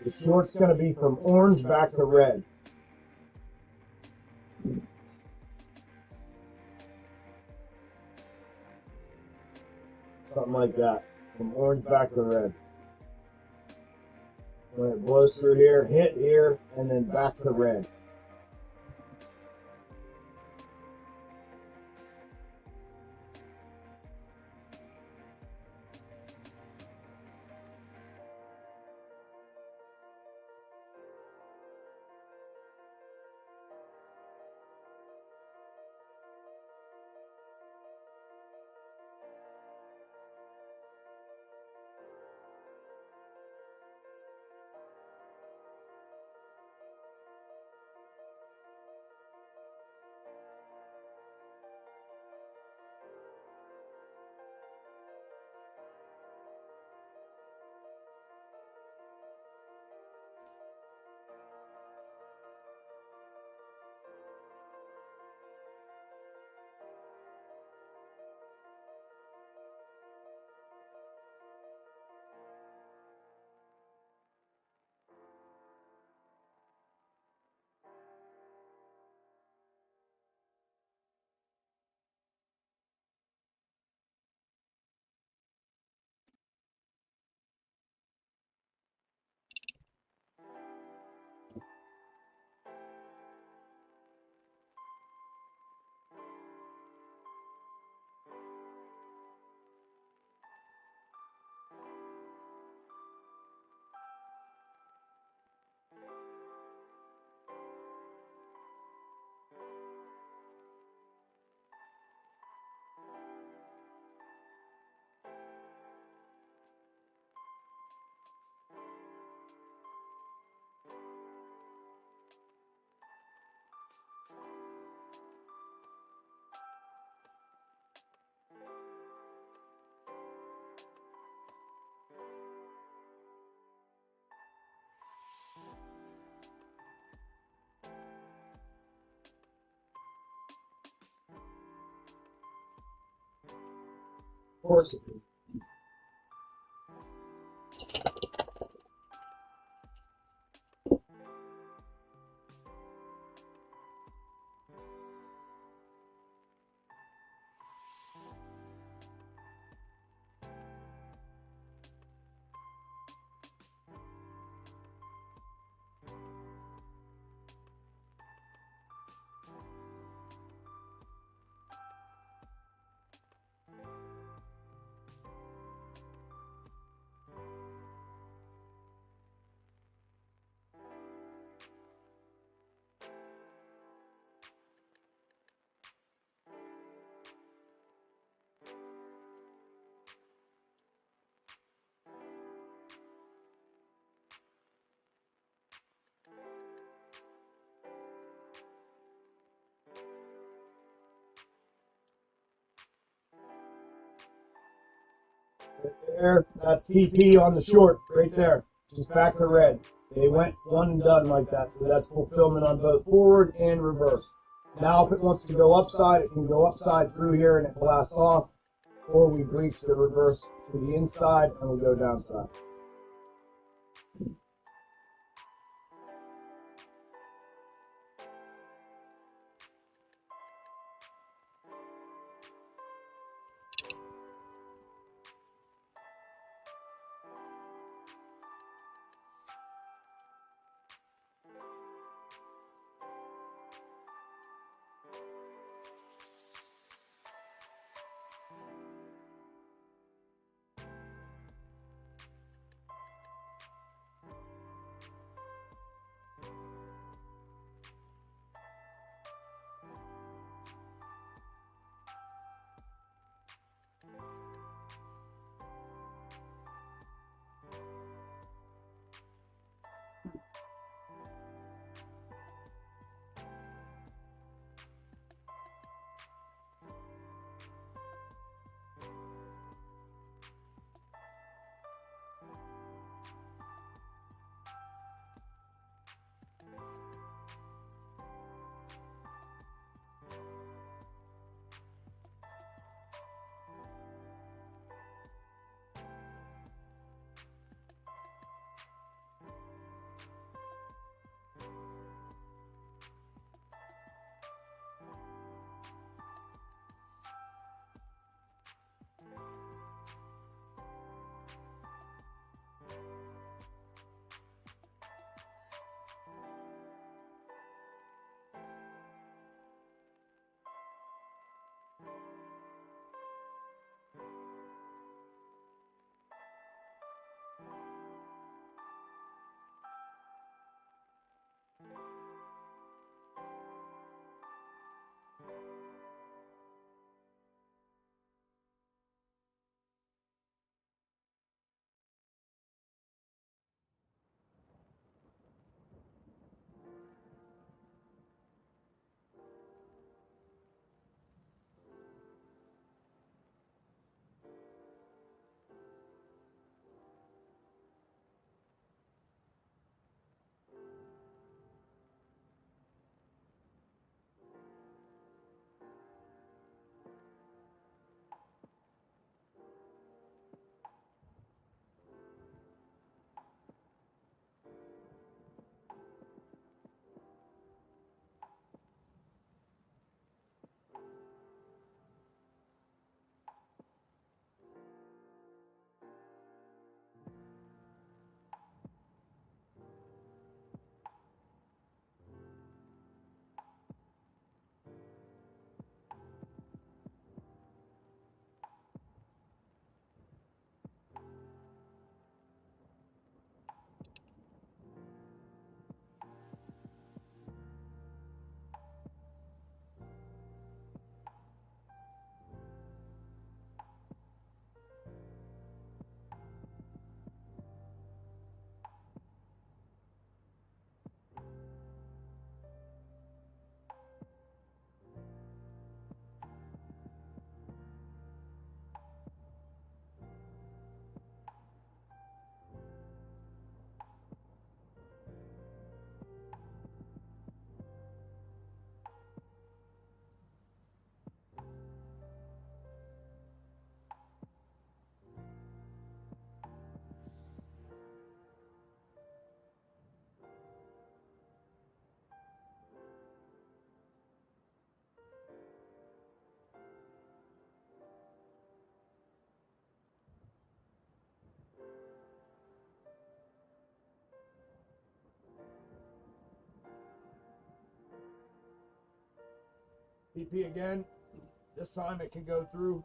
The short's going to be from orange back to red. Something like that. From orange back to red. When it blows through here, hit here, and then back to red. Of course it is. There, that's TP on the short, right there. Just back to red. They went one and done like that, so that's fulfillment on both forward and reverse. Now if it wants to go upside, it can go upside through here and it blasts off, or we breach the reverse to the inside and we go downside. PP again. This time it can go through.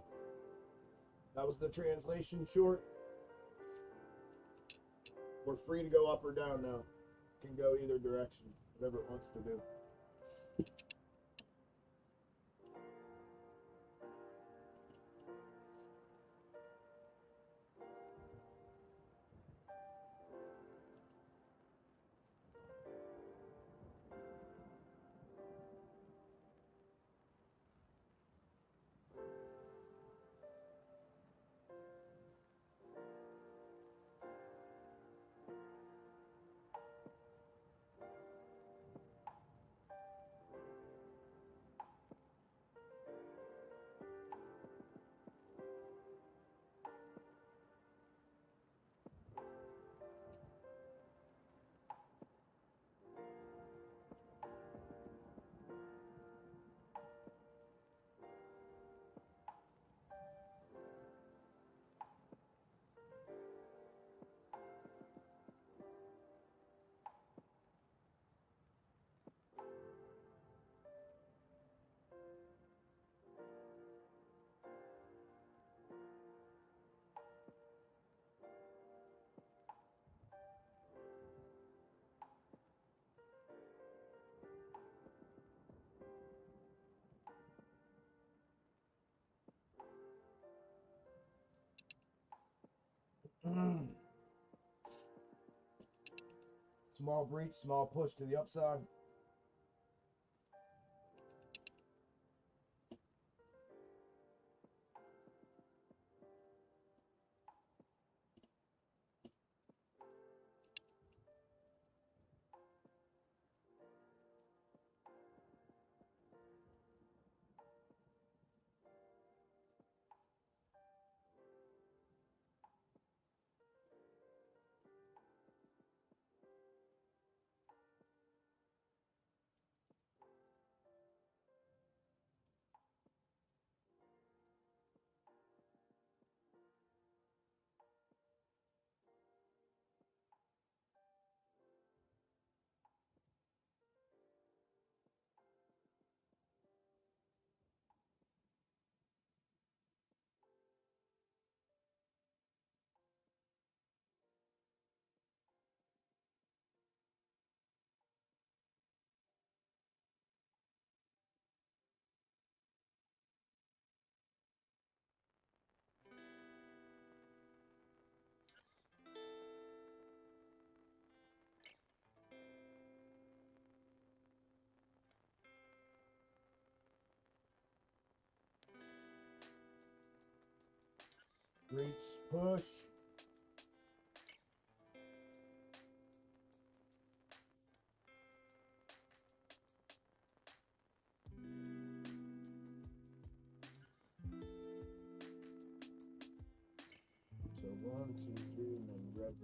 That was the translation short. We're free to go up or down now. It can go either direction, whatever it wants to do. Small breach, small push to the upside. Breach, push. So 1, 2, 3, and then red.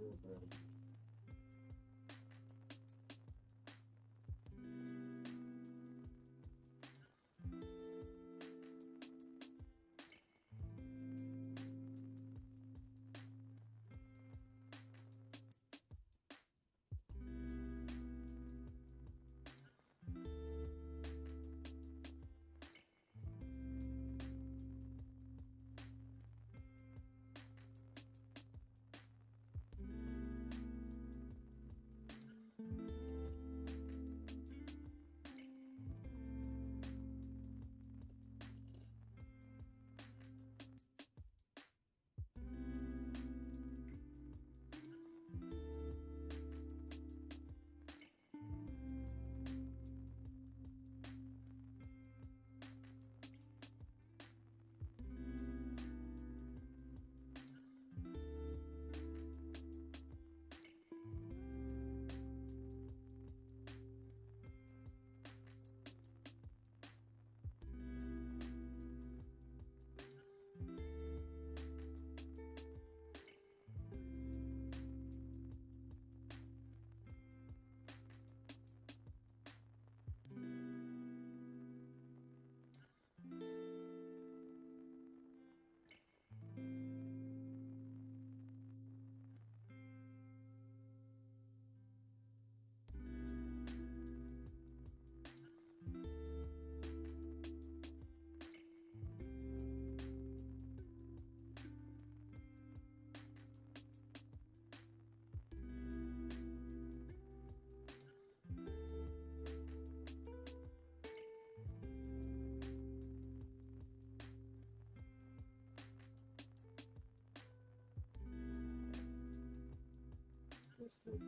missed it.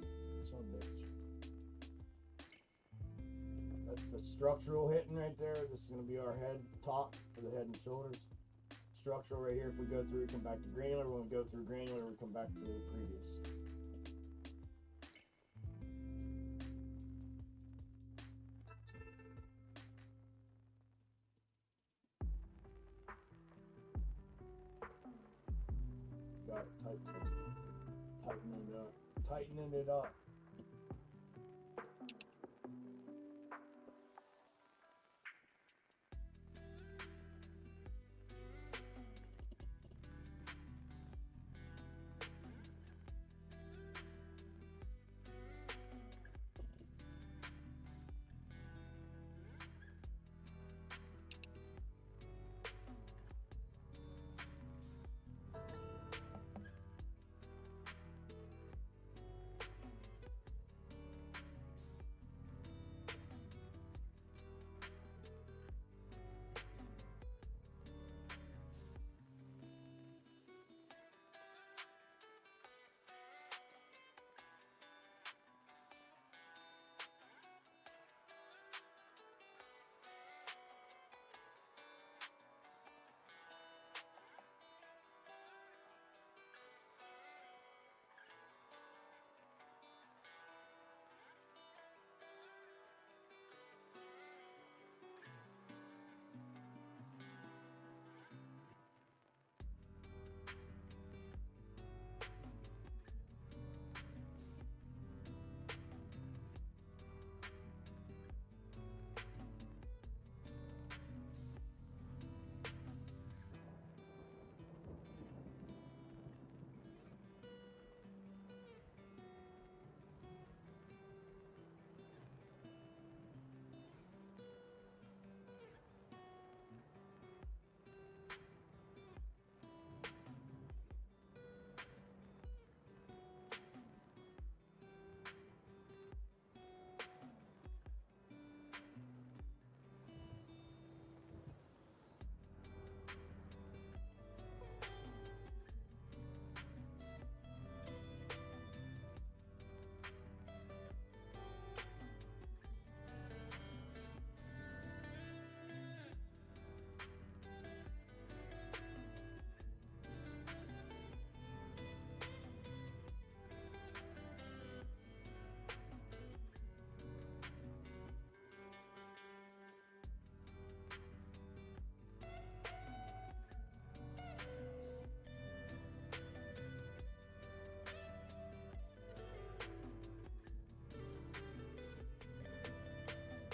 Son of a bitch. That's the structural hitting right there. This is going to be our head top for the head and shoulders. Structural right here. If we go through, we come back to granular. When we go through granular, we come back to the previous. Got it. Tightening it up. Tightening it up.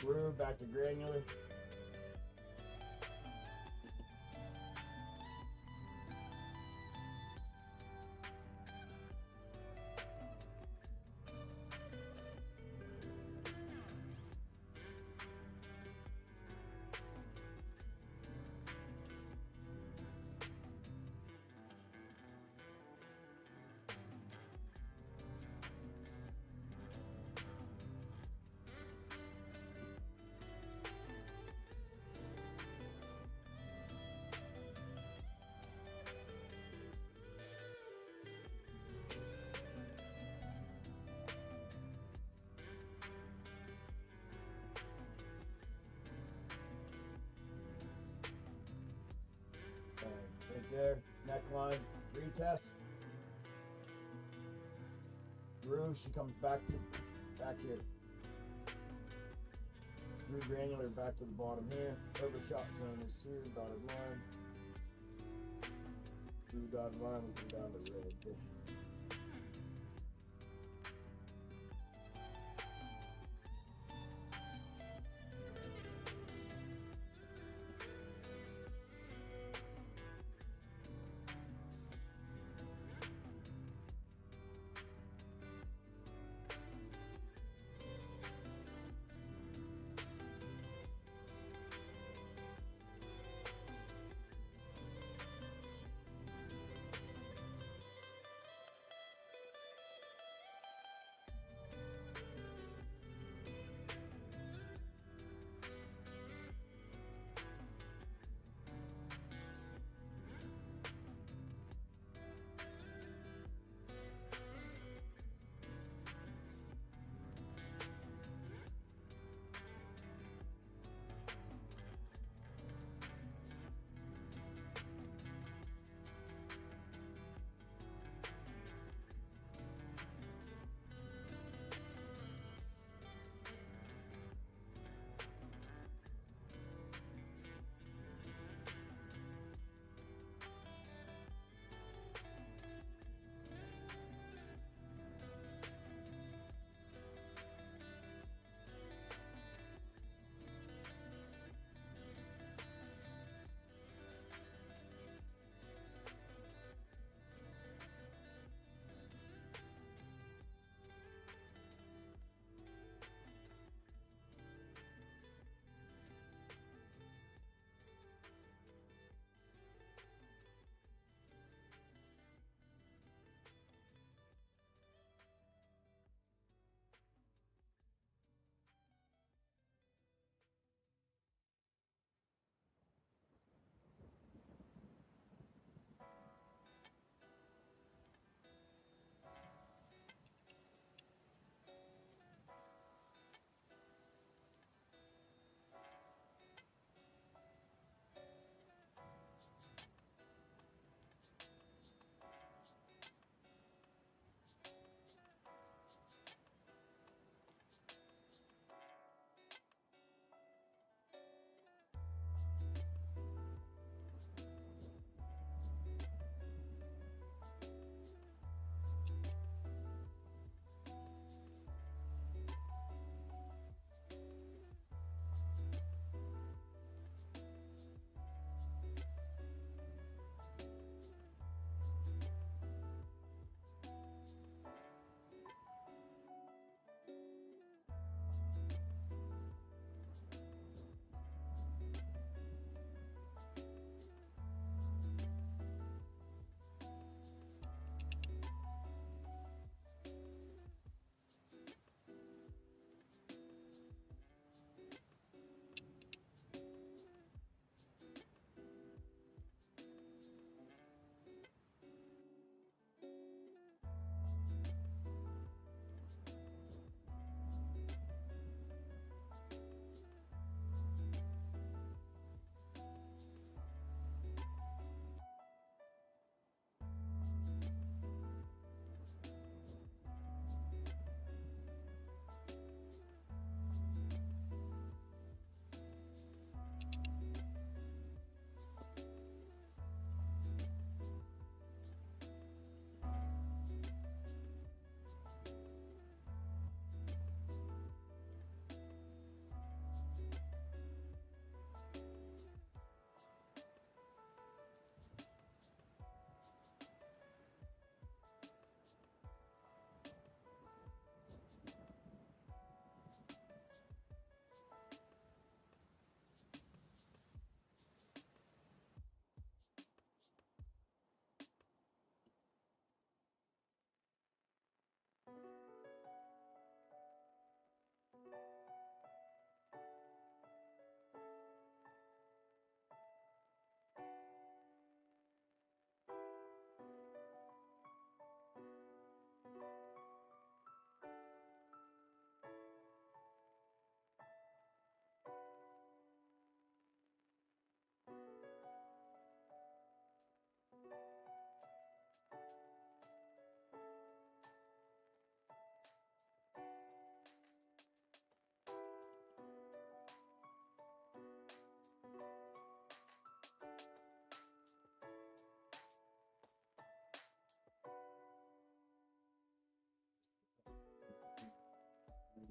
Groove back to granular. Right there, neckline, retest. Groove, she comes back here. Groove granular back to the bottom here. Overshot zone is here, dotted line. Groove dotted line, we come down to red here.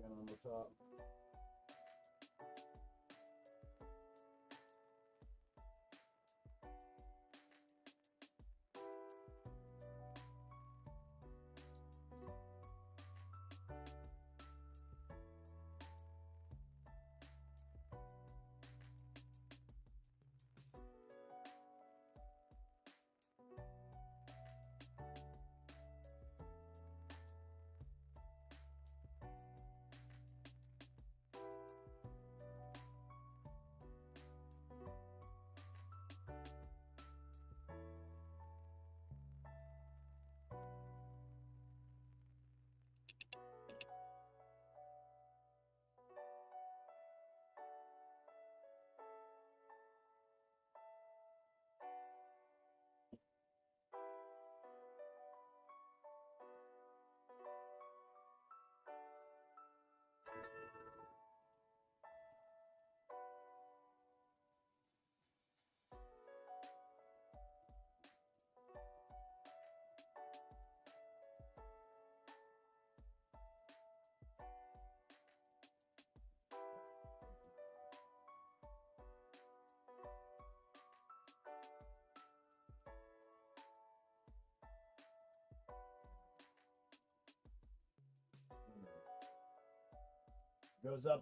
again on the top.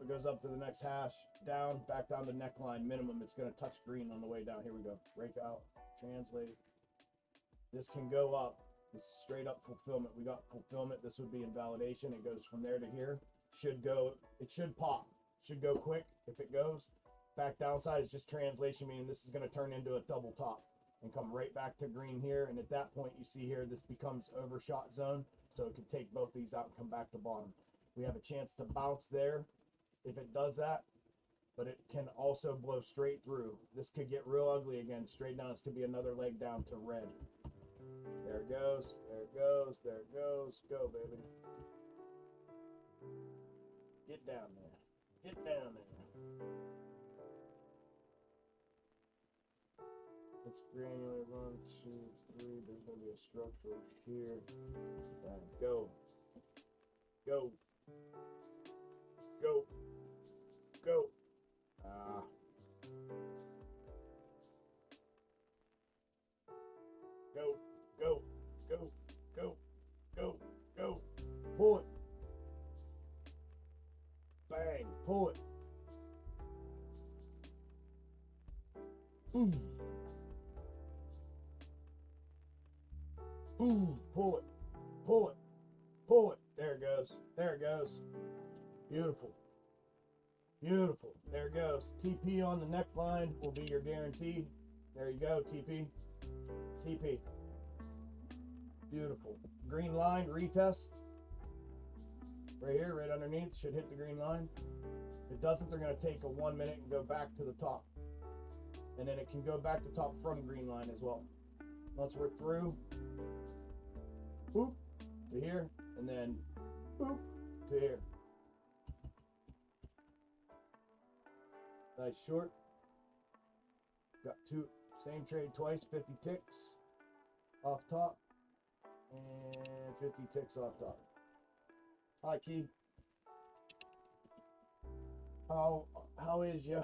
It goes up to the next hash, down, back down to neckline minimum. It's going to touch green on the way down. Here we go. Break out, translate. This can go up. This is straight up fulfillment. We got fulfillment. This would be invalidation. It goes from there to here. Should go, it should pop. Should go quick if it goes. Back downside is just translation, meaning this is going to turn into a double top and come right back to green here. And at that point, you see here, this becomes overshot zone. So it could take both these out and come back to bottom. We have a chance to bounce there if it does that, but it can also blow straight through. This could get real ugly again, straight down. This could be another leg down to red. There it goes, there it goes, there it goes. Go, baby. Get down there. Get down there. Let's granulate 1, 2, 3. There's going to be a structure here. And go. Go. Go. Go. Ah. Go. Go. Go. Go. Go. Go. Pull it. Bang. Pull it. Boom. Boom. Pull it. Pull it. Pull it. There it goes. There it goes. Beautiful. Beautiful. There it goes. TP on the neckline will be your guarantee. There you go. TP. TP. Beautiful. Green line retest. Right here, right underneath. Should hit the green line. If it doesn't, they're going to take a 1 minute and go back to the top. And then it can go back to top from green line as well. Once we're through, boop, to here, and then boop, to here. Nice short. Got two, same trade twice, 50 ticks off top, and 50 ticks off top. Hi, Key. How is ya?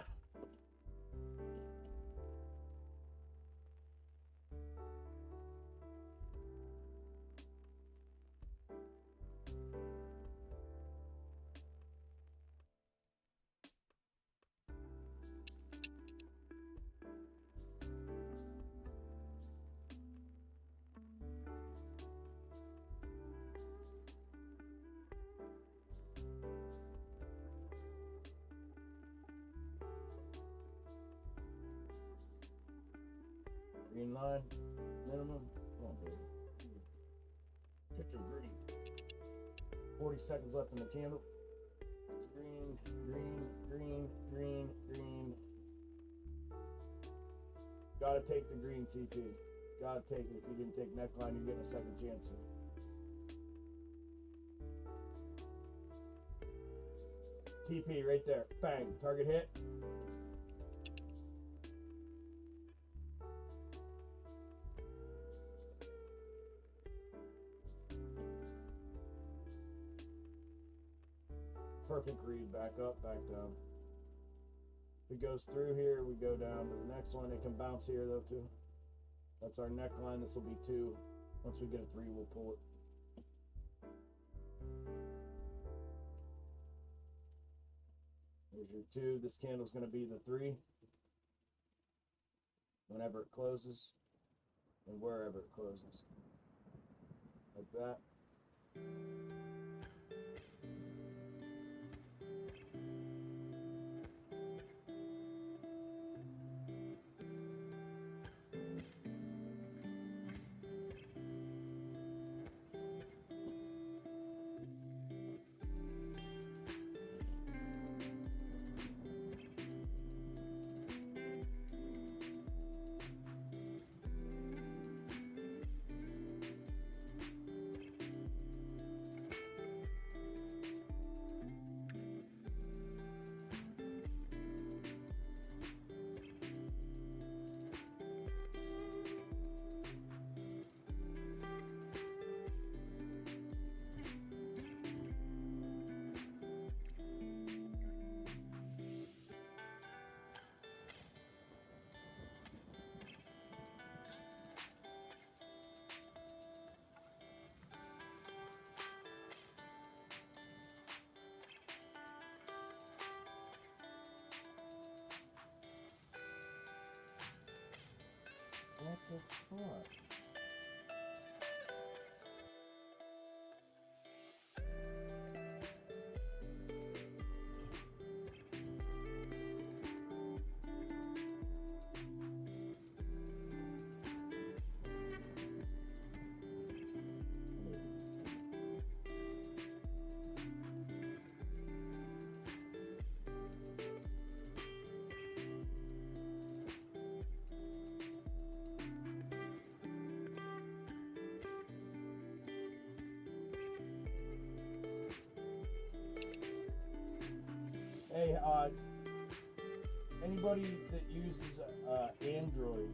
Green line, minimum. Come on, baby. Get your green. 40 seconds left in the candle. Green, green, green, green, green. Gotta take the green TP. Gotta take it. If you didn't take neckline, you're getting a second chance here. TP right there. Bang. Target hit. perfect read. Back up, back down. If it goes through here, we go down to the next one. It can bounce here though too. That's our neckline. This will be 2. Once we get a 3, we'll pull it. Here's your 2. This candle's going to be the 3. Whenever it closes, and wherever it closes. Like that. What the fuck? Hey, anybody that uses Android,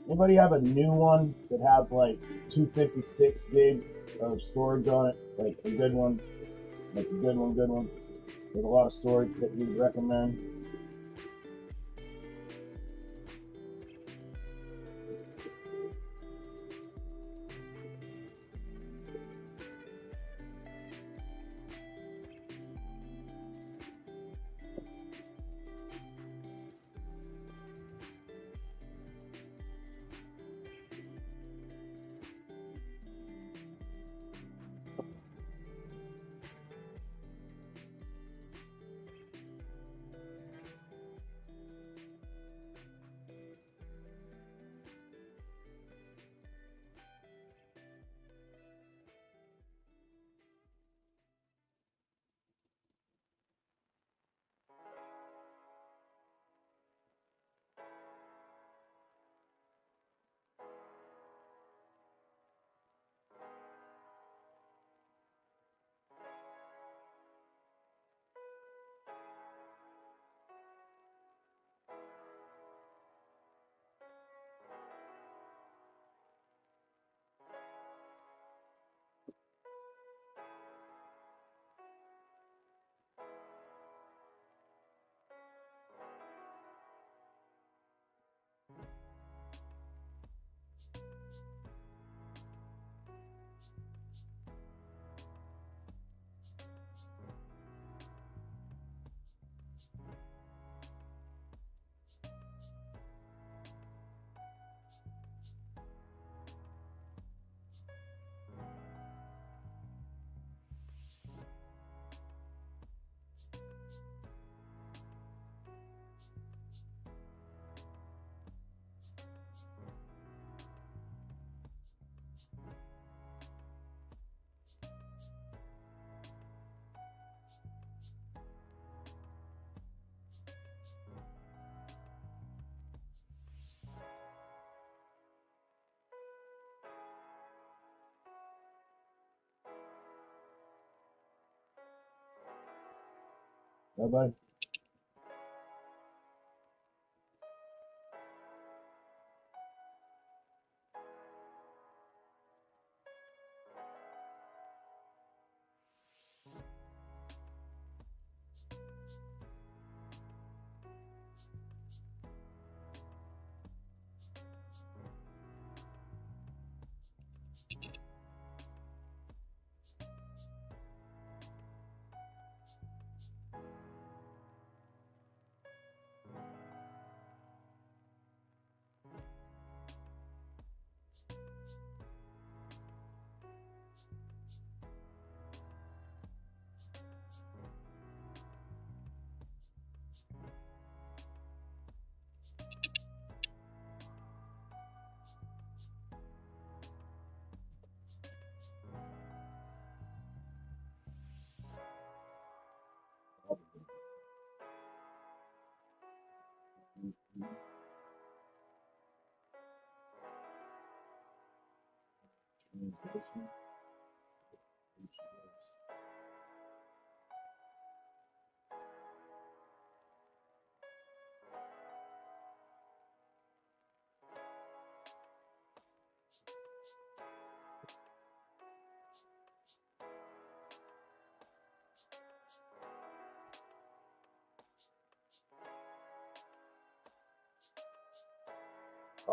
anybody have a new one that has like 256 gig of storage on it? Like a good one, good one, with a lot of storage that you'd recommend? Bye-bye. Translation.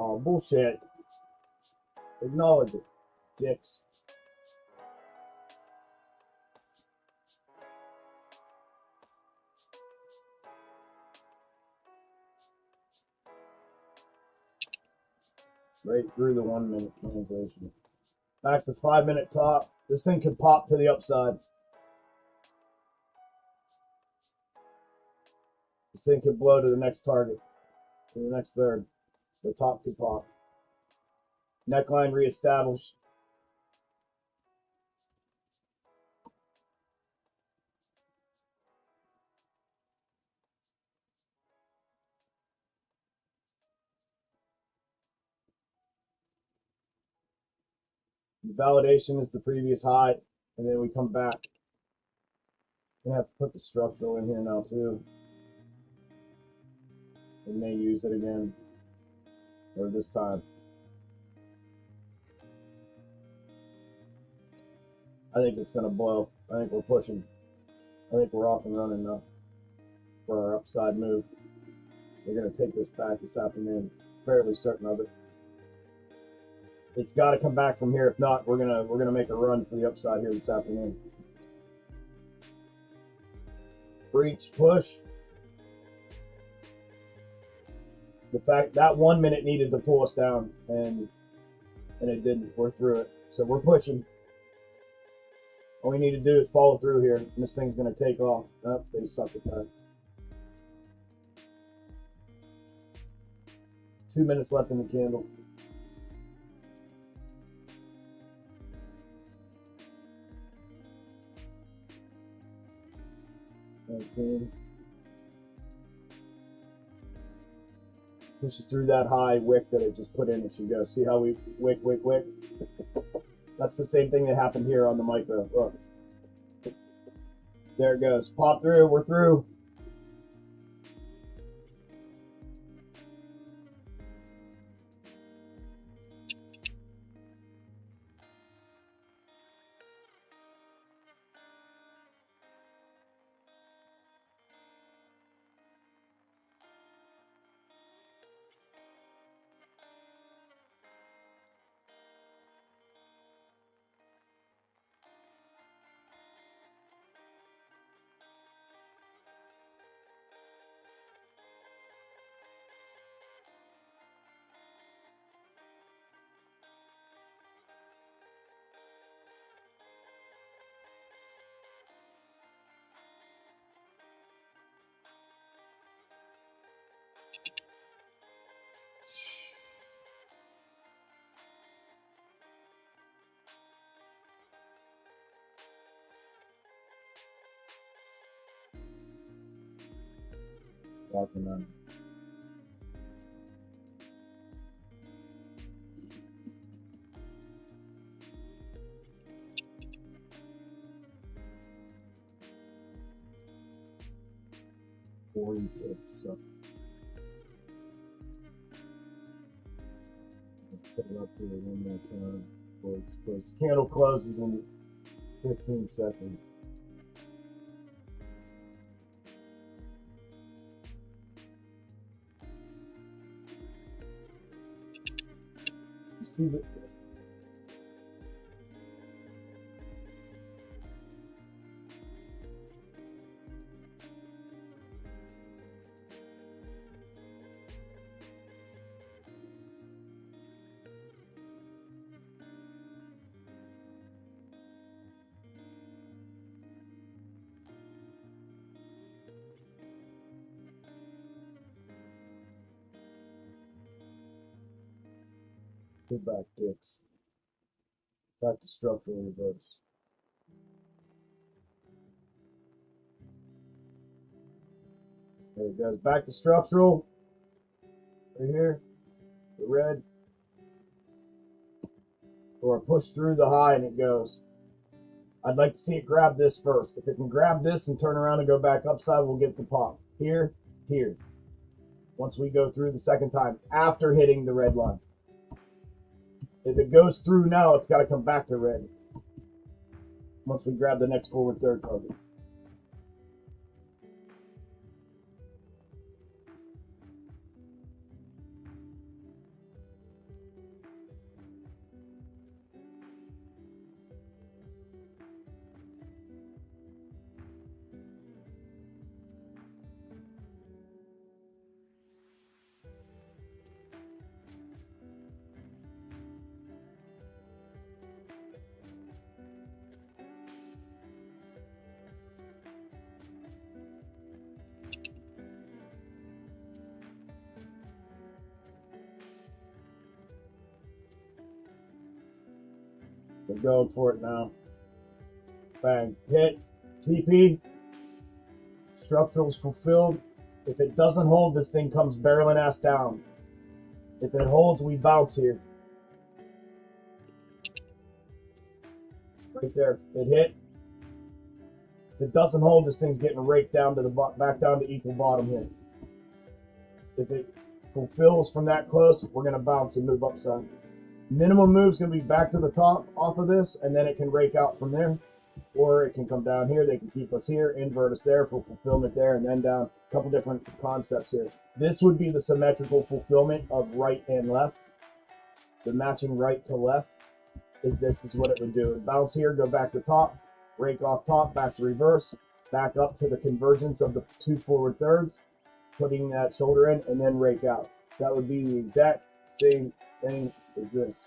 Oh, bullshit. Acknowledge it, dicks. Right through the 1 minute translation. Back to 5 minute top. This thing could pop to the upside. This thing could blow to the next target, to the next third. The top could pop. Neckline reestablished. Validation is the previous high, and then we come back. I'm gonna have to put the structural in here now too. We may use it again, or this time. I think it's gonna blow. I think we're pushing. I think we're off and running now for our upside move. We're gonna take this back this afternoon. Fairly certain of it. It's got to come back from here. If not, we're gonna make a run for the upside here this afternoon. Breach, push. The fact that 1 minute needed to pull us down, and it didn't. We're through it, so we're pushing. All we need to do is follow through here, and this thing's gonna take off. Oh, they suck at that. 2 minutes left in the candle. 19. Pushes through that high wick that it just put in. It should go. See how we wick. That's the same thing that happened here on the micro. Look. There it goes. Pop through. We're through. Walking on. So put it up here one more time. Close. Candle closes in 15 seconds. You see the Get back, dicks. Back to structural reverse. There it goes. Back to structural. Right here. The red. or push through the high and it goes. I'd like to see it grab this first. If it can grab this and turn around and go back upside, we'll get the pop. Here, here. Once we go through the second time, after hitting the red line. If it goes through now, it's got to come back to red. Once we grab the next forward third target. We're going for it now. Bang. Hit. TP. Structural's fulfilled. If it doesn't hold, this thing comes barreling ass down. If it holds, we bounce here. Right there. It hit. If it doesn't hold, this thing's getting raked down to the back down to equal bottom here. If it fulfills from that close, we're going to bounce and move upside. Minimum move is going to be back to the top off of this, and then it can rake out from there. Or it can come down here. They can keep us here, invert us there for fulfillment there, and then down. A couple different concepts here. This would be the symmetrical fulfillment of right and left. The matching right to left this is what it would do. It'd bounce here, go back to top, rake off top, back to reverse, back up to the convergence of the two forward thirds, putting that shoulder in, and then rake out. That would be the exact same thing as this.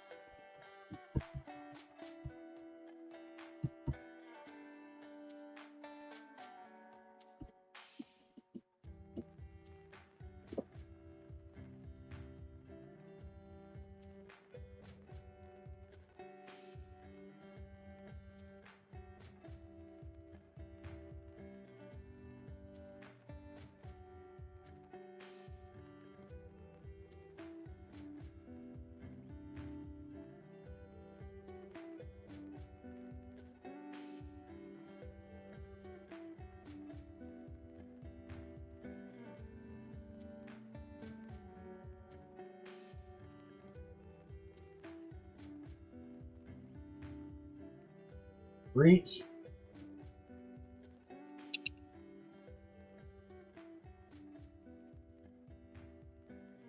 Reach.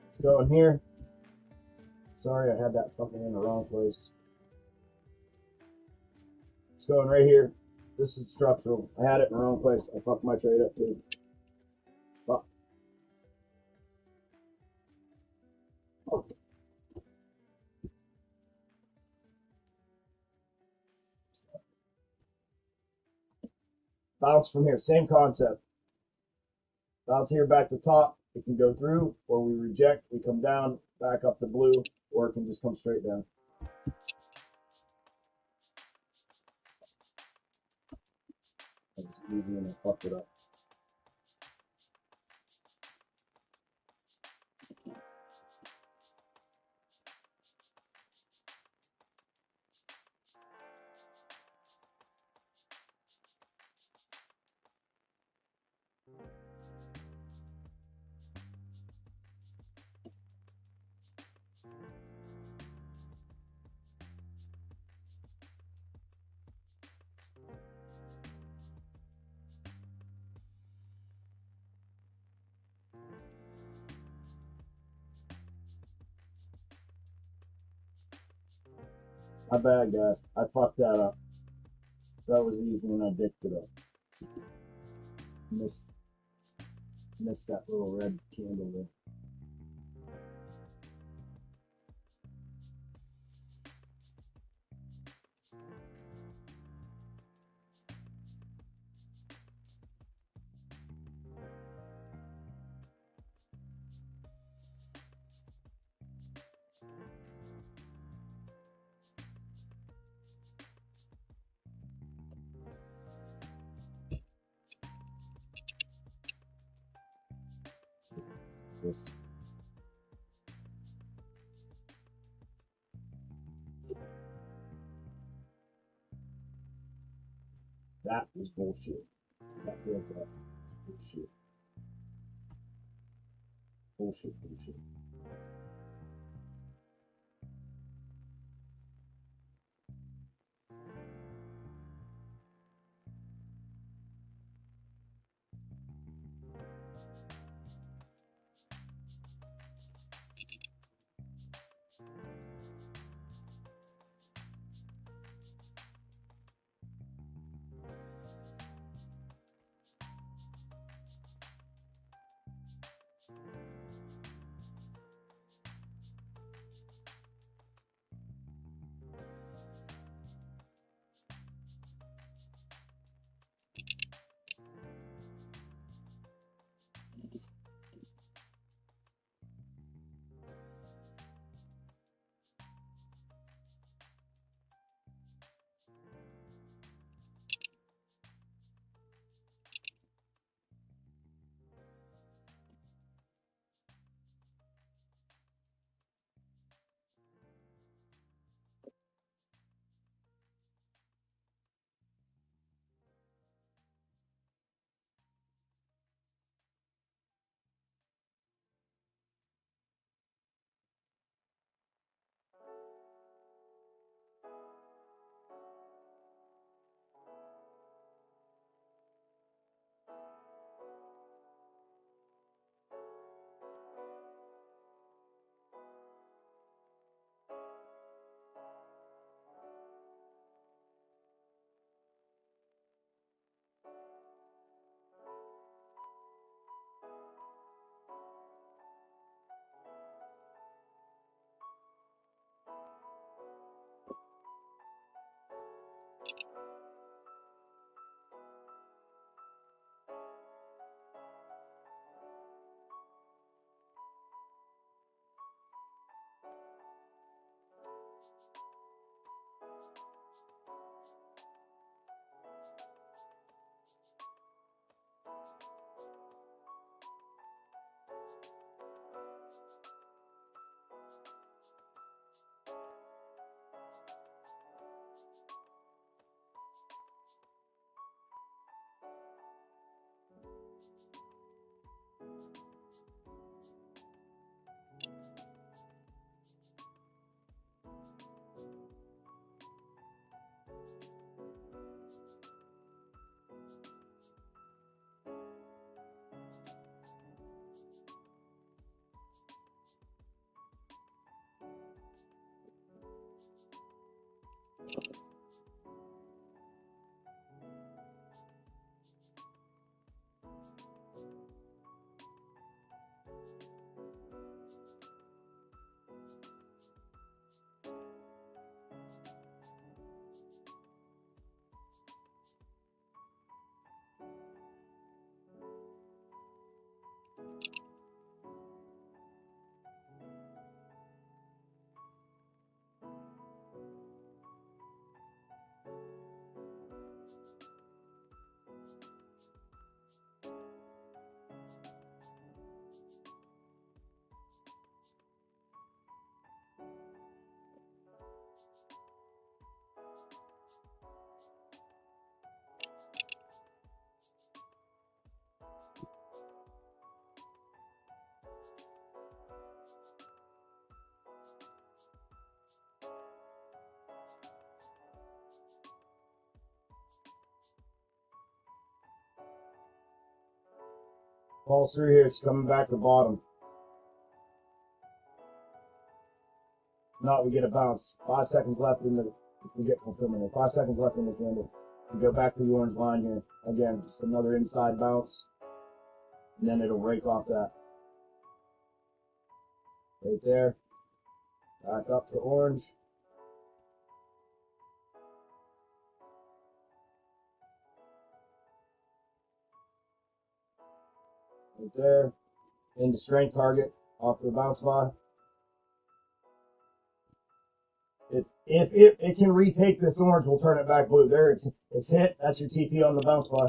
Let's go in here. Sorry, I had that fucking in the wrong place. It's going right here. This is structural. I had it in the wrong place. I fucked my trade up too. Fuck. Bounce from here, same concept. Bounce here back to top. It can go through, or we reject. We come down, back up to blue, or it can just come straight down. That was easy and I fucked it up. My bad, guys. I fucked that up. That was easy and I dicked it up. Missed that little red candle there. This. That is bullshit. That feels like bullshit. Bullshit. Falls through here, it's coming back to the bottom. Not, we get a bounce. 5 seconds left in the, we get fulfillment. 5 seconds left in the candle. We go back to the orange line here. Again, just another inside bounce. And then it'll break off that. Right there. Back up to orange. Right there. Into strength target. Off the bounce buy. If it can retake this orange, we'll turn it back blue. There, it's hit. That's your TP on the bounce buy.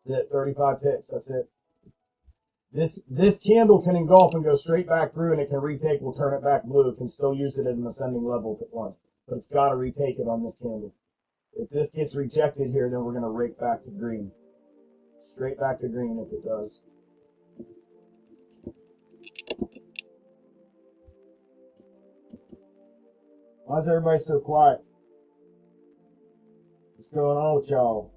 That's it. 35 ticks. That's it. This candle can engulf and go straight back through, and it can retake. We'll turn it back blue. It can still use it at an ascending level if it wants. but it's got to retake it on this candle. If this gets rejected here, then we're going to rake back to green. Straight back to green if it does. Why is everybody so quiet? What's going on with y'all?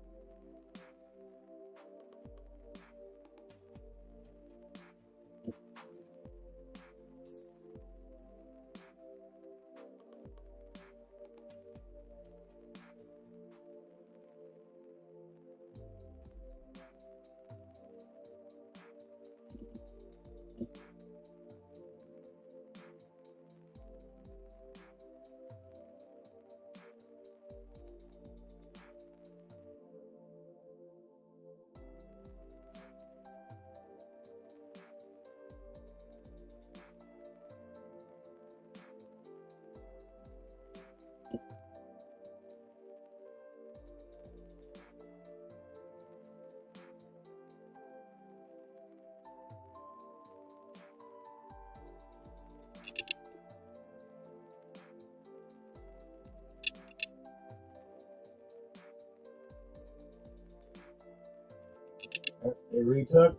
It retook.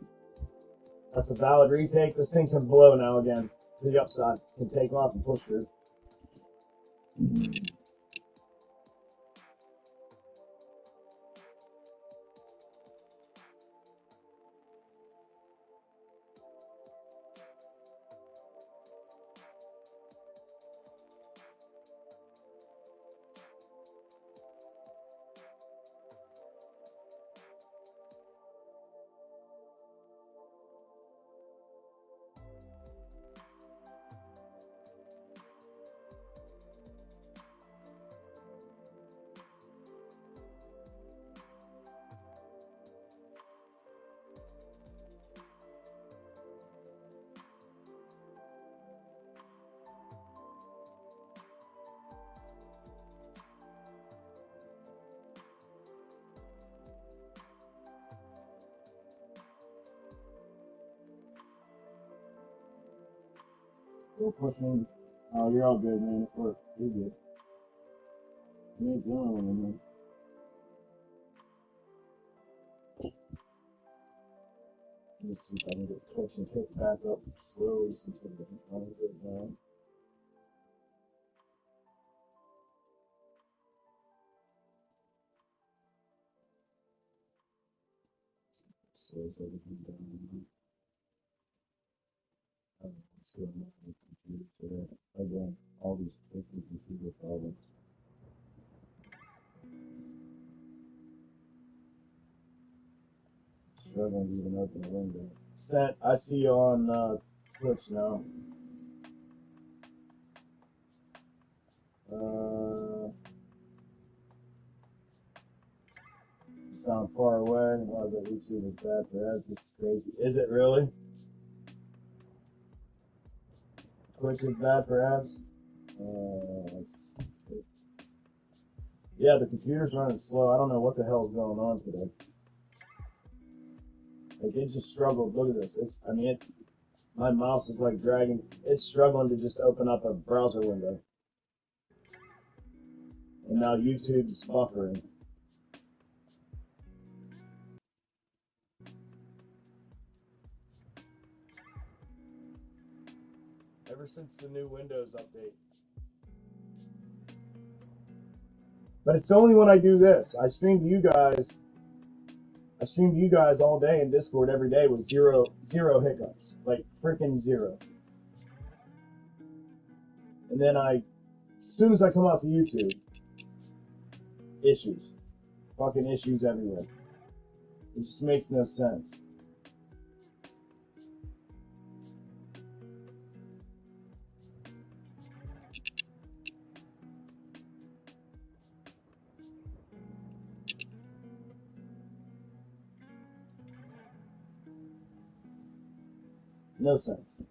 That's a valid retake. This thing can blow now again to the upside. Can take off and push through. Still pushing. Oh, you're all good, man. It worked. You're good. You ain't doing anything, man. Let me see if I can get Twitch and kick back up slowly since I'm getting kind of good now. Slows everything down. I don't know what's going on with the computer today. Again, all these freaking computer problems. Struggling to even open the window. Sent, I see you on Twitch now. You sound far away. Oh, that YouTube is bad for ads. This is crazy. Is it really? Twitch is bad for ads? Yeah, the computer's running slow. I don't know what the hell's going on today. Like, it just struggled. Look at this. My mouse is like dragging. It's struggling to just open up a browser window. And now YouTube's buffering. Ever since the new Windows update. But it's only when I do this. I stream to you guys all day in Discord every day with zero hiccups. Like freaking zero. And then as soon as I come out to YouTube, issues. Fucking issues everywhere. It just makes no sense. No sense.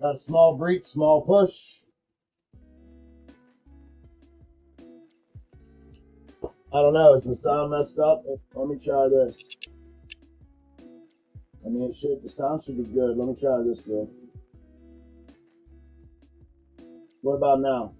Got a small breach, small push. I don't know, is the sound messed up? Let me try this. I mean, the sound should be good. Let me try this though. What about now?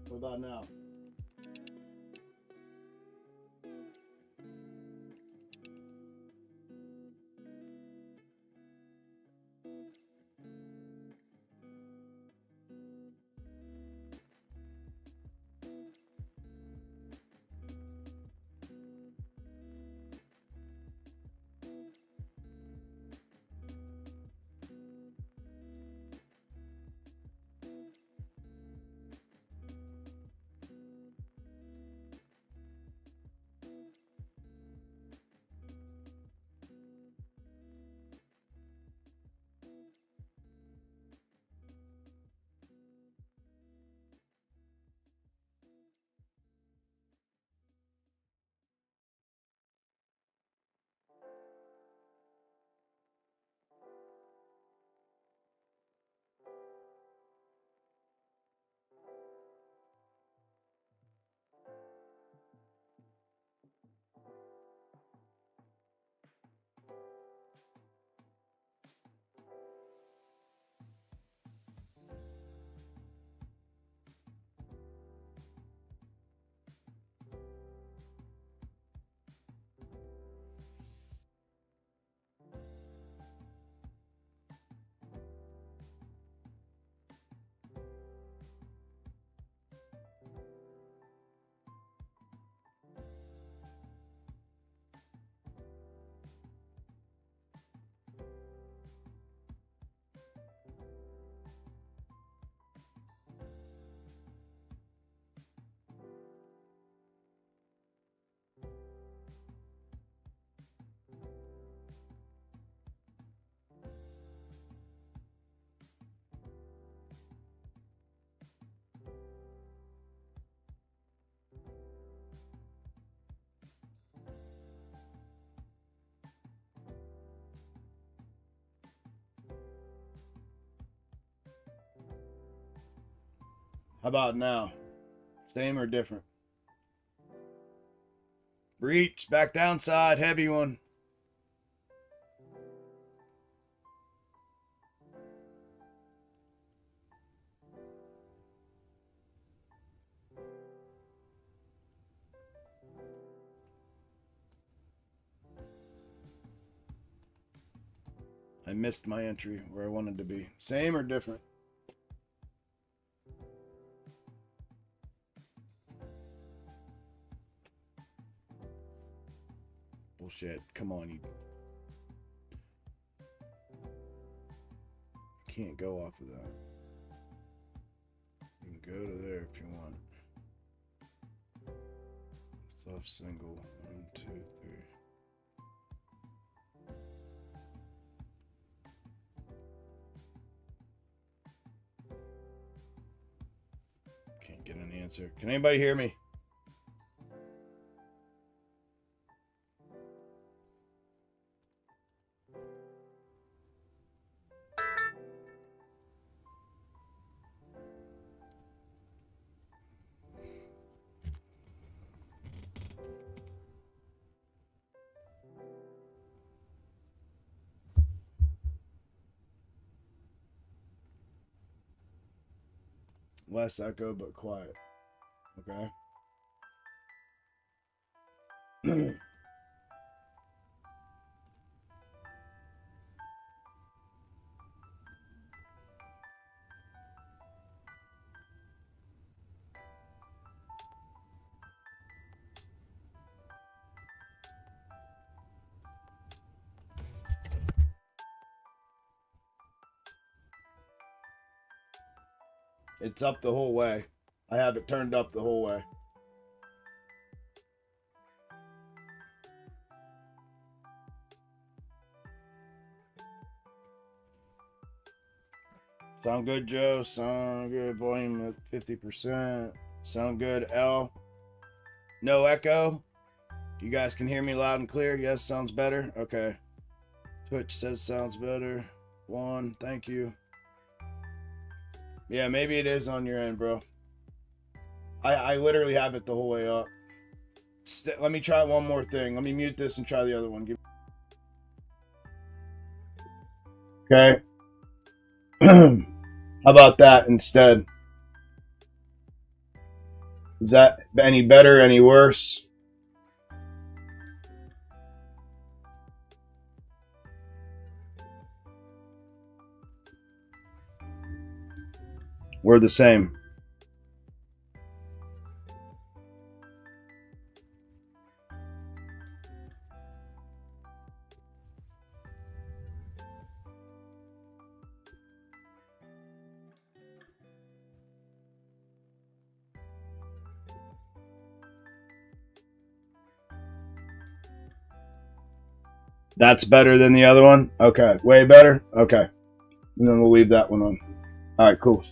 What about now? How about now? Same or different? Breach, back downside, heavy one. I missed my entry where I wanted to be. Same or different? Bullshit. Come on, you can't go off of that. You can go to there if you want. It's off single. 1, 2, 3. Can't get an answer. Can anybody hear me? Less echo, but quiet. Okay. It's up the whole way. I have it turned up the whole way. Sound good, Joe? Sound good. Volume at 50%. Sound good, L? No echo? You guys can hear me loud and clear? Yes, sounds better? Okay. Twitch says sounds better. 1, thank you. Yeah, maybe it is on your end, bro. I literally have it the whole way up. Let me try one more thing. Let me mute this and try the other one. Okay. How about that instead? Is that any better, any worse? We're the same. That's better than the other one? Okay. Way better? Okay. And then we'll leave that one on. All right, cool.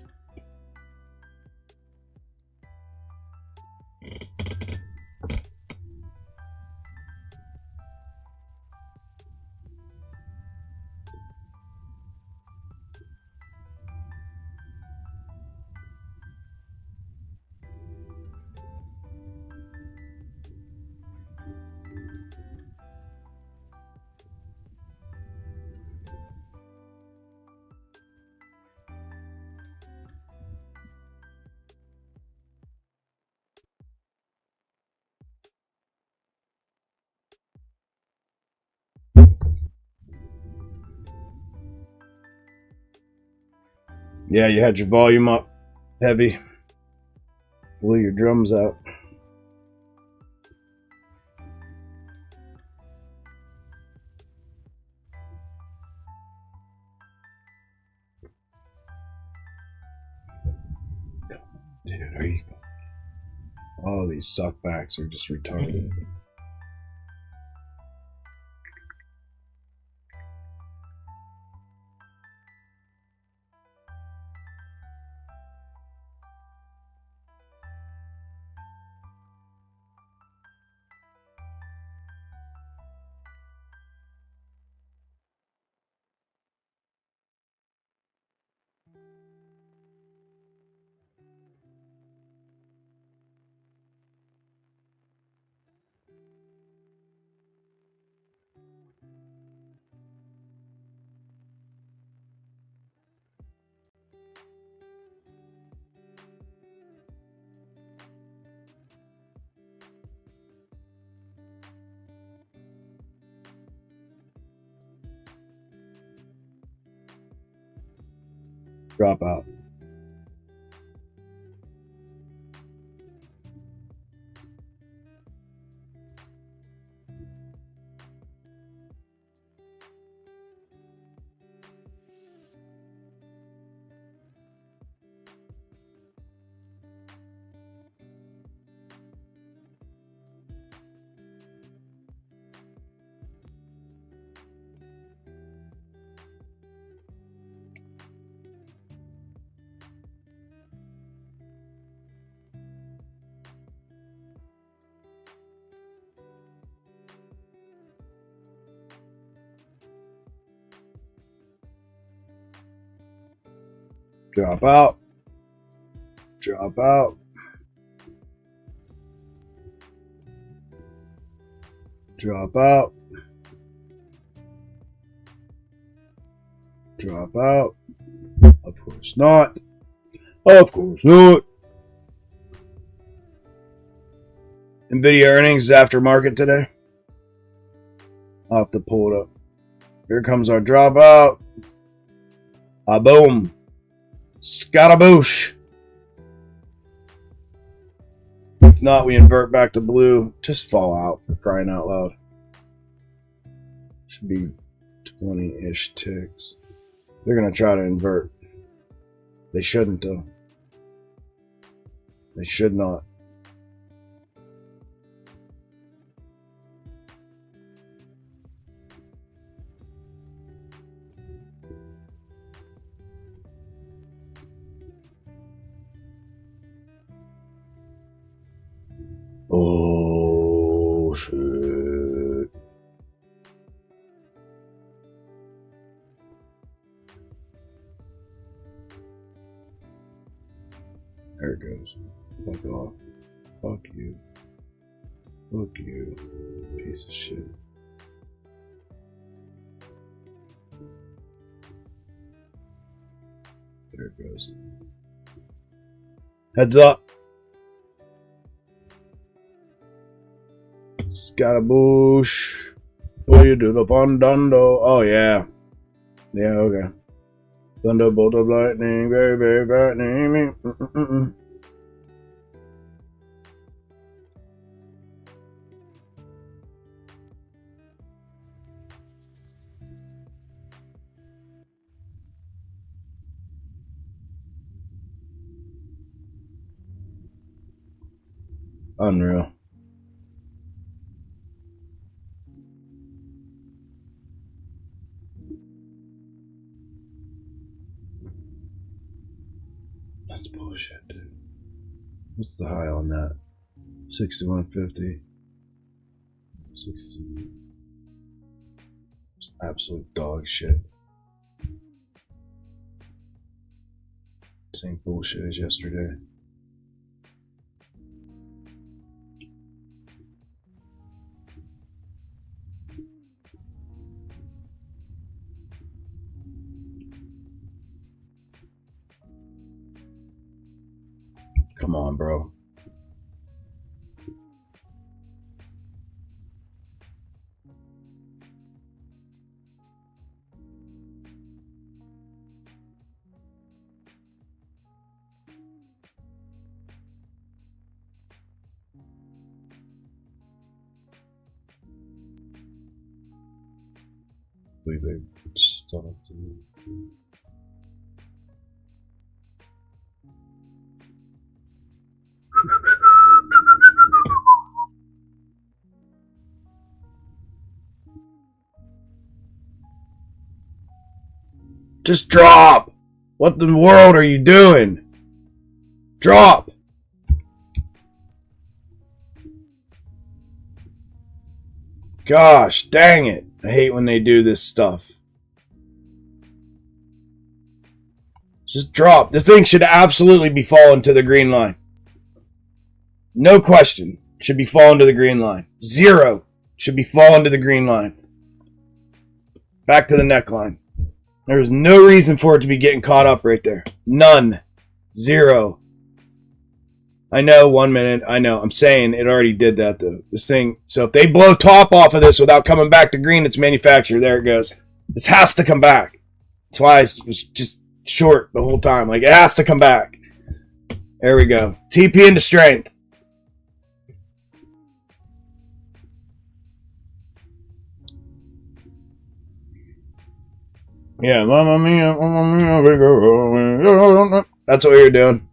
Yeah, you had your volume up heavy. Blew your drums out. Dude, are you... Oh, these suckbacks are just retarded. Drop out. Drop out. Drop out. Drop out. Drop out. Of course not. Of course not. NVIDIA earnings after market today. I'll have to pull it up. Here comes our dropout. Ah, boom. Scataboosh. If not, we invert back to blue. Just fall out for crying out loud. Should be 20-ish ticks. They're going to try to invert. They shouldn't, though. They should not. Oh, shit. There it goes. Fuck off. Fuck you. Fuck you. Piece of shit. There it goes. Heads up. Scaramouche. What you do the fondando? Oh yeah. Yeah, okay. Thunderbolt of lightning, very, very frightening. Unreal. That's bullshit, dude. What's the high on that? 6150. 67. It's absolute dog shit. Same bullshit as yesterday. Come on, bro. Wait, stop. Just drop! What in the world are you doing? Drop! Gosh, dang it. I hate when they do this stuff. Just drop. This thing should absolutely be falling to the green line. No question. Should be falling to the green line. 0 should be falling to the green line. Back to the neckline. There's no reason for it to be getting caught up right there. None. 0. I know, 1 minute. I know. I'm saying it already did that, though. This thing. So if they blow top off of this without coming back to green, it's manufactured. There it goes. This has to come back. That's why I was just short the whole time. Like, it has to come back. There we go. TP into strength. Yeah, mamma mia, big girl. That's what you're doing.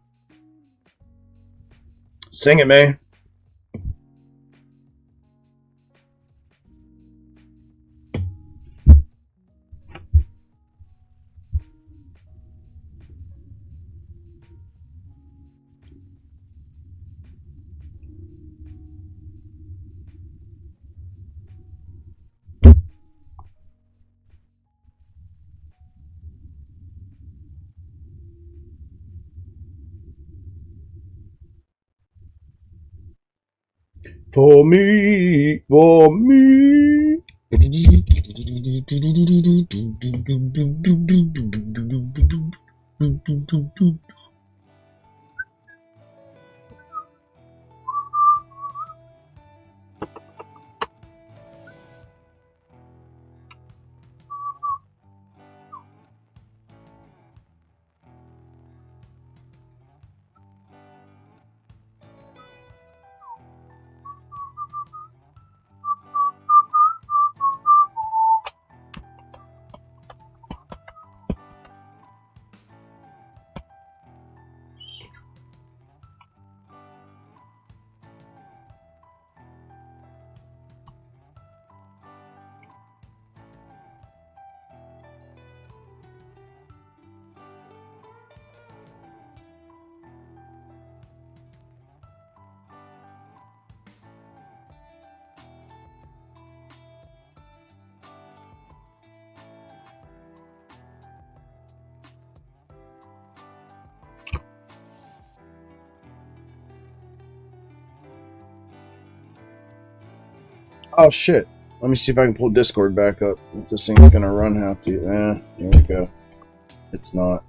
Sing it, man. For me, for me. Oh shit. Let me see if I can pull Discord back up. This thing's gonna run half the... here we go. It's not.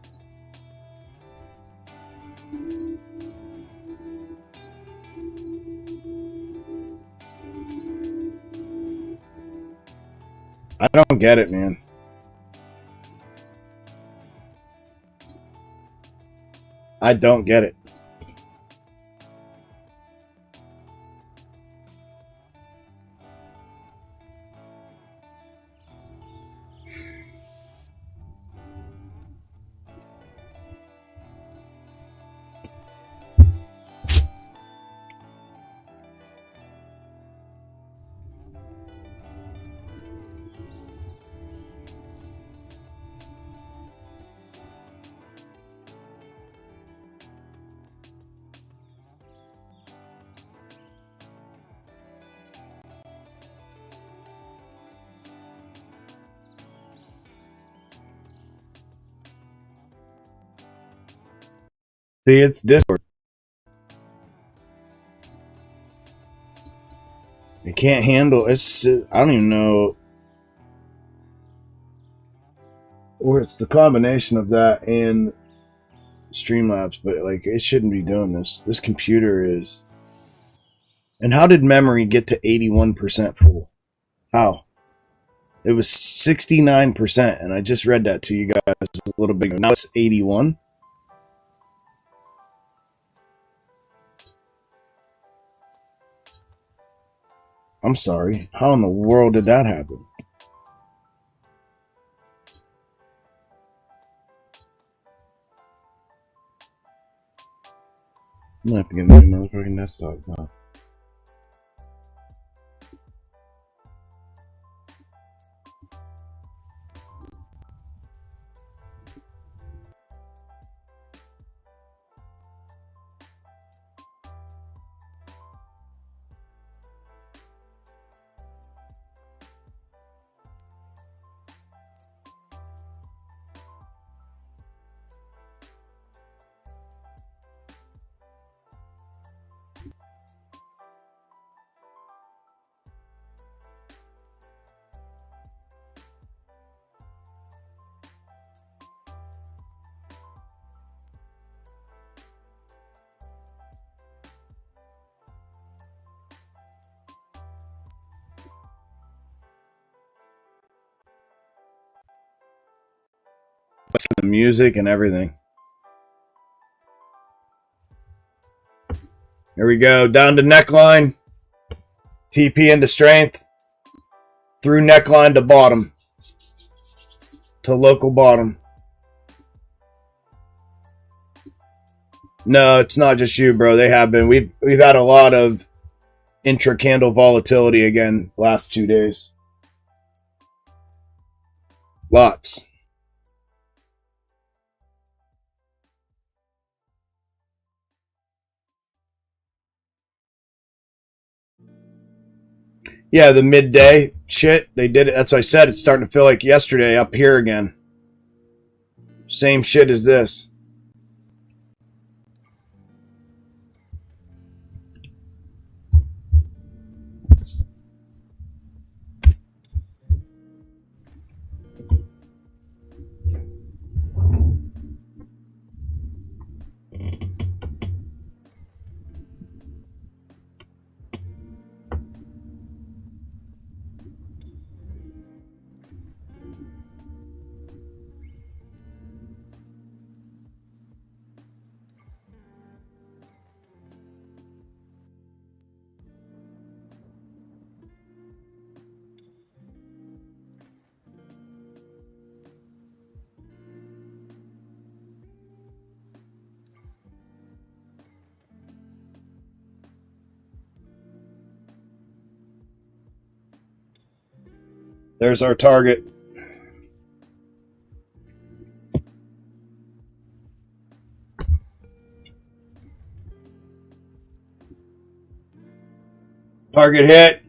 I don't get it, man. I don't get it. See, it's Discord. It can't handle it's. I don't even know. Or it's the combination of that and Streamlabs, but like it shouldn't be doing this. This computer is. And how did memory get to 81% full? How? It was 69%, and I just read that to you guys a little bit ago. Now it's 81. I'm sorry. How in the world did that happen? I'm gonna have to get my motherfucking desktop now. The music and everything. Here we go. Down to neckline. TP into strength. Through neckline to bottom. To local bottom. No, it's not just you, bro. They have been. We've had a lot of intra-candle volatility again last 2 days. Lots. Yeah, the midday shit, they did it. That's what I said. It's starting to feel like yesterday up here again. Same shit as this. There's our target. Target hit.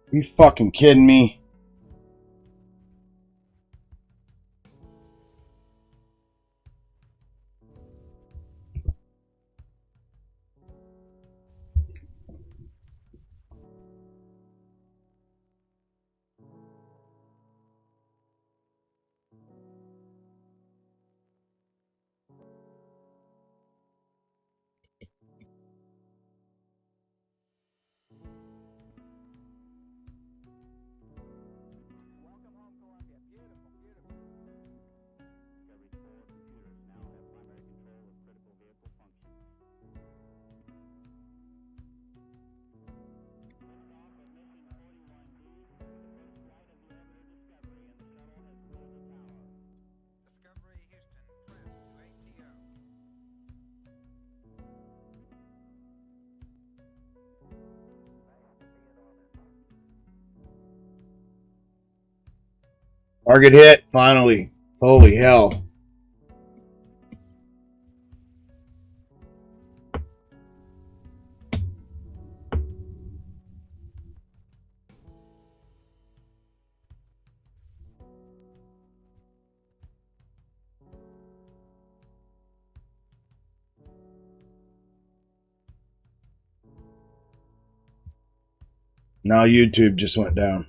You fucking kidding me? Discovery's 4 computers now have primary control of critical vehicle functions. Liftoff of mission 41B, the first flight of the orbiter Discovery, and the shuttle has cleared the tower. Discovery Houston, trim to ATO. Target hit, finally. Holy hell. Now YouTube just went down.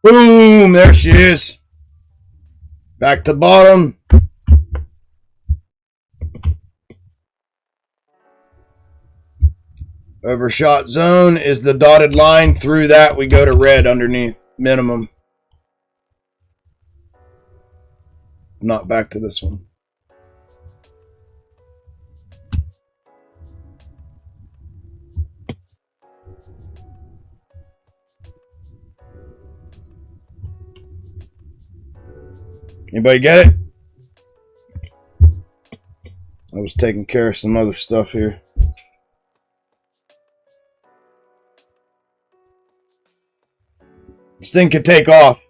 Boom! There she is. Back to bottom. Overshot zone is the dotted line. Through that, we go to red underneath minimum. Not back to this one. Anybody get it? I was taking care of some other stuff here. This thing could take off.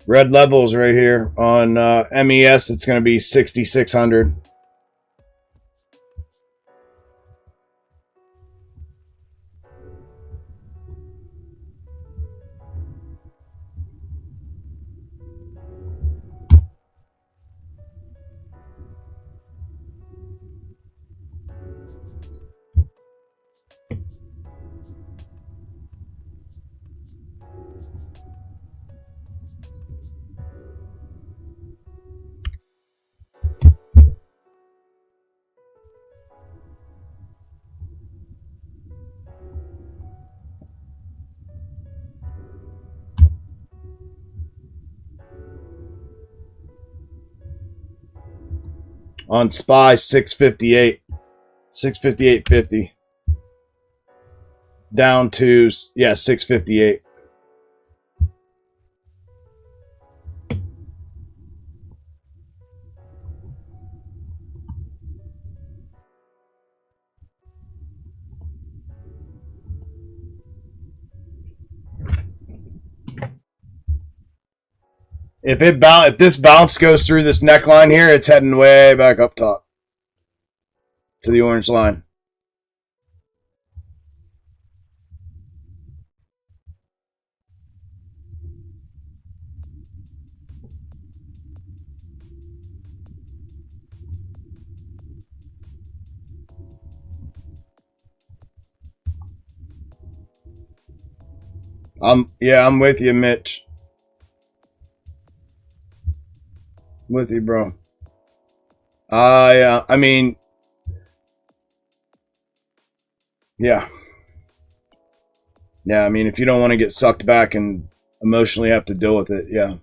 Red levels right here on MES. It's going to be 6,600. On SPY, 658. 658.50. Down to, yeah, 658. If this bounce goes through this neckline here, it's heading way back up top to the orange line. I'm with you, Mitch. I'm with you, bro. I mean, yeah. Yeah, I mean, if you don't want to get sucked back and emotionally have to deal with it, yeah.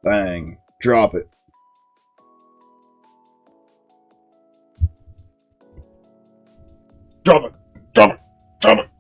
Bang. Drop it. Drop it. Drop it. Drop it.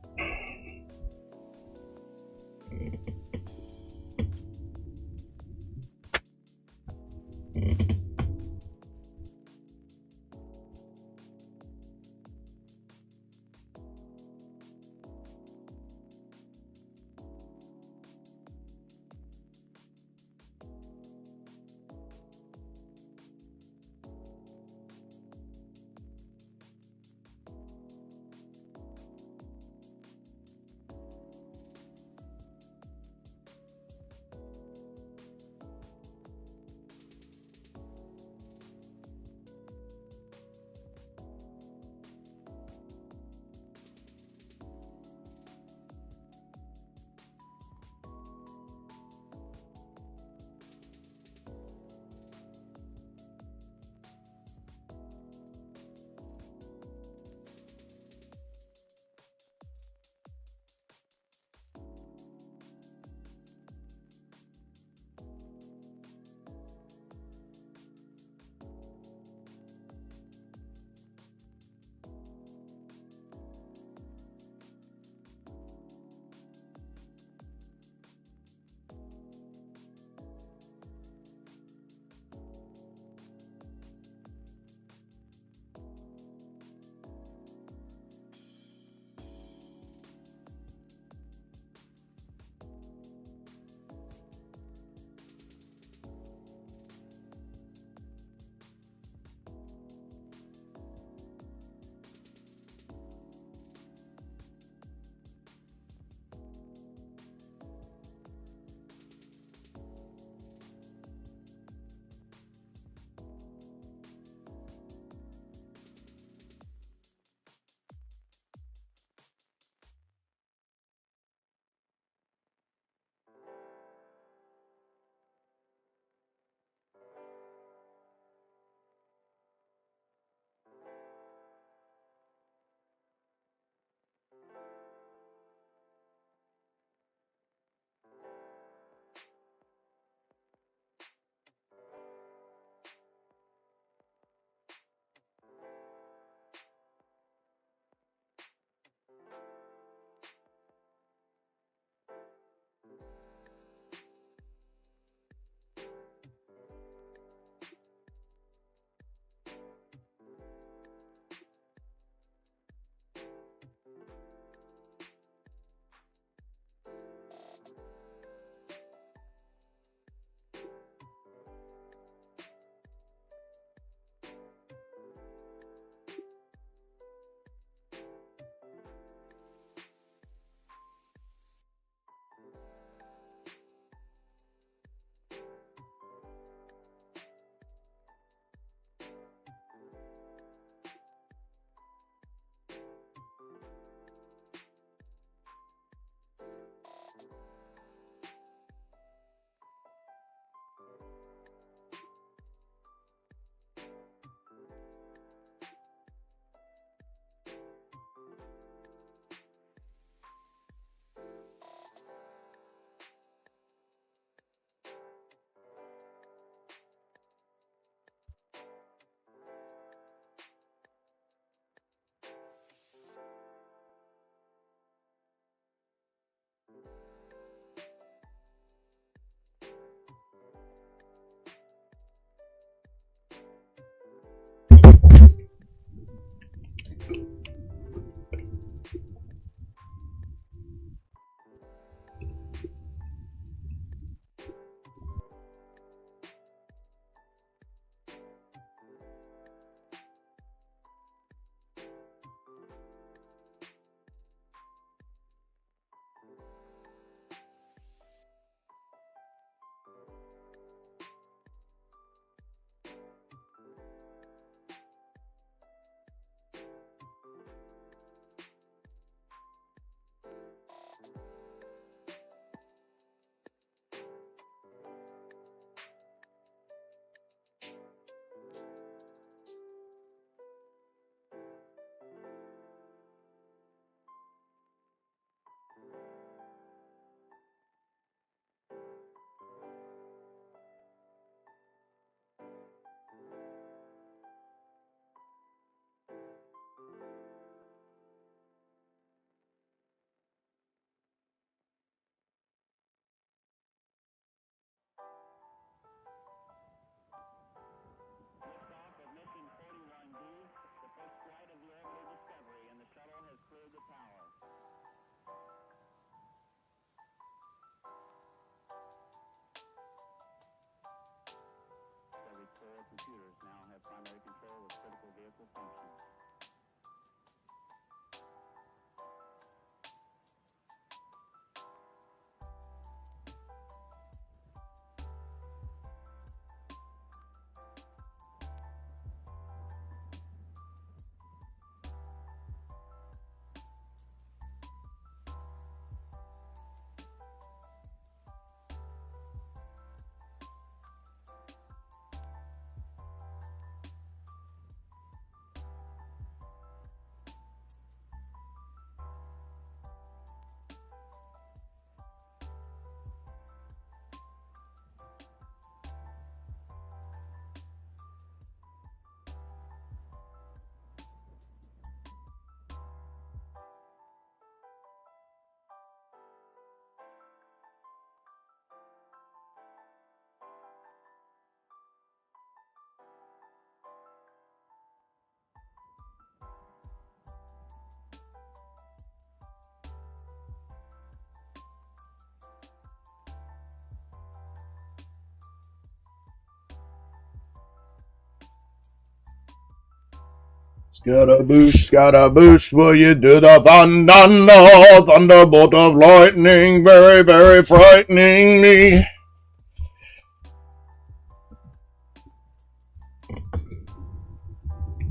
Scatterboosh, will you do the bandana? Thunderbolt of lightning, very, very frightening me.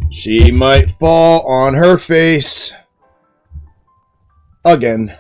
She might fall on her face again.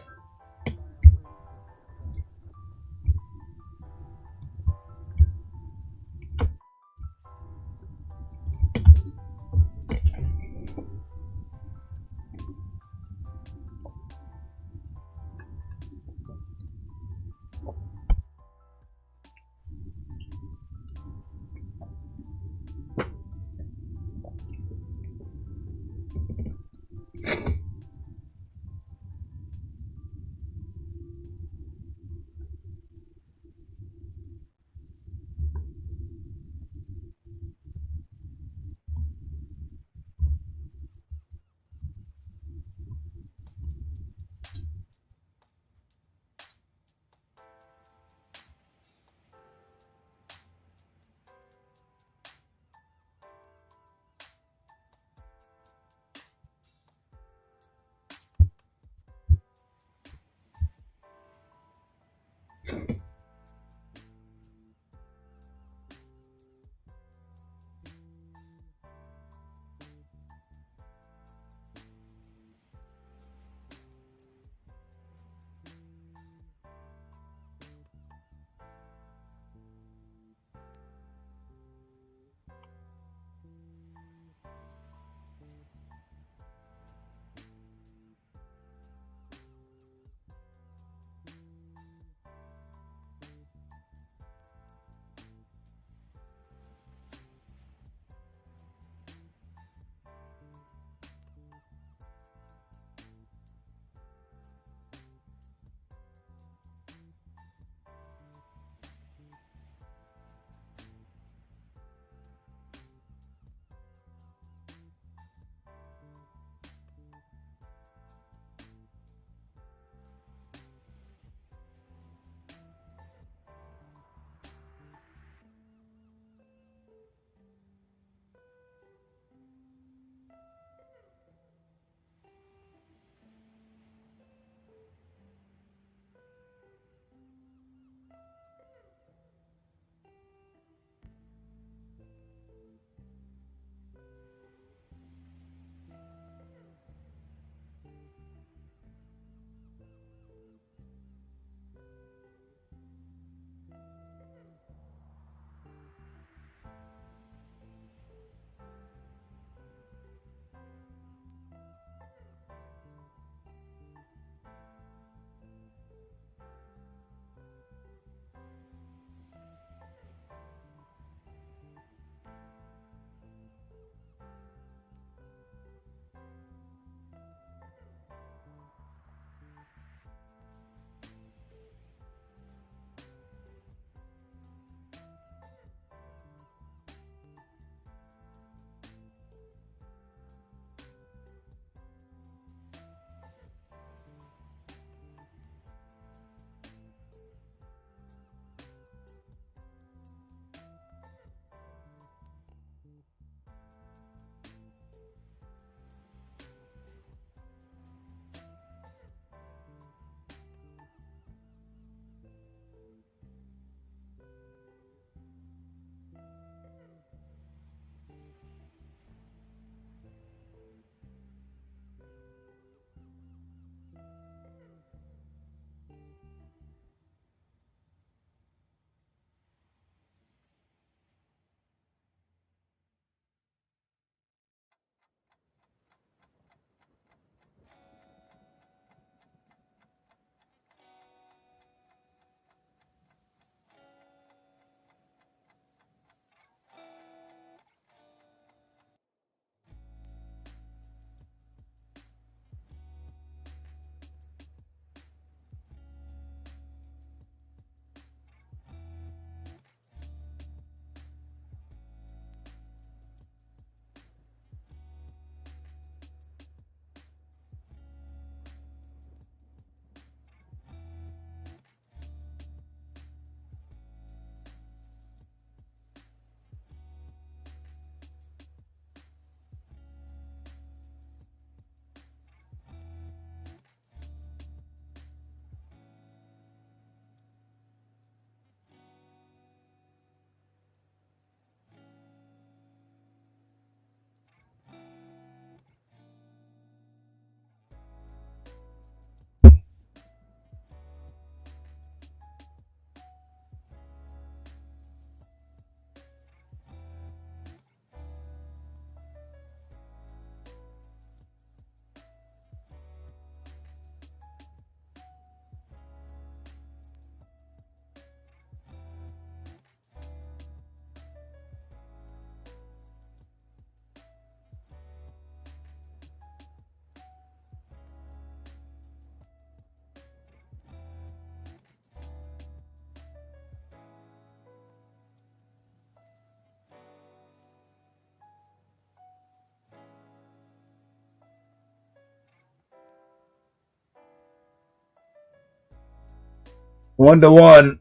1-to-1.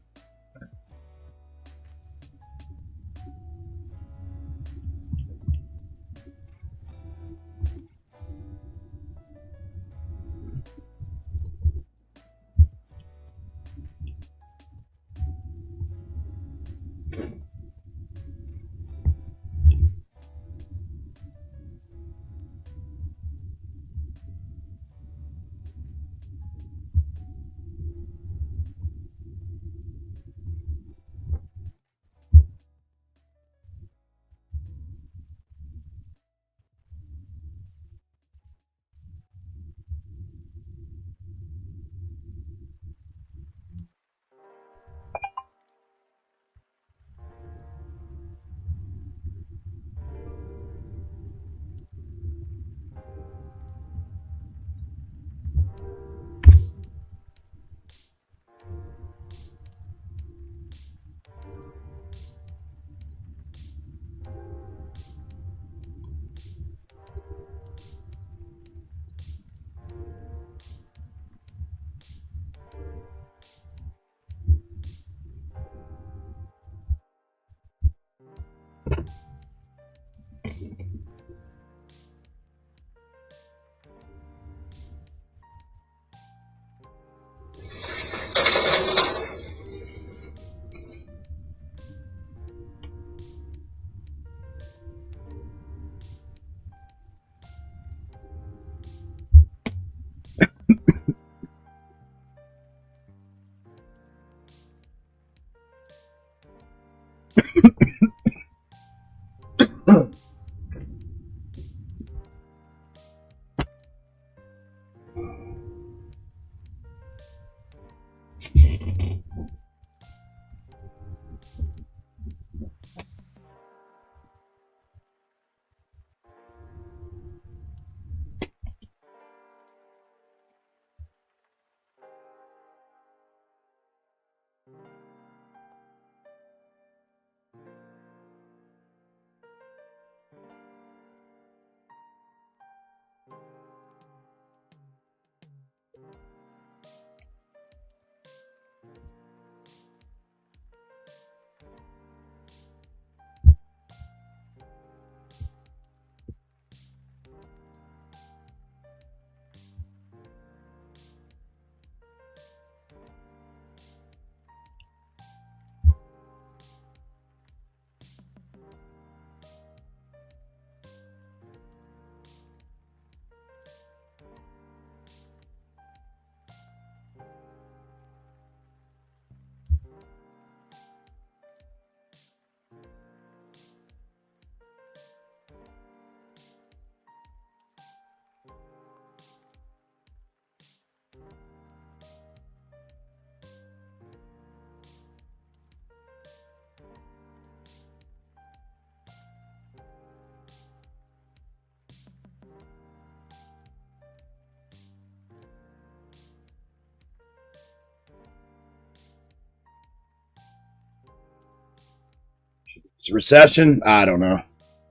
It's a recession? I don't know.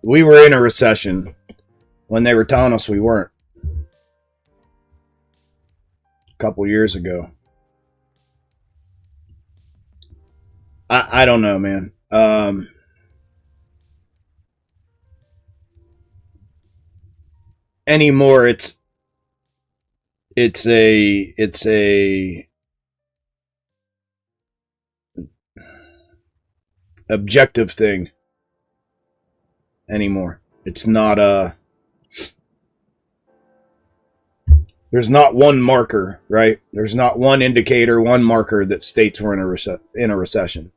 We were in a recession when they were telling us we weren't. A couple years ago. I don't know, man. Anymore, it's a objective thing anymore. It's not there's not one marker, right? There's not one indicator, one marker that states we're in a recession.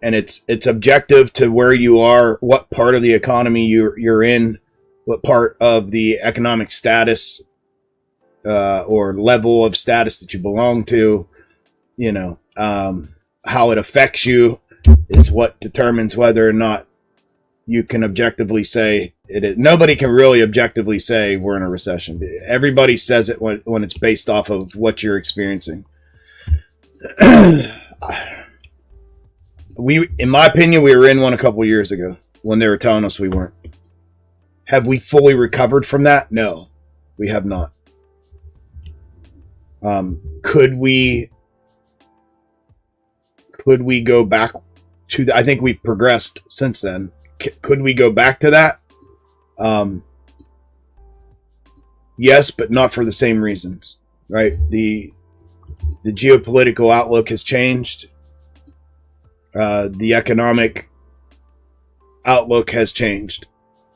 And it's objective to where you are, what part of the economy you're in, what part of the economic status or level of status that you belong to, how it affects you is what determines whether or not you can objectively say it is. Nobody can really objectively say we're in a recession. Everybody says it when it's based off of what you're experiencing. In my opinion, we were in one a couple years ago when they were telling us we weren't. Have we fully recovered from that? No, we have not. Could we Could we go back to I think we've progressed since then. Could we go back to that? Yes, but not for the same reasons, right? The geopolitical outlook has changed. The economic outlook has changed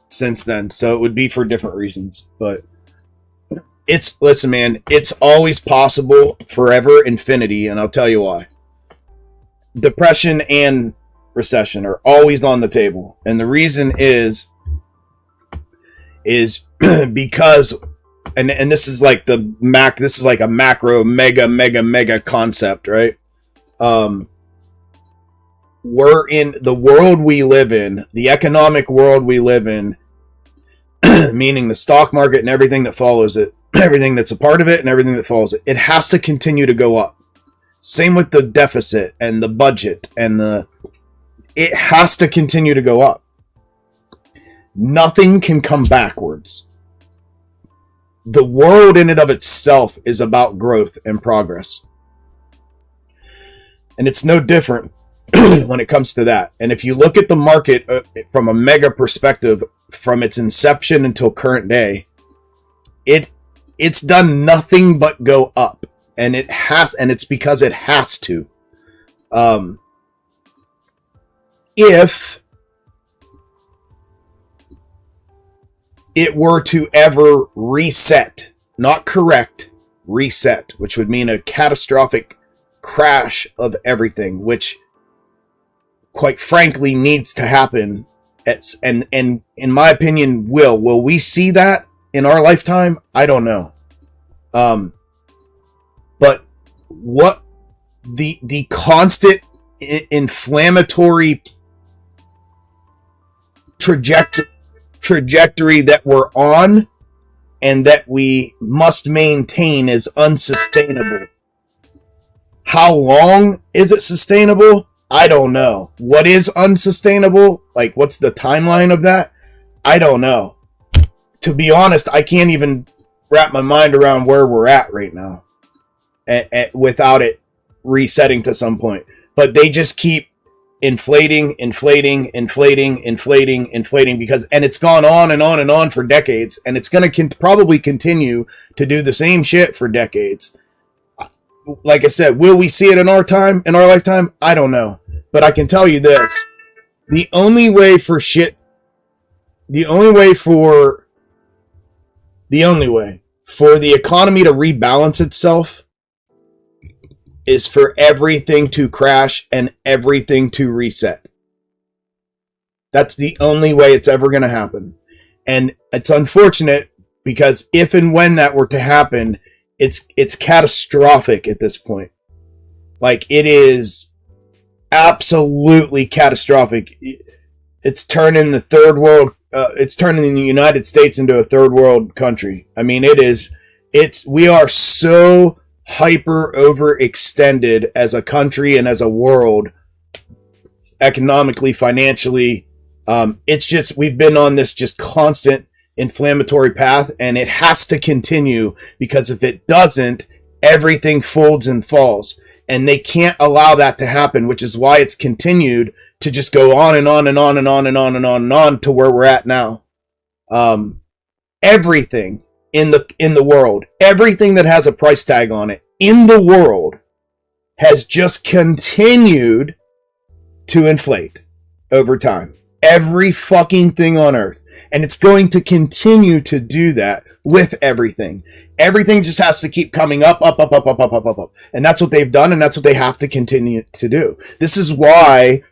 since then, so it would be for different reasons. But listen, man, it's always possible, forever, infinity, and I'll tell you why. Depression and recession are always on the table, and the reason is because, and this is like this is like a macro mega concept, right? We're in the world we live in, the economic world we live in, meaning the stock market and everything that follows it, everything that's a part of it and everything that follows it. It has to continue to go up. Same with the deficit and the budget and it has to continue to go up. Nothing can come backwards. The world in and of itself is about growth and progress. And it's no different when it comes to that. And if you look at the market from a mega perspective, from its inception until current day, it's done nothing but go up. And it's because it has to. If it were to ever reset, not correct, reset, which would mean a catastrophic crash of everything, which quite frankly needs to happen. And in my opinion, will we see that in our lifetime? I don't know. But what the constant inflammatory trajectory that we're on and that we must maintain is unsustainable. How long is it sustainable? I don't know. What is unsustainable? Like, what's the timeline of that? I don't know. To be honest, I can't even wrap my mind around where we're at right now without it resetting to some point. But they just keep inflating because, and it's gone on and on and on for decades, and it's going to probably continue to do the same shit for decades. Like I said, will we see it in our lifetime? I don't know. But I can tell you this. The only way for the economy to rebalance itself is for everything to crash and everything to reset. That's the only way it's ever going to happen. And it's unfortunate because if and when that were to happen, it's catastrophic at this point. Like, it is absolutely catastrophic. It's turning the third world. It's turning the United States into a third world country. I mean, we are so hyper overextended as a country and as a world, economically, financially. It's just, we've been on this just constant inflammatory path, and it has to continue, because if it doesn't, everything folds and falls, and they can't allow that to happen, which is why it's continued to just go on and on and on and on and on and on and on to where we're at now. Everything in the world, everything that has a price tag on it in the world has just continued to inflate over time. Every fucking thing on earth. And it's going to continue to do that with everything. Everything just has to keep coming up. And that's what they've done, and that's what they have to continue to do. This is why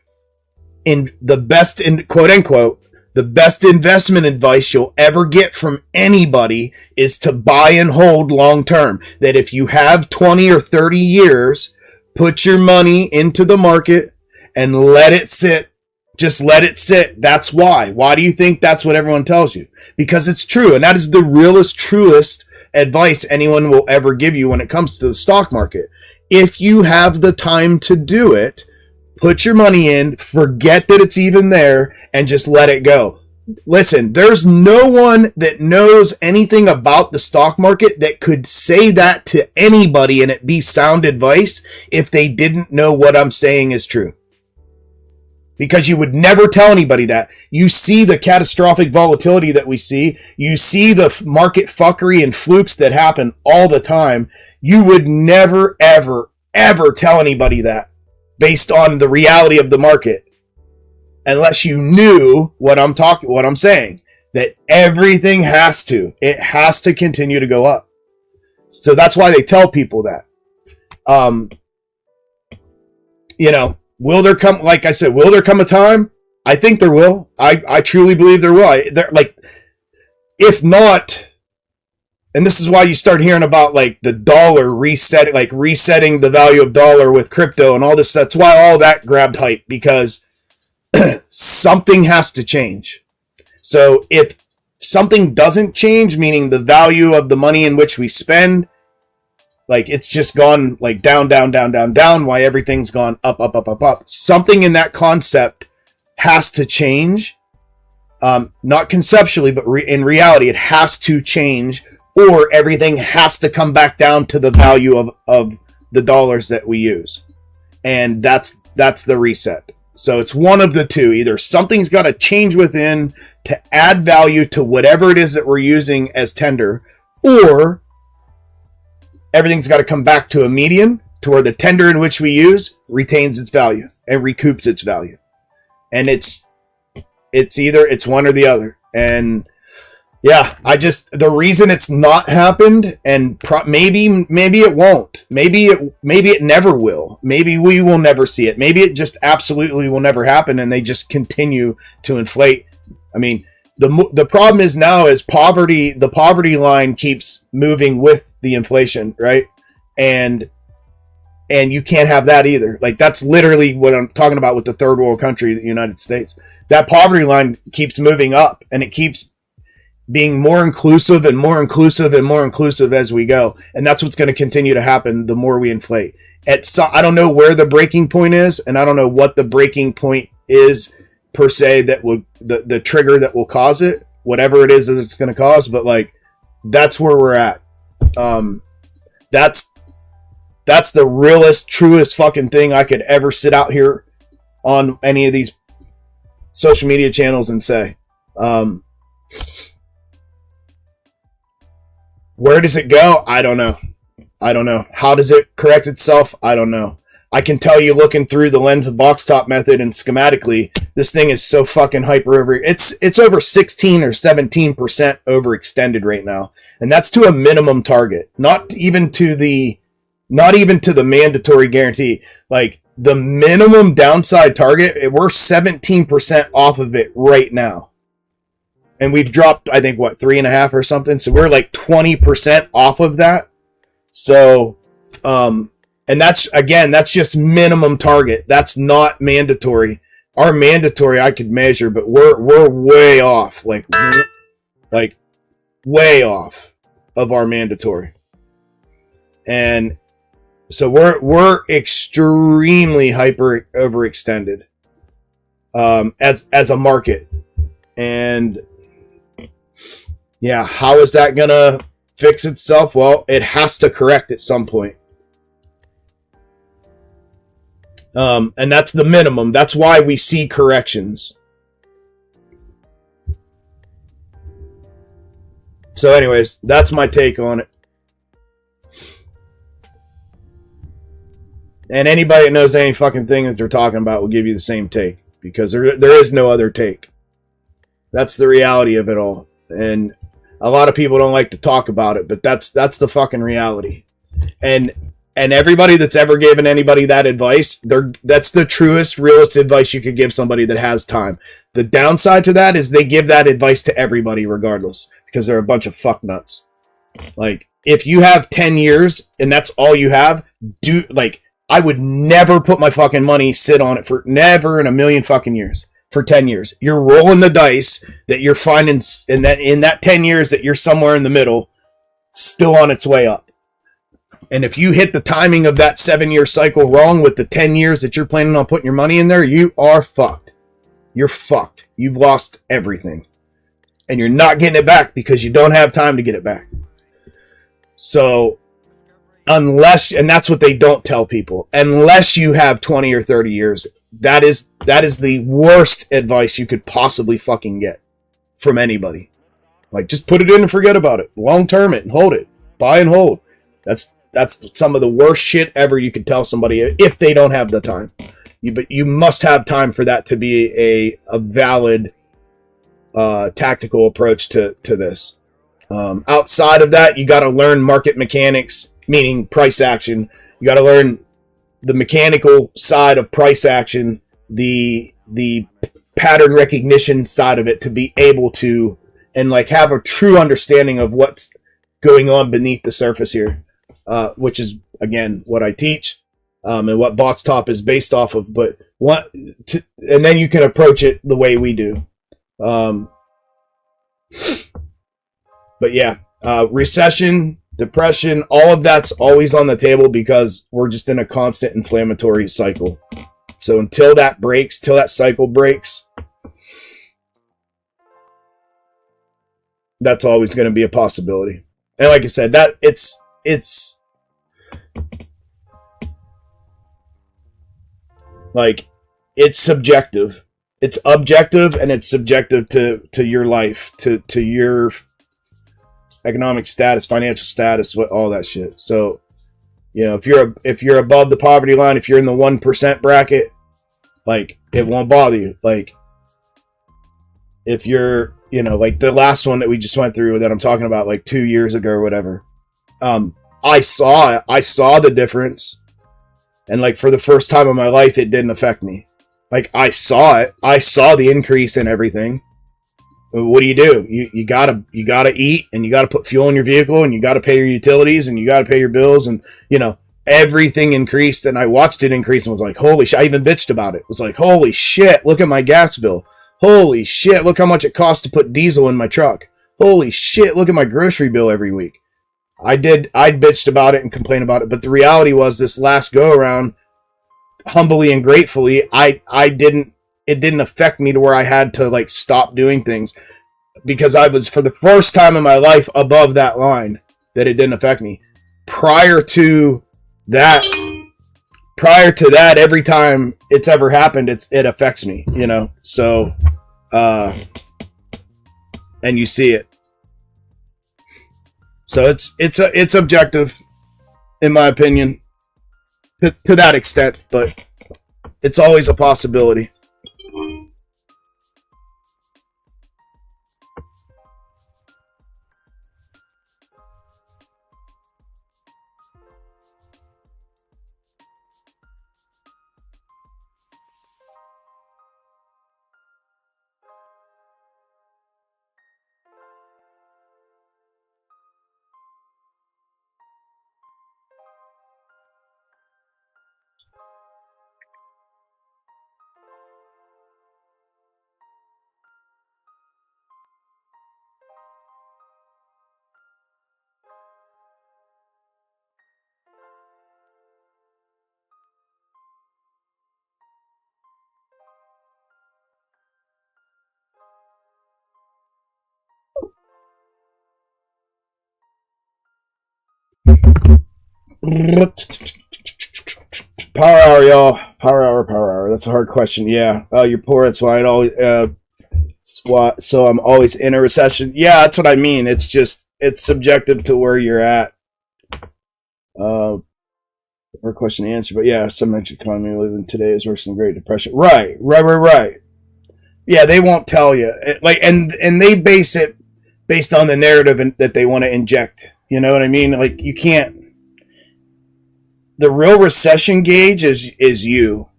quote unquote, the best investment advice you'll ever get from anybody is to buy and hold long term. That if you have 20 or 30 years, put your money into the market and let it sit. Just let it sit. That's why. Why do you think that's what everyone tells you? Because it's true. And that is the realest, truest advice anyone will ever give you when it comes to the stock market. If you have the time to do it, put your money in, forget that it's even there, and just let it go. Listen, there's no one that knows anything about the stock market that could say that to anybody and it be sound advice if they didn't know what I'm saying is true. Because you would never tell anybody that. You see the catastrophic volatility that we see. You see the market fuckery and flukes that happen all the time. You would never, ever, ever tell anybody that based on the reality of the market. Unless you knew what I'm saying. That everything it has to continue to go up. So that's why they tell people that. Will there come, like I said, will there come a time? I think there will. I truly believe there will. If not, and this is why you start hearing about like the dollar resetting the value of dollar with crypto and all this. That's why all that grabbed hype, because something has to change. So if something doesn't change, meaning the value of the money in which we spend, like it's just gone like down, why everything's gone up. Something in that concept has to change. Not conceptually, but in reality, it has to change, or everything has to come back down to the value of the dollars that we use. And that's the reset. So it's one of the two. Either something's got to change within to add value to whatever it is that we're using as tender, or everything's got to come back to a median to where the tender in which we use retains its value and recoups its value. And it's one or the other. And yeah, the reason it's not happened, and maybe it won't. Maybe it never will. Maybe we will never see it. Maybe it just absolutely will never happen and they just continue to inflate. I mean, the problem is now is the poverty line keeps moving with the inflation, right? And you can't have that either. Like that's literally what I'm talking about with the third world country, the United States. That poverty line keeps moving up and it keeps being more inclusive and more inclusive and more inclusive as we go. And that's what's going to continue to happen the more we inflate. I don't know where the breaking point is, and I don't know what the breaking point is per se that would the trigger that will cause it, whatever it is that it's going to cause, but like that's where we're at. That's the realest, truest fucking thing I could ever sit out here on any of these social media channels and say. Where does it go? I don't know. How does it correct itself? I don't know. I can tell you, looking through the lens of box top method and schematically, this thing is so fucking it's over 16 or 17% overextended right now. And that's to a minimum target. Not even to the mandatory guarantee. Like the minimum downside target, we're 17% off of it right now. And we've dropped, I think, 3.5 or something. So we're like 20% off of that. So, and that's just minimum target. That's not mandatory. Our mandatory I could measure, but we're way off, like way off of our mandatory. And so we're extremely hyper overextended, as a market. And yeah, how is that gonna fix itself? Well, it has to correct at some point. And that's the minimum. That's why we see corrections. So anyways, that's my take on it. And anybody that knows any fucking thing that they're talking about will give you the same take. Because there is no other take. That's the reality of it all. And a lot of people don't like to talk about it, but that's the fucking reality. And everybody that's ever given anybody that advice, that's the truest, realest advice you could give somebody that has time. The downside to that is they give that advice to everybody regardless, because they're a bunch of fucknuts. Like, if you have 10 years and that's all you have, I would never put my fucking money, sit on it for never in a million fucking years. For 10 years. You're rolling the dice that you're finding in that 10 years that you're somewhere in the middle, still on its way up. And if you hit the timing of that 7-year cycle wrong with the 10 years that you're planning on putting your money in there, you are fucked. You're fucked. You've lost everything. and you're not getting it back because you don't have time to get it back. So unless, and that's what they don't tell people, unless you have 20 or 30 years, that is the worst advice you could possibly fucking get from anybody. Like, just put it in and forget about it. Long term it and hold it. Buy and hold. That's some of the worst shit ever you could tell somebody if they don't have the time. But you must have time for that to be a valid tactical approach to this. Outside of that, you got to learn market mechanics, meaning price action. You got to learn the mechanical side of price action, the pattern recognition side of it, to be able to and like have a true understanding of what's going on beneath the surface here, which is again what I teach and what Box Top is based off of. But and then you can approach it the way we do. But yeah, recession, depression, all of that's always on the table because we're just in a constant inflammatory cycle. So until that breaks, till that cycle breaks, that's always going to be a possibility. And like I said, that it's like, it's subjective. It's objective and it's subjective to your life, to your economic status, financial status, all that shit. So, you know, if you're above the poverty line, if you're in the 1% bracket, like, it won't bother you. Like, if you're, you know, like the last one that we just went through that I'm talking about, like 2 years ago or whatever, I saw the difference, and like for the first time in my life, it didn't affect me. Like, I saw it. I saw the increase in everything. What do? You gotta eat, and you gotta put fuel in your vehicle, and you gotta pay your utilities, and you gotta pay your bills, and you know, everything increased. And I watched it increase and was like, holy shit. I even bitched about it. It was like, holy shit, look at my gas bill. Holy shit, look how much it costs to put diesel in my truck. Holy shit, look at my grocery bill every week. I bitched about it and complained about it, but the reality was, this last go around, humbly and gratefully, it didn't affect me to where I had to like stop doing things, because I was, for the first time in my life, above that line that it didn't affect me. Prior to that, every time it's ever happened, it affects me, you know. So, and you see it. So it's objective, in my opinion, to that extent, but it's always a possibility. Power hour, y'all. Power hour. That's a hard question. Yeah. You're poor. That's why so I'm always in a recession. Yeah, that's what I mean. It's just, it's subjective to where you're at. Hard question to answer, but yeah, some mentioned economy we live in today is worse than the Great Depression. Right. Yeah, they won't tell you. Like, and they base it based on the narrative that they want to inject. You know what I mean? Like, you can't. The real recession gauge is you.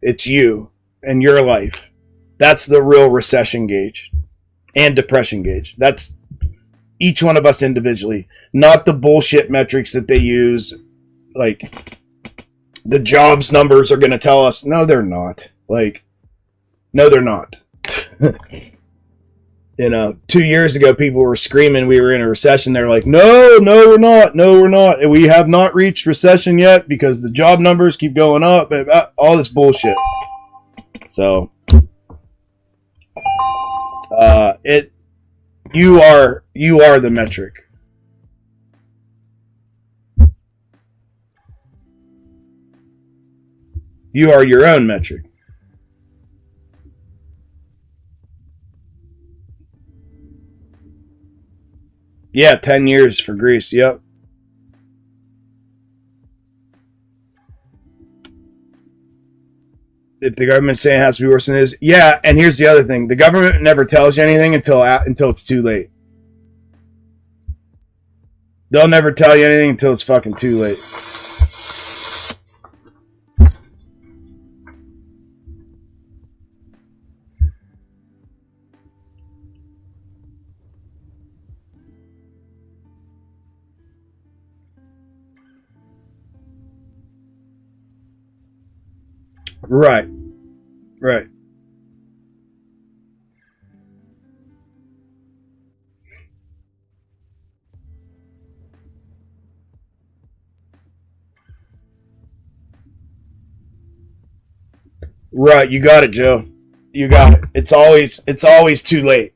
It's you and your life. That's the real recession gauge and depression gauge. That's each one of us individually, not the bullshit metrics that they use. Like, the jobs numbers are going to tell us. No, they're not. Like, no, they're not. You know, 2 years ago, people were screaming we were in a recession. They're like, no, we're not. No, we're not. We have not reached recession yet because the job numbers keep going up. All this bullshit. So, You are the metric. You are your own metric. Yeah, 10 years for Greece. Yep. If the government's saying it has to be worse than it is, yeah. And here's the other thing: the government never tells you anything until it's too late. They'll never tell you anything until it's fucking too late. Right. Right. Right. You got it, Joe. You got it. It's always too late.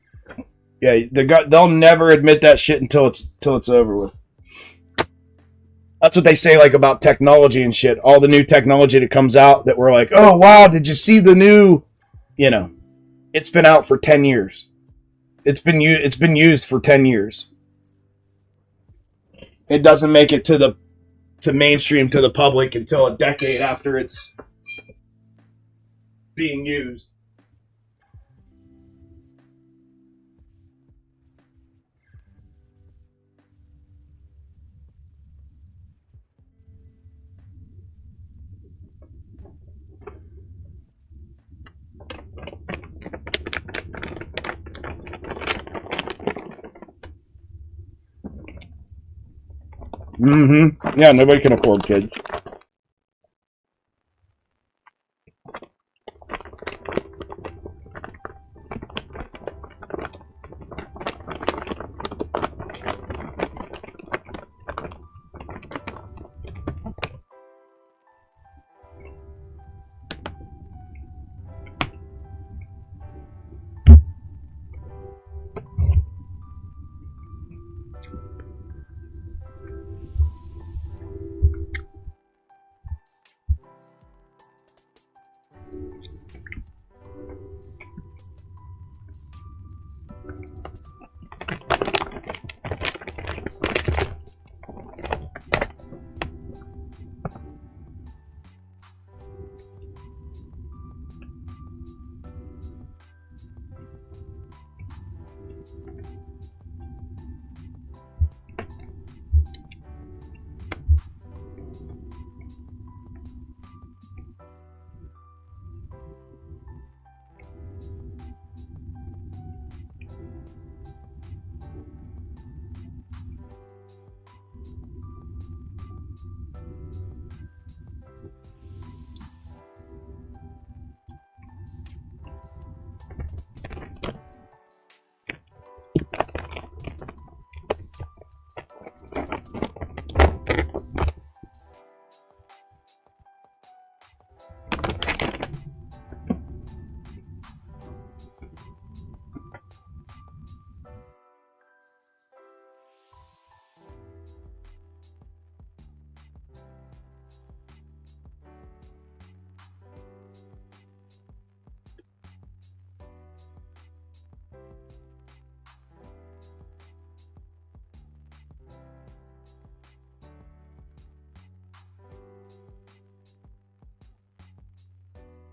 Yeah, they'll never admit that shit until it's over with. That's what they say, like, about technology and shit. All the new technology that comes out that we're like, oh wow, did you see the new? You know, it's been out for 10 years. It's been used for 10 years. It doesn't make it to mainstream, to the public, until a decade after it's being used. Mm-hmm. Yeah, nobody can afford kids.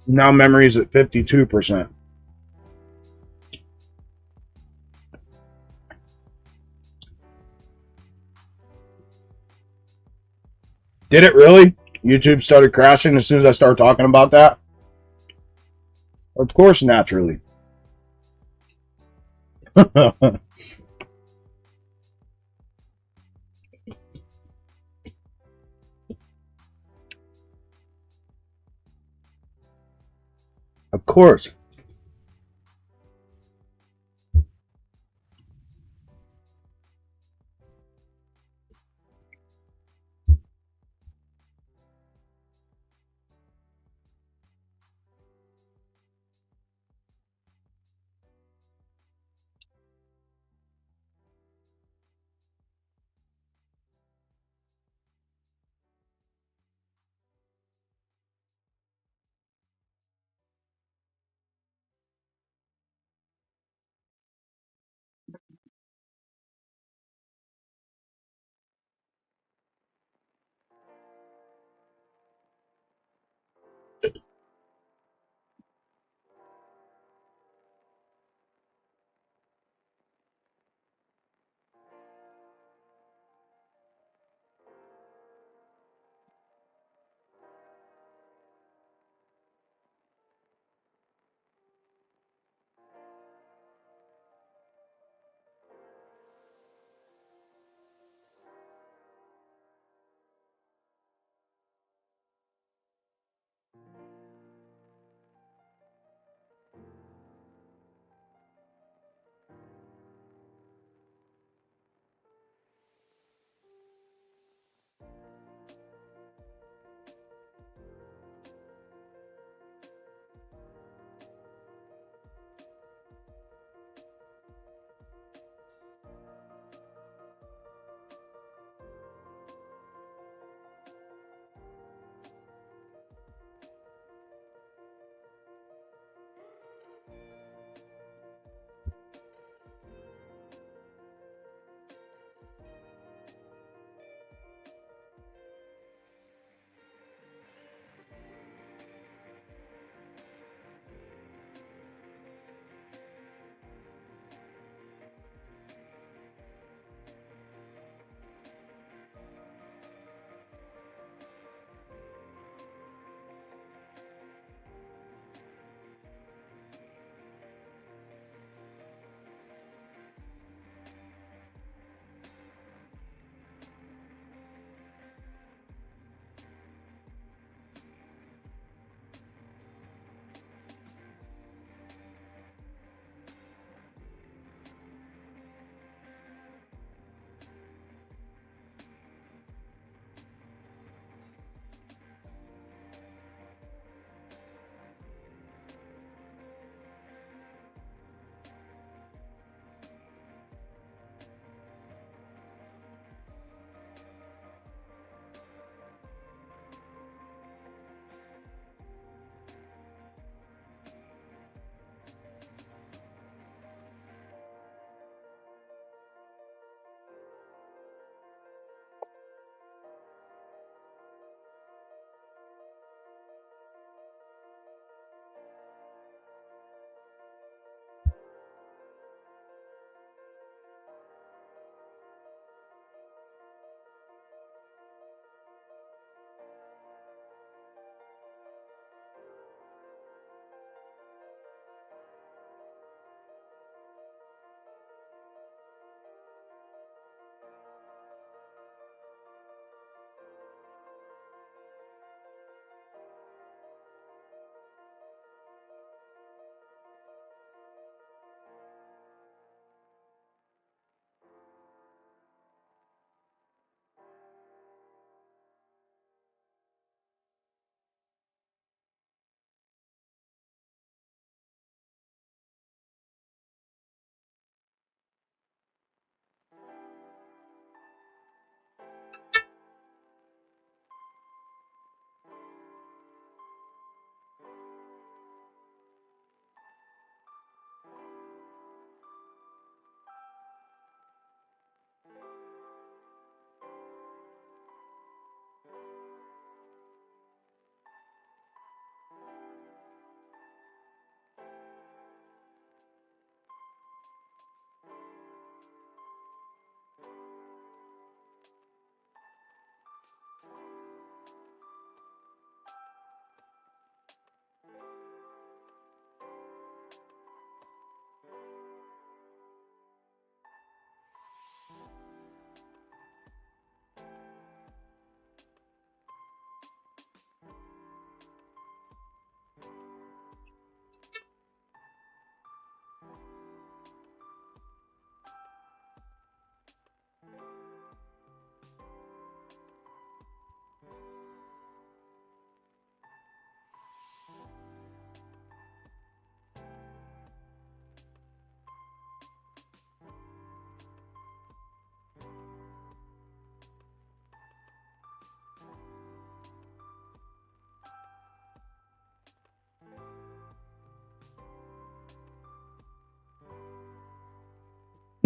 Now memory's at 52%. Did it really? YouTube started crashing as soon as I started talking about that? Of course, naturally. Of course.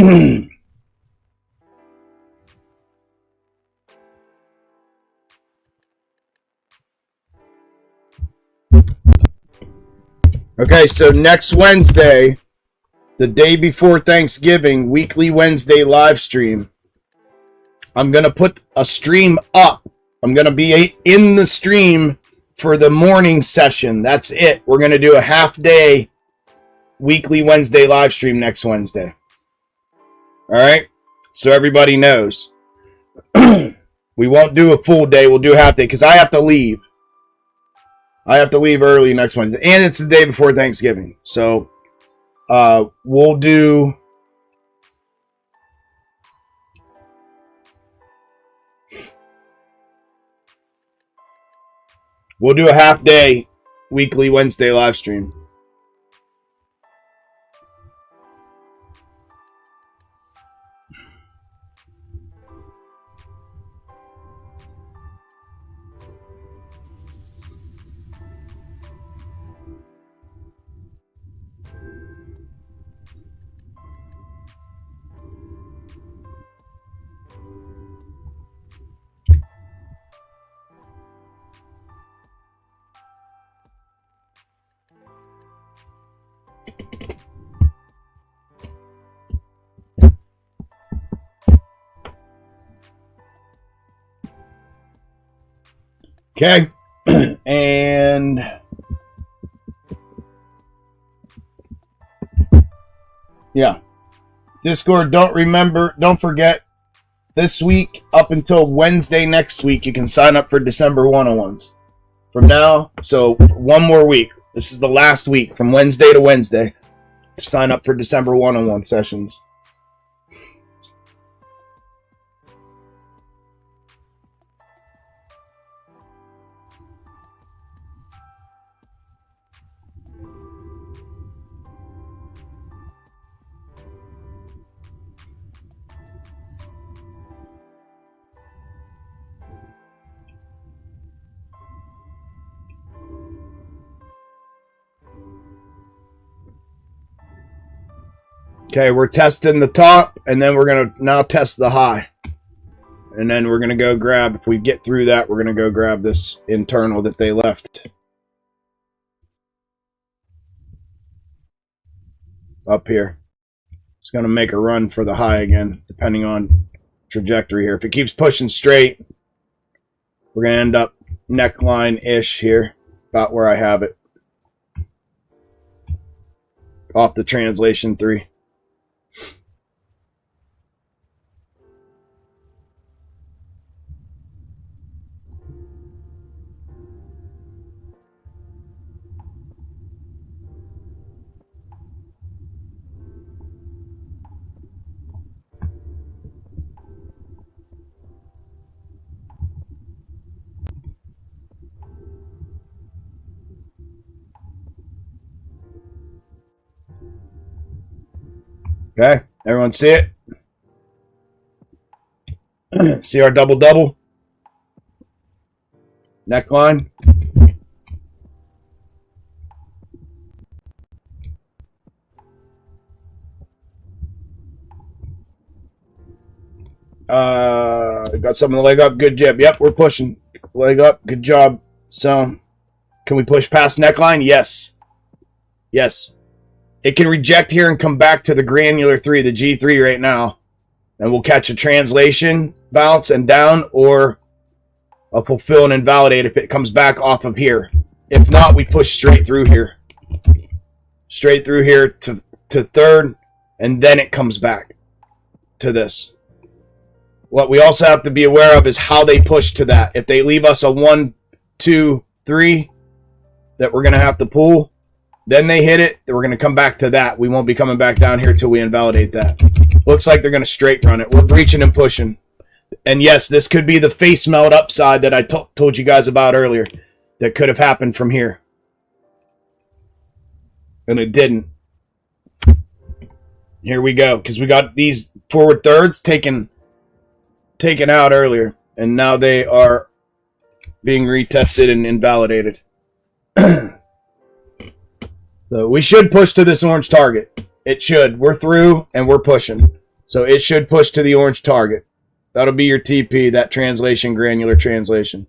Okay, so next Wednesday, the day before Thanksgiving, weekly Wednesday live stream. I'm going to put a stream up. I'm going to be in the stream for the morning session. That's it. We're going to do a half-day weekly Wednesday live stream next Wednesday. All right? So everybody knows. We won't do a full day. We'll do a half day because I have to leave. I have to leave early next Wednesday. And it's the day before Thanksgiving. So we'll do... We'll do a half-day weekly Wednesday live stream. Okay, and yeah, Discord, don't forget, this week up until Wednesday next week, you can sign up for December 101s. From now, so one more week. This is the last week, from Wednesday to Wednesday, to sign up for December 101 sessions. Okay, we're testing the top, and then we're going to now test the high. And then we're going to go grab, if we get through that, we're going to go grab this internal that they left up here. It's going to make a run for the high again, depending on trajectory here. If it keeps pushing straight, we're going to end up neckline-ish here, about where I have it. Off the translation 3. Okay, everyone see it? See our double-double? Neckline? Got some of the leg up, good jib. Yep, we're pushing. Leg up, good job. So, can we push past neckline? Yes. Yes. It can reject here and come back to the granular 3, the G3 right now. And we'll catch a translation bounce and down, or a fulfill and invalidate if it comes back off of here. If not, we push straight through here. Straight through here to third, and then it comes back to this. What we also have to be aware of is how they push to that. If they leave us a 1, 2, 3 that we're going to have to pull, then they hit it, then we're going to come back to that. We won't be coming back down here till we invalidate that. Looks like they're going to straight run it. We're breaching and pushing. And yes, this could be the face melt upside that I told you guys about earlier. That could have happened from here. And it didn't. Here we go. Because we got these forward thirds taken out earlier. And now they are being retested and invalidated. So we should push to this orange target. It should. We're through and we're pushing. So it should push to the orange target. That'll be your TP, that translation, granular translation.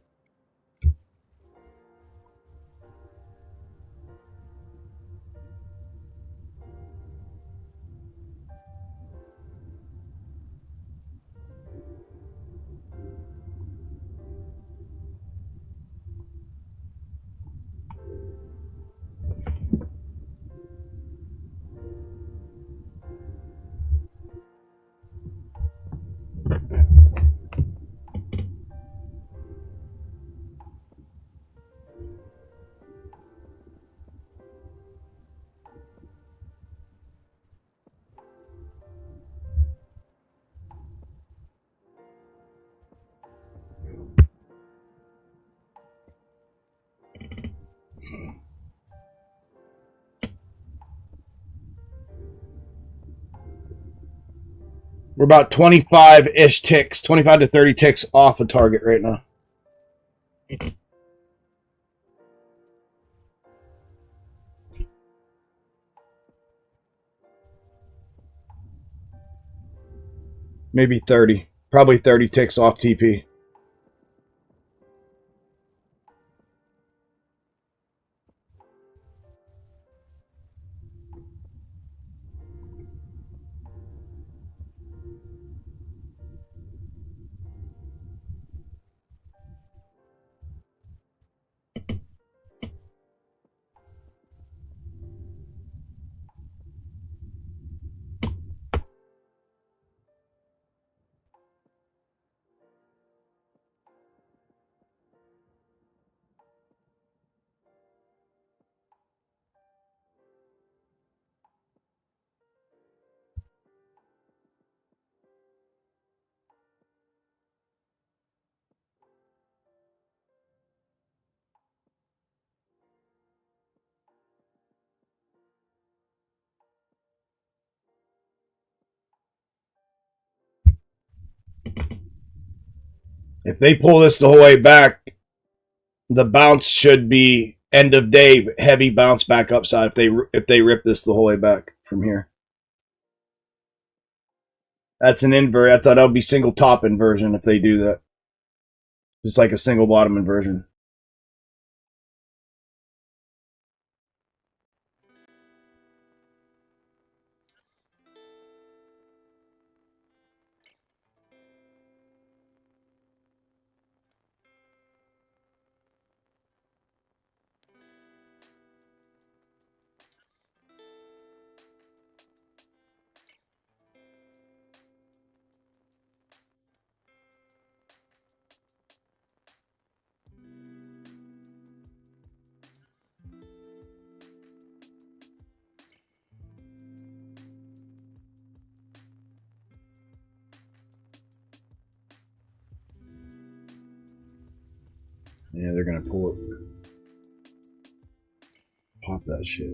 We're about 25-ish ticks, 25 to 30 ticks off a target right now. Maybe 30. Probably 30 ticks off TP. If they pull this the whole way back, the bounce should be end of day heavy bounce back upside if they rip this the whole way back from here. That's an invert. I thought that would be single top inversion if they do that. Just like a single bottom inversion. Yeah, they're gonna pull it. Pop that shit.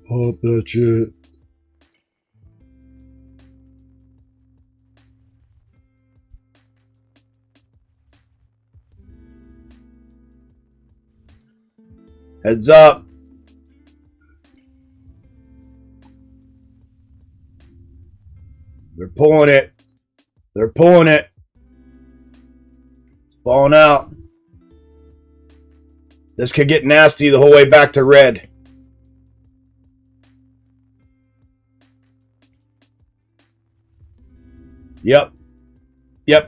Pop that shit. Heads up. They're pulling it. They're pulling it. It's falling out. This could get nasty the whole way back to red. Yep. Yep.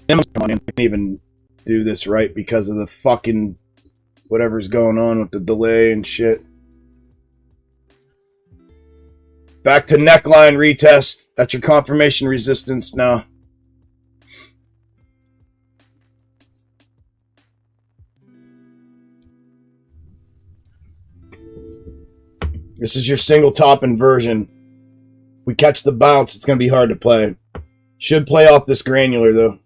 Come on, I can't even do this right because of the fucking whatever's going on with the delay and shit. Back to neckline retest. That's your confirmation resistance now. This is your single top inversion. If we catch the bounce, it's going to be hard to play. Should play off this granular, though.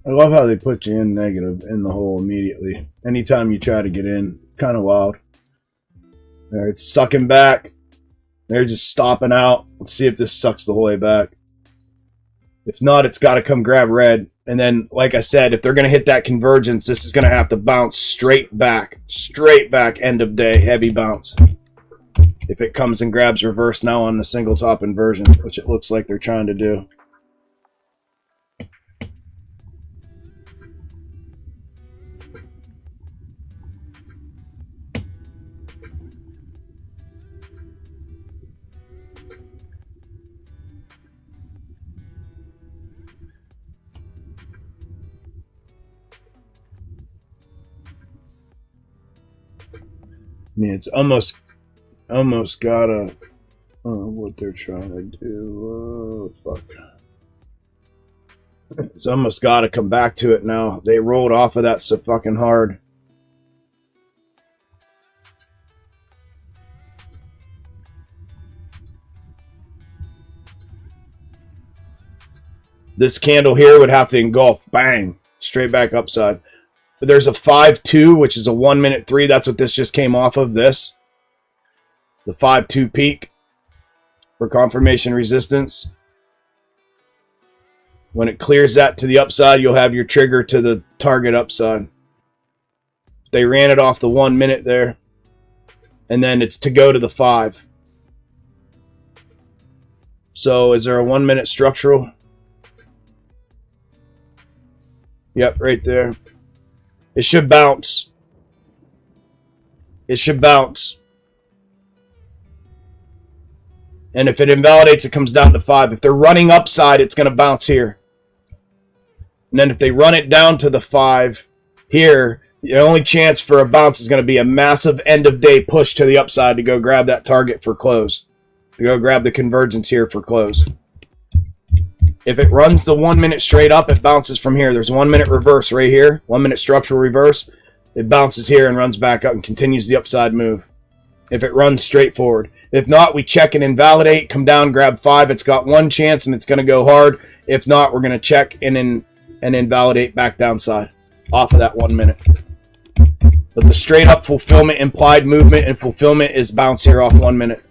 I love how they put you in negative in the hole immediately. Anytime you try to get in, kind of wild. There, it's sucking back. They're just stopping out. Let's see if this sucks the whole way back. If not, it's got to come grab red. And then, like I said, if they're going to hit that convergence, this is going to have to bounce straight back. Straight back, end of day, heavy bounce. If it comes and grabs reverse now on the single top inversion, which it looks like they're trying to do. I mean, it's almost gotta. What they're trying to do. Fuck. It's almost gotta come back to it now. They rolled off of that so fucking hard. This candle here would have to engulf. Bang. Straight back upside. But there's a 5-2, which is a 1 minute 3. That's what this just came off of. This. The 5-2 peak for confirmation resistance. When it clears that to the upside, you'll have your trigger to the target upside. They ran it off the 1 minute there. And then it's to go to the 5. So is there a 1 minute structural? Yep, right there. It should bounce. It should bounce. And if it invalidates, it comes down to 5. If they're running upside, it's going to bounce here. And then if they run it down to the 5 here, the only chance for a bounce is going to be a massive end of day push to the upside to go grab that target for close. To go grab the convergence here for close. If it runs the 1 minute straight up, it bounces from here. There's a 1 minute reverse right here. 1 minute structural reverse. It bounces here and runs back up and continues the upside move. If it runs straight forward. If not, we check and invalidate. Come down, grab 5. It's got one chance and it's going to go hard. If not, we're going to check and invalidate back downside. Off of that 1 minute. But the straight up fulfillment, implied movement, and fulfillment is bounce here off 1 minute.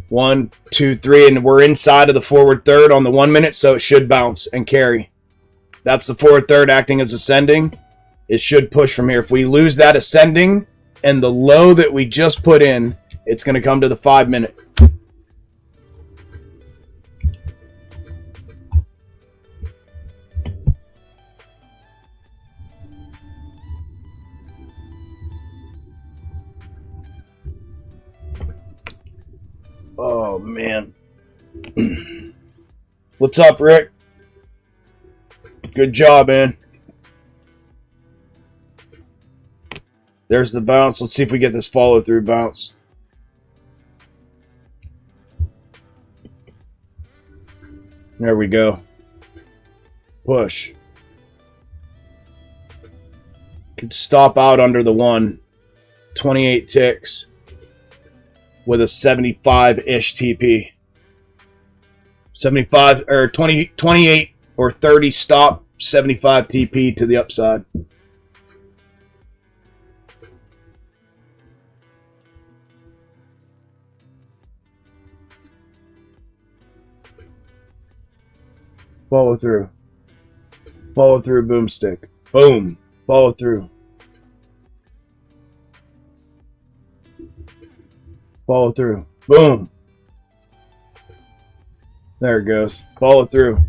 1, 2, 3, and we're inside of the forward third on the 1 minute, so it should bounce and carry. That's the forward third acting as ascending. It should push from here. If we lose that ascending and the low that we just put in, it's going to come to the 5 minute. Oh, man. What's up, Rick? Good job, man. There's the bounce. Let's see if we get this follow-through bounce. There we go. Push. Could stop out under the 1. 28 ticks. With a 75-ish TP. 75 or 20, 28 or 30 stop, 75 TP to the upside. Follow through. Follow through, boomstick. Boom. Follow through. Follow through. Boom. There it goes. Follow through.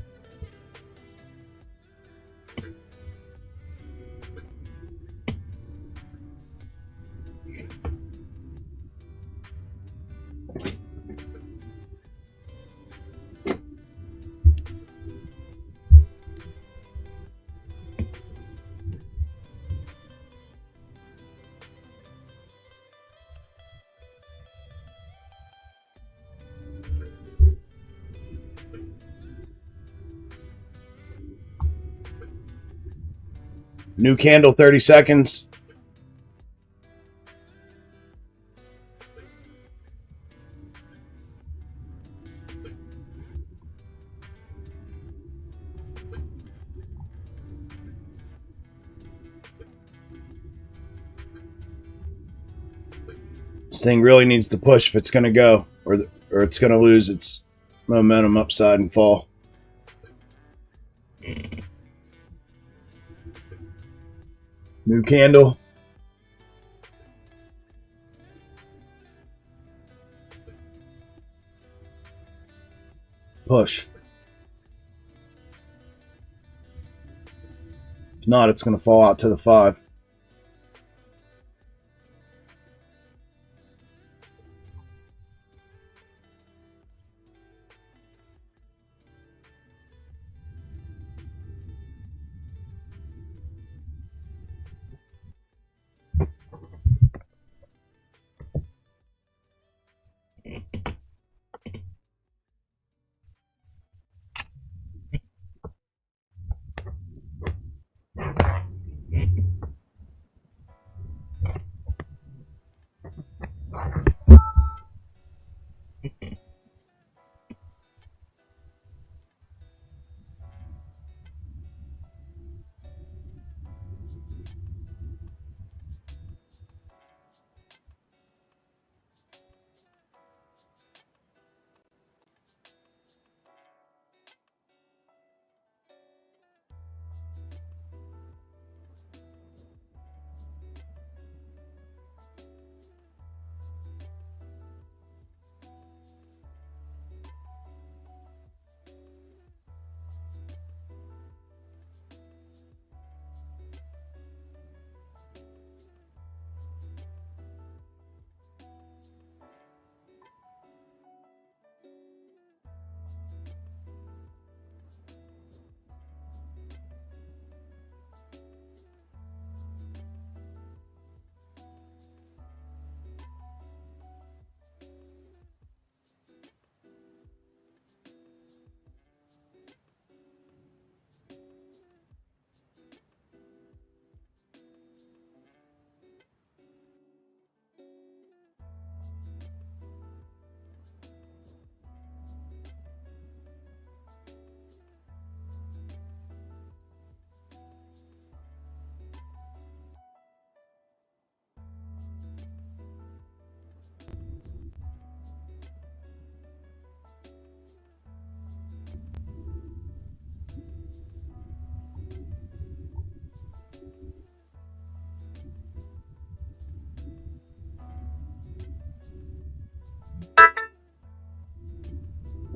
New candle, 30 seconds. This thing really needs to push if it's going to go, or it's going to lose its momentum upside and fall. New candle. Push. If not, it's going to fall out to the 5.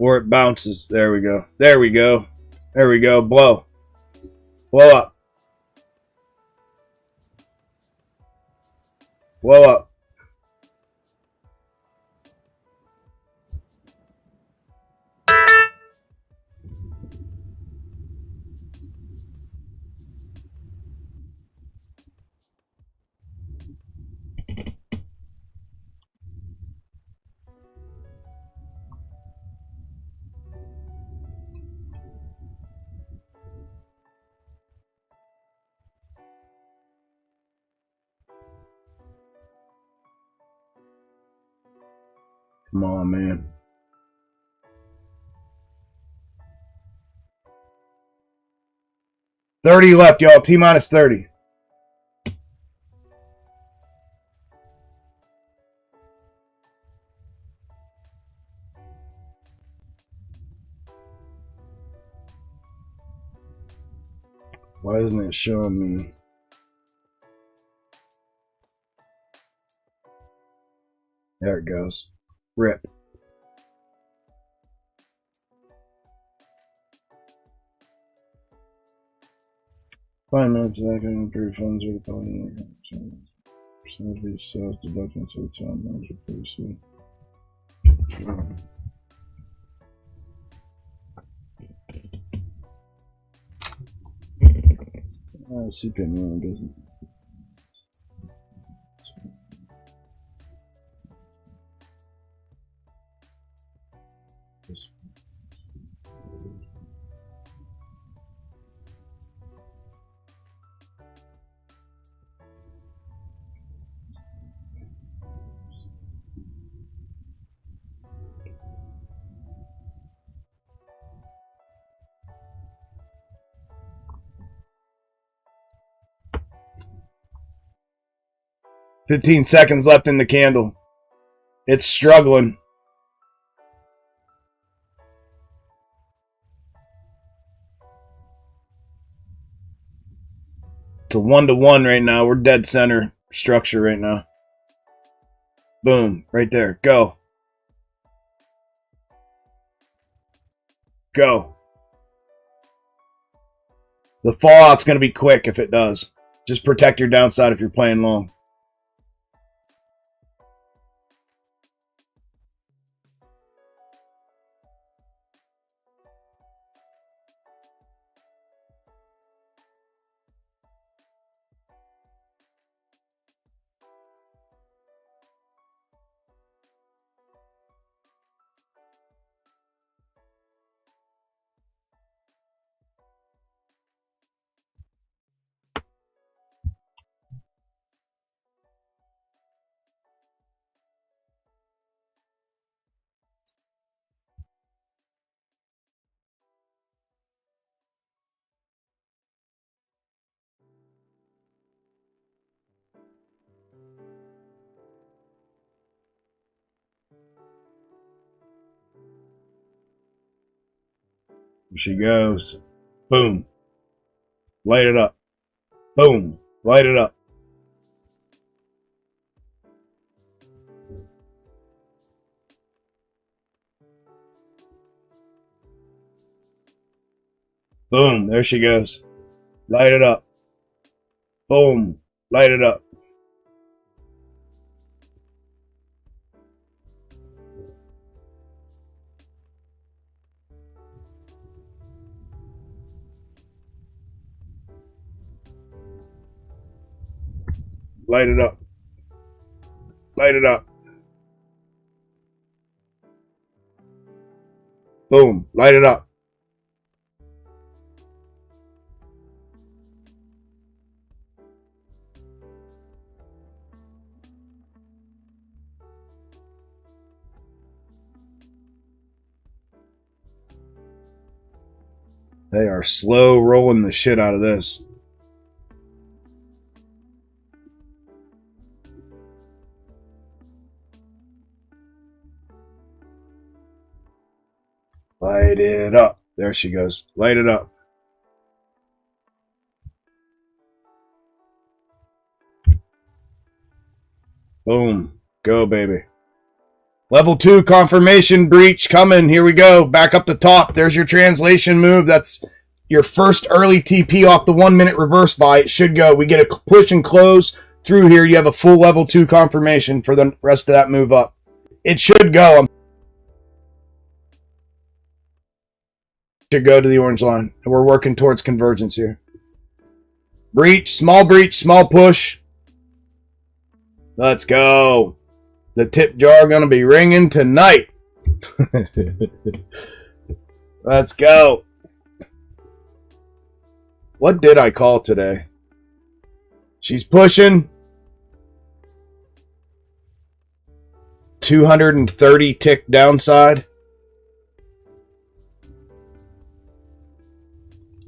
Or it bounces. There we go. There we go. There we go. Blow. Blow up. Blow up. Come on, man. $30 left, y'all. T-minus 30. Why isn't it showing me? There it goes. Rip. Five minutes back and improve funds or deposit. Percentage of sales deductions to the time manager previously. CPM really doesn't. $15 seconds left in the candle. It's struggling. It's a 1-to-1 right now. We're dead center structure right now. Boom. Right there. Go. Go. The fallout's going to be quick if it does. Just protect your downside if you're playing long. Here she goes. Boom. Light it up. Boom. Light it up. Boom. There she goes. Light it up. Boom. Light it up. Light it up. Light it up. Boom. Light it up. They are slow rolling the shit out of this. Light it up. There she goes. Light it up. Boom. Go, baby. Level 2 confirmation breach coming. Here we go. Back up the top. There's your translation move. That's your first early TP off the 1 minute reverse buy. It should go. We get a push and close through here. You have a full level 2 confirmation for the rest of that move up. It should go. Should go to the orange line. And we're working towards convergence here. Breach, small push. Let's go. The tip jar gonna be ringing tonight. Let's go. What did I call today? She's pushing. 230 tick downside.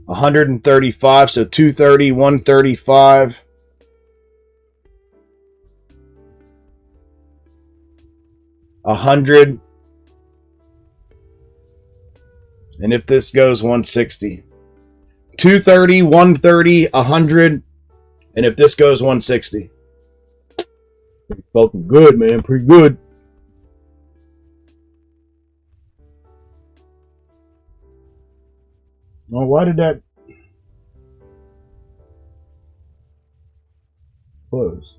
135, so 230, 135. 100. And if this goes 160. 230, 130, 100. And if this goes 160. Pretty fucking good, man. Pretty good. Oh, why did that close?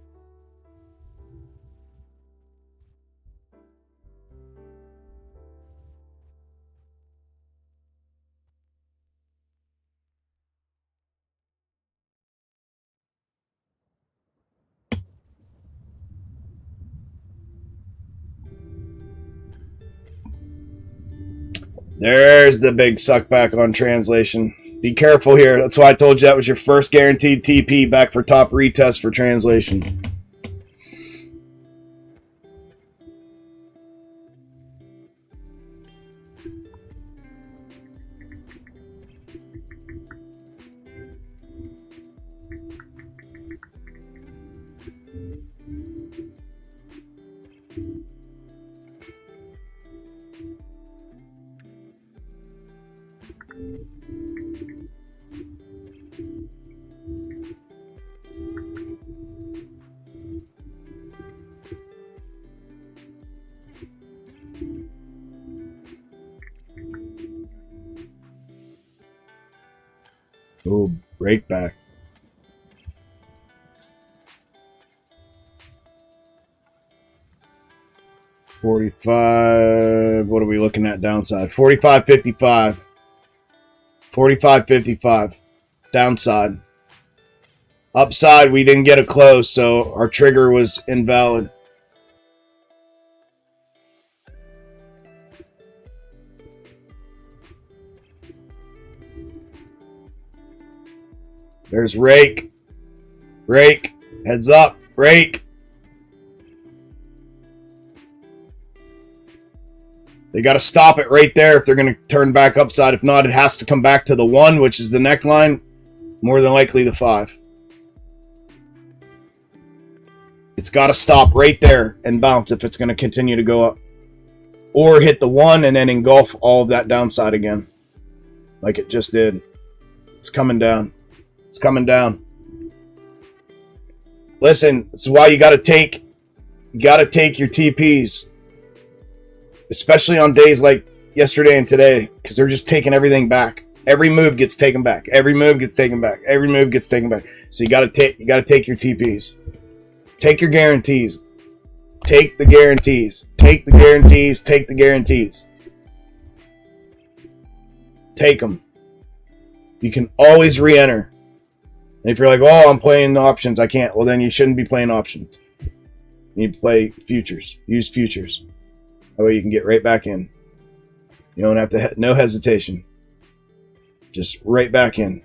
There's the big suck back on translation. Be careful here. That's why I told you that was your first guaranteed TP back for top retest for translation. Rake back. $45. What are we looking at downside? $45.55. $45.55. Downside. Upside, we didn't get a close, so our trigger was invalid. There's rake. Rake. Heads up. Rake. They got to stop it right there if they're going to turn back upside. If not, it has to come back to the 1, which is the neckline. More than likely the 5. It's got to stop right there and bounce if it's going to continue to go up. Or hit the 1 and then engulf all of that downside again. Like it just did. It's coming down. It's coming down. Listen, this is why you got to take your TPs. Especially on days like yesterday and today, because they're just taking everything back. Every move gets taken back. Every move gets taken back. Every move gets taken back. So you got to take your TPs. Take your guarantees. Take the guarantees. Take the guarantees. Take the guarantees. Take them. You can always re-enter. And if you're like, oh, I'm playing options, I can't. Well, then you shouldn't be playing options. You need to play futures. Use futures. That way you can get right back in. You don't have to, no hesitation. Just right back in.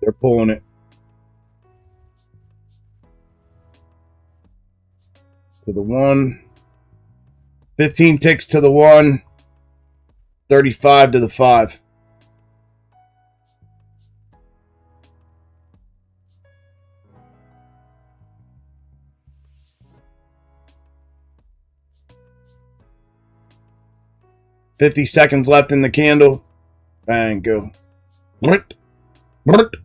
They're pulling it to the 1. 15 ticks to the 1. 35 to the 5. $50 seconds left in the candle. Bang, go. What? What?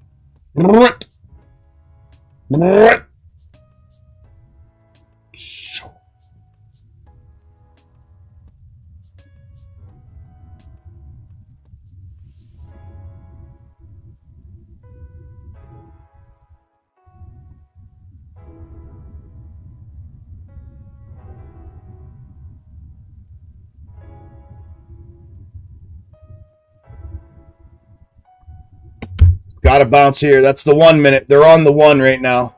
What? What? Got to bounce here. That's the 1 minute. They're on the 1 right now.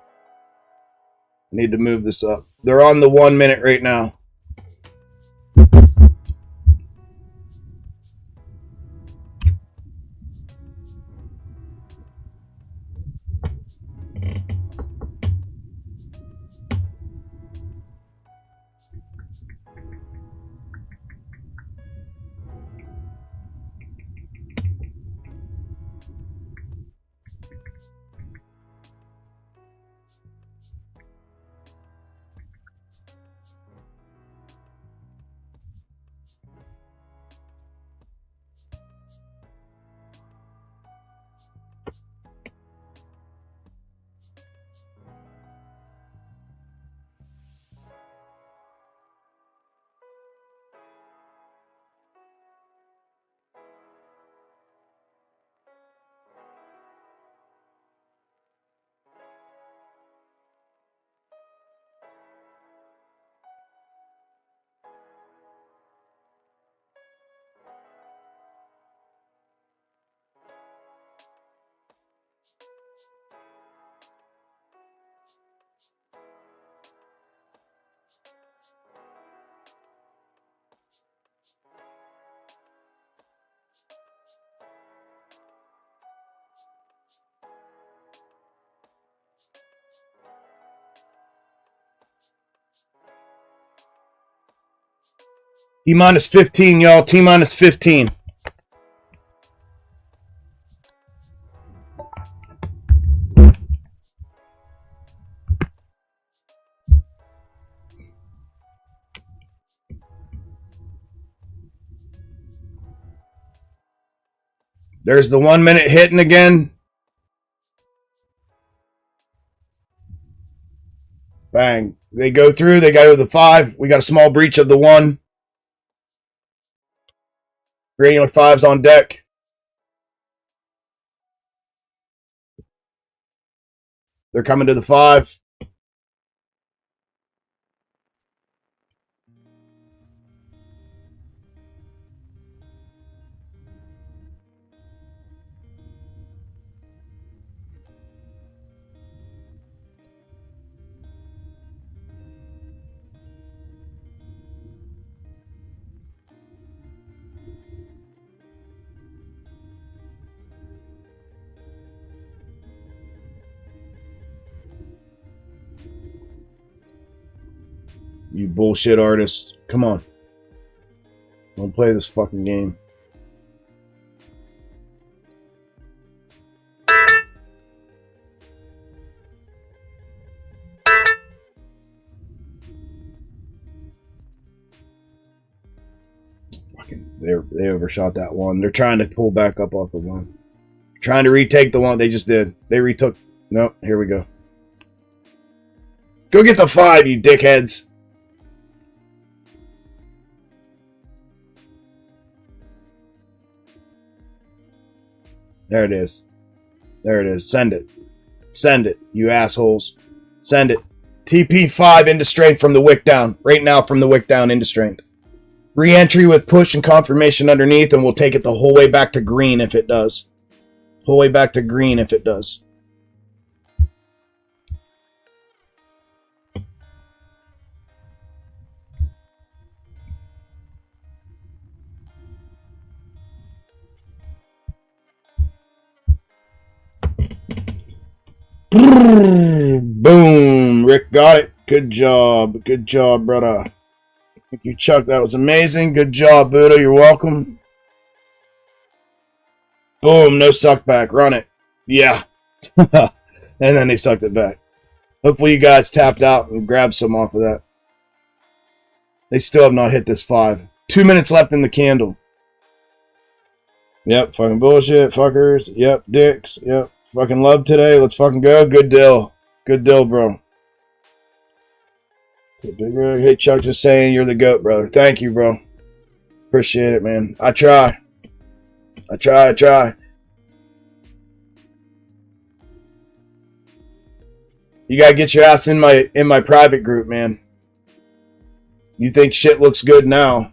Need to move this up. They're on the 1 minute right now. T minus 15, y'all. T minus 15. There's the 1 minute hitting again. Bang. They go through. They go to the 5. We got a small breach of the 1. Granular 5's on deck. They're coming to the 5. You bullshit artist. Come on. Don't play this fucking game. Fucking, they overshot that 1. They're trying to pull back up off the 1. Trying to retake the 1. They just did. They retook. Nope. Here we go. Go get the 5, you dickheads. There it is. There it is. Send it. Send it, you assholes. Send it. TP5 into strength from the wick down. Right now from the wick down into strength. Re-entry with push and confirmation underneath, and we'll take it the whole way back to green if it does. Whole way back to green if it does. Boom. Rick got it. Good job. Good job, brother. Thank you, Chuck. That was amazing. Good job, Buddha. You're welcome. Boom. No suck back. Run it. Yeah. And then they sucked it back. Hopefully you guys tapped out and grabbed some off of that. They still have not hit this 5. 2 minutes left in the candle. Yep. Fucking bullshit. Fuckers. Yep. Dicks. Yep. Fucking love today. Let's fucking go. Good deal. Good deal, bro. Big Rig. Hey, Chuck, just saying you're the GOAT, brother. Thank you, bro. Appreciate it, man. I try. I try. You gotta get your ass in my private group, man. You think shit looks good now.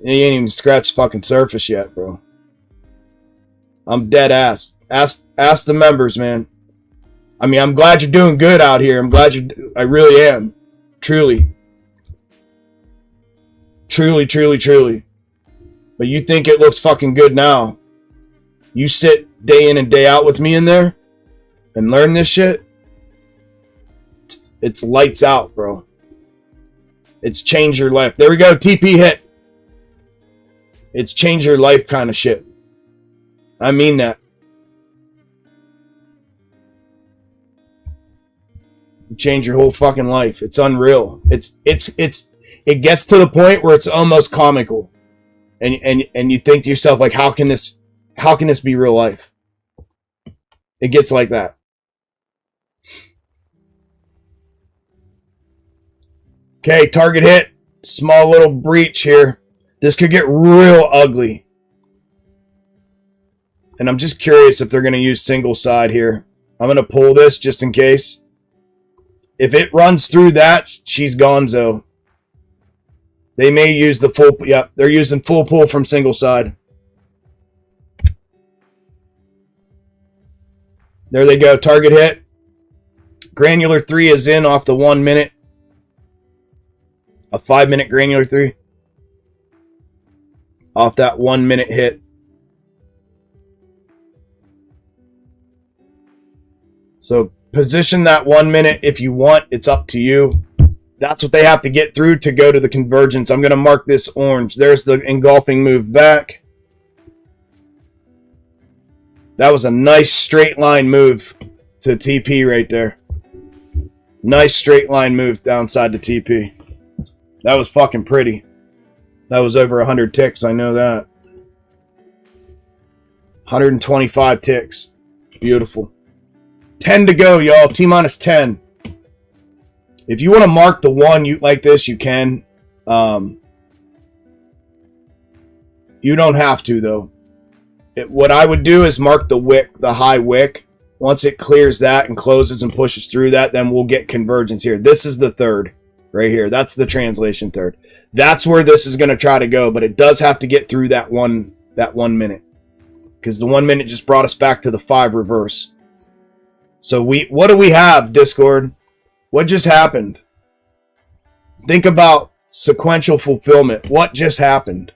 You ain't even scratched the fucking surface yet, bro. I'm dead ass. Ask the members, man. I mean, I'm glad you're doing good out here. I'm glad I really am. Truly. Truly. But you think it looks fucking good now. You sit day in and day out with me in there and learn this shit. It's lights out, bro. It's changed your life. There we go. TP hit. It's changed your life kind of shit. I mean that. Change your whole fucking life. It's unreal. It gets to the point where it's almost comical. And you think to yourself, like, how can this be real life? It gets like that. Okay, target hit. Small little breach here. This could get real ugly. And I'm just curious if they're going to use single side here. I'm going to pull this just in case. If it runs through that, she's gonzo. They may use the full... Yeah, they're using full pull from single side. There they go. Target hit. Granular 3 is in off the 1 minute. A 5 minute granular 3. Off that 1 minute hit. So position that 1 minute if you want. It's up to you. That's what they have to get through to go to the convergence. I'm going to mark this orange. There's the engulfing move back. That was a nice straight line move to TP right there. Nice straight line move downside to TP. That was fucking pretty. That was over 100 ticks, I know that. 125 ticks. Beautiful. 10 to go, y'all. T-minus 10. If you want to mark the one you like this, you can. You don't have to, though. What I would do is mark the wick, the high wick. Once it clears that and closes and pushes through that, then we'll get convergence here. This is the third right here. That's the translation third. That's where this is going to try to go, but it does have to get through that 1 minute. Because the 1 minute just brought us back to the 5 reverse. So what do we have, Discord? What just happened? Think about sequential fulfillment. What just happened?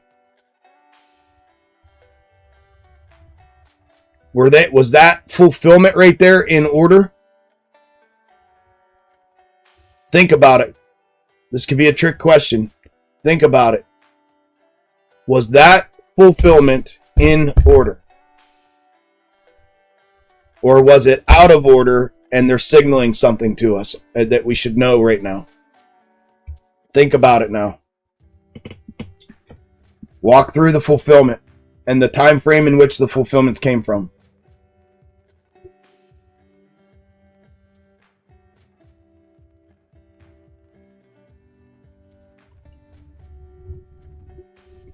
Was that fulfillment right there in order? Think about it. This could be a trick question. Think about it. Was that fulfillment in order? Or was it out of order and they're signaling something to us that we should know right now? Think about it now. Walk through the fulfillment and the time frame in which the fulfillments came from.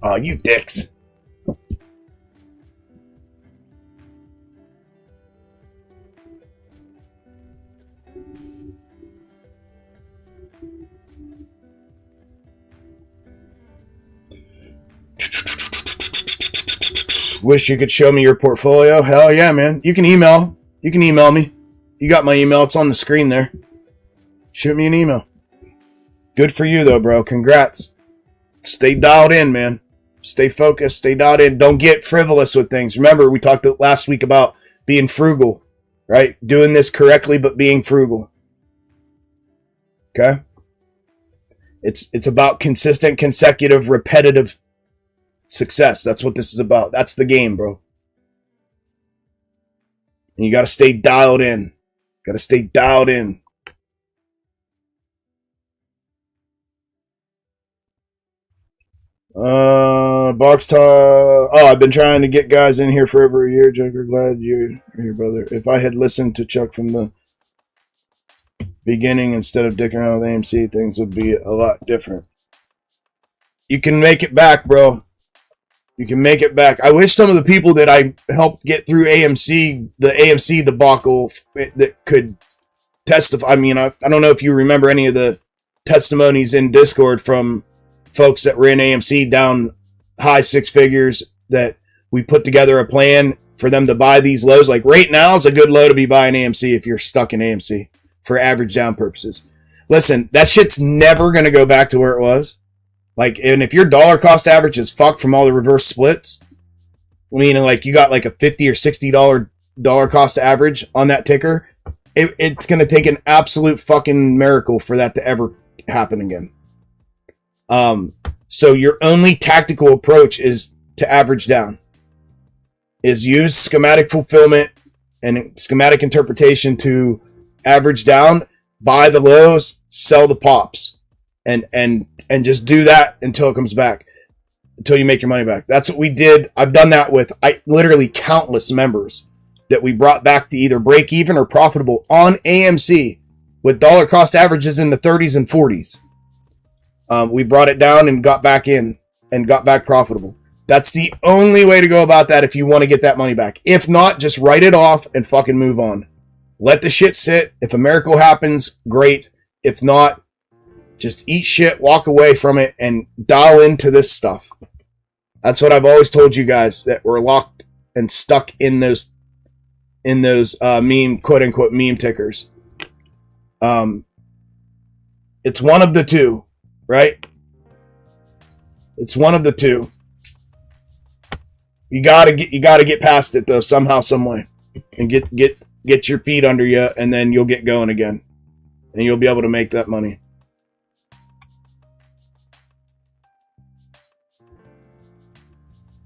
Oh, you dicks. Wish you could show me your portfolio. Hell yeah, man. You can email. You can email me. You got my email. It's on the screen there. Shoot me an email. Good for you, though, bro. Congrats. Stay dialed in, man. Stay focused. Stay dialed in. Don't get frivolous with things. Remember, we talked last week about being frugal, right? Doing this correctly, but being frugal. Okay? It's about consistent, consecutive, repetitive success. That's what this is about. That's the game, bro. And you got to stay dialed in. Got to stay dialed in. Box talk. Oh, I've been trying to get guys in here for over a year. Joker, glad you're here, brother. If I had listened to Chuck from the beginning instead of dicking around with AMC, things would be a lot different. You can make it back, bro. You can make it back. I wish some of the people that I helped get through AMC, the AMC debacle, that could testify. I mean, I don't know if you remember any of the testimonies in Discord from folks that were in AMC down high 6 figures that we put together a plan for them to buy these lows. Like right now is a good low to be buying AMC if you're stuck in AMC for average down purposes. Listen, that shit's never going to go back to where it was. Like, and if your dollar cost average is fucked from all the reverse splits, meaning like you got like a $50 or $60 dollar cost average on that ticker, it's going to take an absolute fucking miracle for that to ever happen again. So your only tactical approach is to average down. Is use schematic fulfillment and schematic interpretation to average down, buy the lows, sell the pops. And just do that until it comes back, until you make your money back. That's what we did. I've done that with literally countless members that we brought back to either break even or profitable on AMC with dollar cost averages in the 30s and 40s. We brought it down and got back in and got back profitable. That's the only way to go about that if you want to get that money back. If not, just write it off and fucking move on. Let the shit sit. If a miracle happens, great. If not, just eat shit, walk away from it, and dial into this stuff. That's what I've always told you guys, that we're locked and stuck in those meme, quote unquote, meme tickers. It's one of the two, right? It's one of the two. You gotta get past it though, somehow, some way, and get your feet under you, and then you'll get going again, and you'll be able to make that money.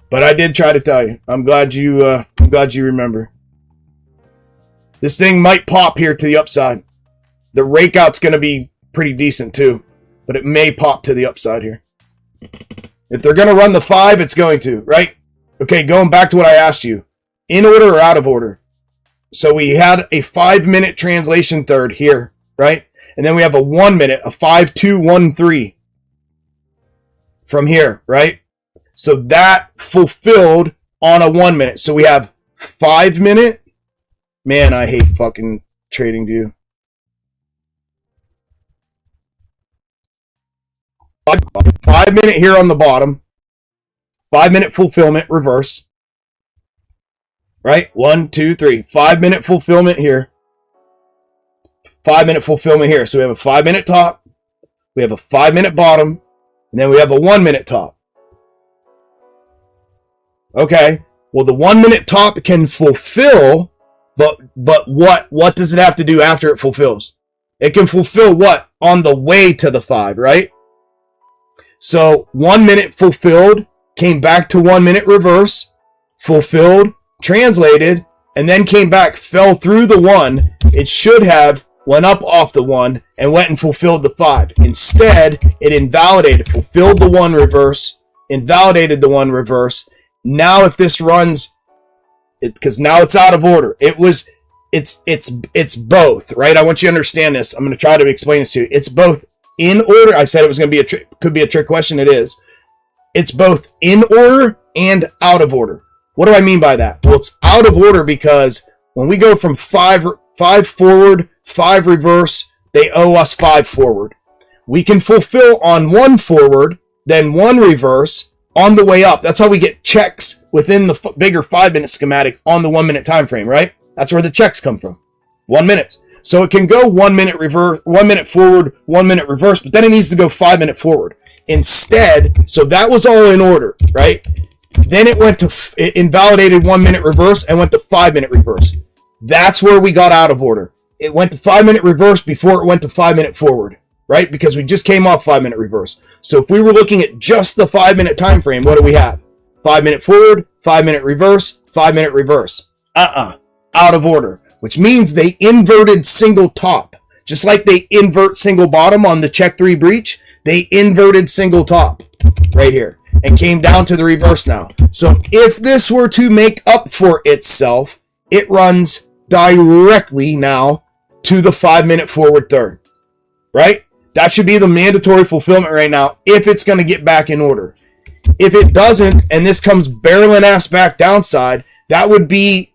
But I did try to tell you. I'm glad you remember. This thing might pop here to the upside. The rakeout's going to be pretty decent too, but it may pop to the upside here. If they're going to run the 5, it's going to, right? Okay, going back to what I asked you. In order or out of order? So we had a 5-minute translation third here, right? And then we have a 1 minute, a 5, 2, 1, 3 from here, right? So that fulfilled on a 1 minute. So we have 5 minute. Man, I hate fucking trading to you. 5 minute here on the bottom. 5 minute fulfillment reverse. Right? 1, 2, 3. 5 minute fulfillment here. 5 minute fulfillment here. So we have a 5 minute top. We have a 5 minute bottom. And then we have a 1 minute top. Okay. Well, the 1 minute top can fulfill, but what does it have to do after it fulfills? It can fulfill what? On the way to the 5, right? So 1 minute fulfilled, came back to 1 minute reverse, fulfilled, translated, and then came back, fell through the 1. It should have went up off the 1 and went and fulfilled the 5. Instead, it invalidated, fulfilled the 1 reverse, invalidated the 1 reverse. Now if this runs, because now it's out of order. It's both, right? I want you to understand this. I'm going to try to explain this to you. It's both in order. I said it was going to be could be a trick question. It is. It's both in order and out of order. What do I mean by that? Well, it's out of order because when we go from 5 forward, 5 reverse, they owe us 5 forward. We can fulfill on 1 forward, then 1 reverse on the way up. That's how we get checks within the bigger 5 minute schematic on the 1 minute time frame, right? That's where the checks come from. 1 minute. So it can go 1 minute reverse, 1 minute forward, 1 minute reverse, but then it needs to go 5 minute forward. Instead, so that was all in order, right? Then it invalidated 1 minute reverse and went to 5 minute reverse. That's where we got out of order. It went to 5 minute reverse before it went to 5 minute forward, right? Because we just came off 5 minute reverse. So if we were looking at just the 5 minute time frame, what do we have? 5 minute forward, 5 minute reverse, 5 minute reverse. Out of order, which means they inverted single top. Just like they invert single bottom on the check 3 breach, they inverted single top right here and came down to the reverse now. So if this were to make up for itself, it runs directly now to the 5 minute forward third, right? That should be the mandatory fulfillment right now if it's going to get back in order. If it doesn't, and this comes barreling ass back downside, that would be,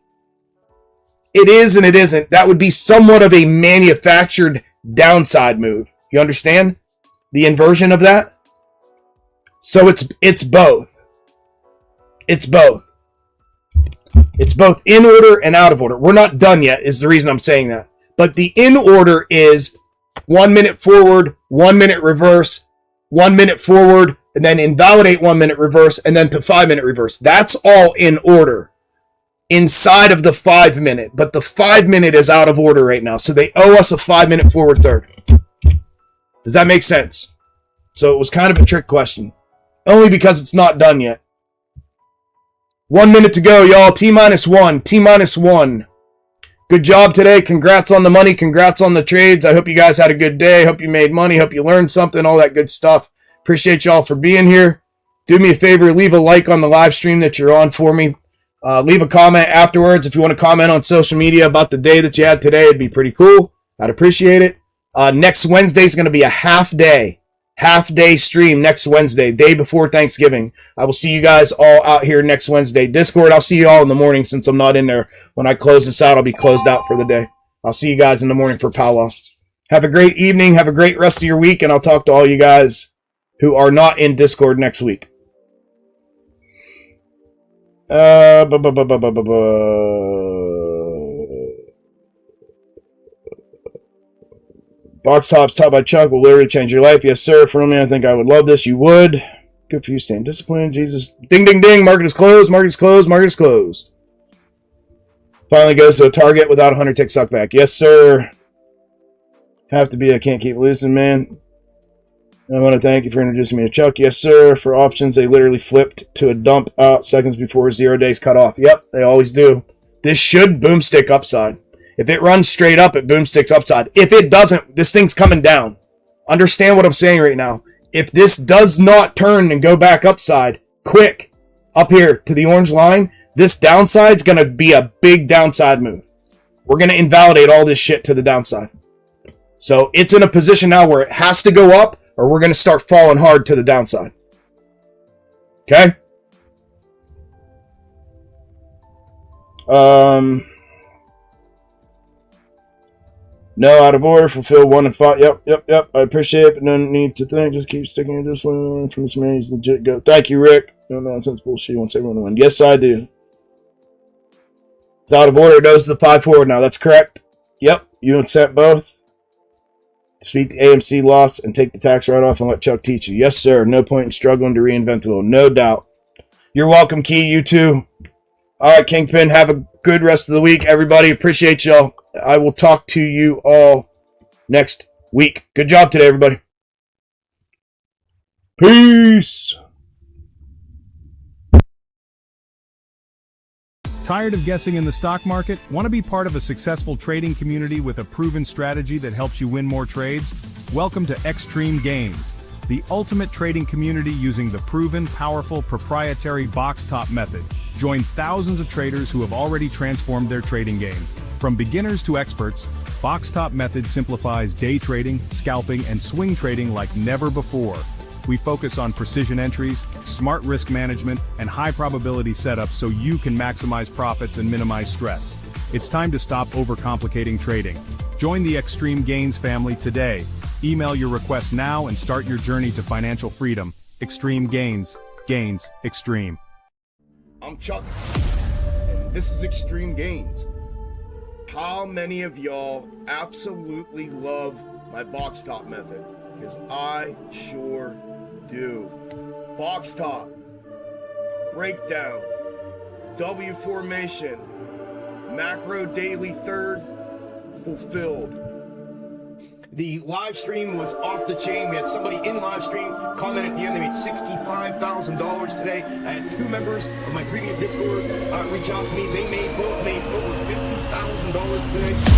it is and it isn't. That would be somewhat of a manufactured downside move. You understand the inversion of that? So it's both. It's both. It's both in order and out of order. We're not done yet is the reason I'm saying that. But the in order is 1 minute forward, 1 minute reverse, 1 minute forward, and then invalidate 1 minute reverse, and then to 5 minute reverse. That's all in order inside of the 5 minute. But the 5 minute is out of order right now. So they owe us a 5 minute forward third. Does that make sense? So it was kind of a trick question. Only because it's not done yet. 1 minute to go, y'all. T-1. T-1. Good job today. Congrats on the money. Congrats on the trades. I hope you guys had a good day. Hope you made money. Hope you learned something. All that good stuff. Appreciate y'all for being here. Do me a favor. Leave a like on the live stream that you're on for me. Leave a comment afterwards. If you want to comment on social media about the day that you had today, it'd be pretty cool. I'd appreciate it. Next Wednesday is going to be a half day stream next Wednesday, day before Thanksgiving. I will see you guys all out here next Wednesday. Discord, I'll see you all in the morning since I'm not in there. When I close this out, I'll be closed out for the day. I'll see you guys in the morning for powwow. Have a great evening. Have a great rest of your week, and I'll talk to all you guys who are not in Discord next week. Box tops taught by Chuck will literally change your life. Yes, sir. For me, I think I would love this. You would. Good for you, staying disciplined. Jesus. Ding, ding, ding. Market is closed. Market is closed. Market is closed. Finally goes to a target without 100 tick suck back. Yes, sir. Have to be. I can't keep losing, man. I want to thank you for introducing me to Chuck. Yes, sir. For options, they literally flipped to a dump out seconds before 0 days cut off. Yep, they always do. This should boomstick upside. If it runs straight up, it boomsticks upside. If it doesn't, this thing's coming down. Understand what I'm saying right now. If this does not turn and go back upside, quick, up here to the orange line, this downside's going to be a big downside move. We're going to invalidate all this shit to the downside. So it's in a position now where it has to go up, or we're going to start falling hard to the downside. Okay? No, out of order. Fulfill 1 and 5. Yep. I appreciate it, but no need to think. Just keep sticking to this one from this man. He's legit. Go. Thank you, Rick. No nonsense bullshit. He wants everyone to win. Yes, I do. It's out of order. It goes to the 5 forward now. That's correct. Yep. You accept both. Defeat the AMC loss and take the tax write-off and let Chuck teach you. Yes, sir. No point in struggling to reinvent the wheel. No doubt. You're welcome, Key. You too. All right, Kingpin. Have a good rest of the week, everybody. Appreciate y'all. I will talk to you all next week. Good job today, everybody. Peace. Tired of guessing in the stock market? Want to be part of a successful trading community with a proven strategy that helps you win more trades? Welcome to Xtreme Gainz, the ultimate trading community using the proven, powerful, proprietary box top method. Join thousands of traders who have already transformed their trading game. From beginners to experts, box top method simplifies day trading, scalping, and swing trading like never before. We focus on precision entries, smart risk management, and high probability setups so you can maximize profits and minimize stress. It's time to stop overcomplicating trading. Join the Xtreme Gainz family today. Email your request now and start your journey to financial freedom. Xtreme Gainz. Gainz Xtreme. I'm Chuck, and this is Xtreme Gainz. How many of y'all absolutely love my box top method? Because I sure do. Box top, breakdown, W formation, macro daily third, fulfilled. The live stream was off the chain. We had somebody in live stream comment at the end. They made $65,000 today. I had 2 members of my previous Discord reach out to me. They both made over $50,000 today.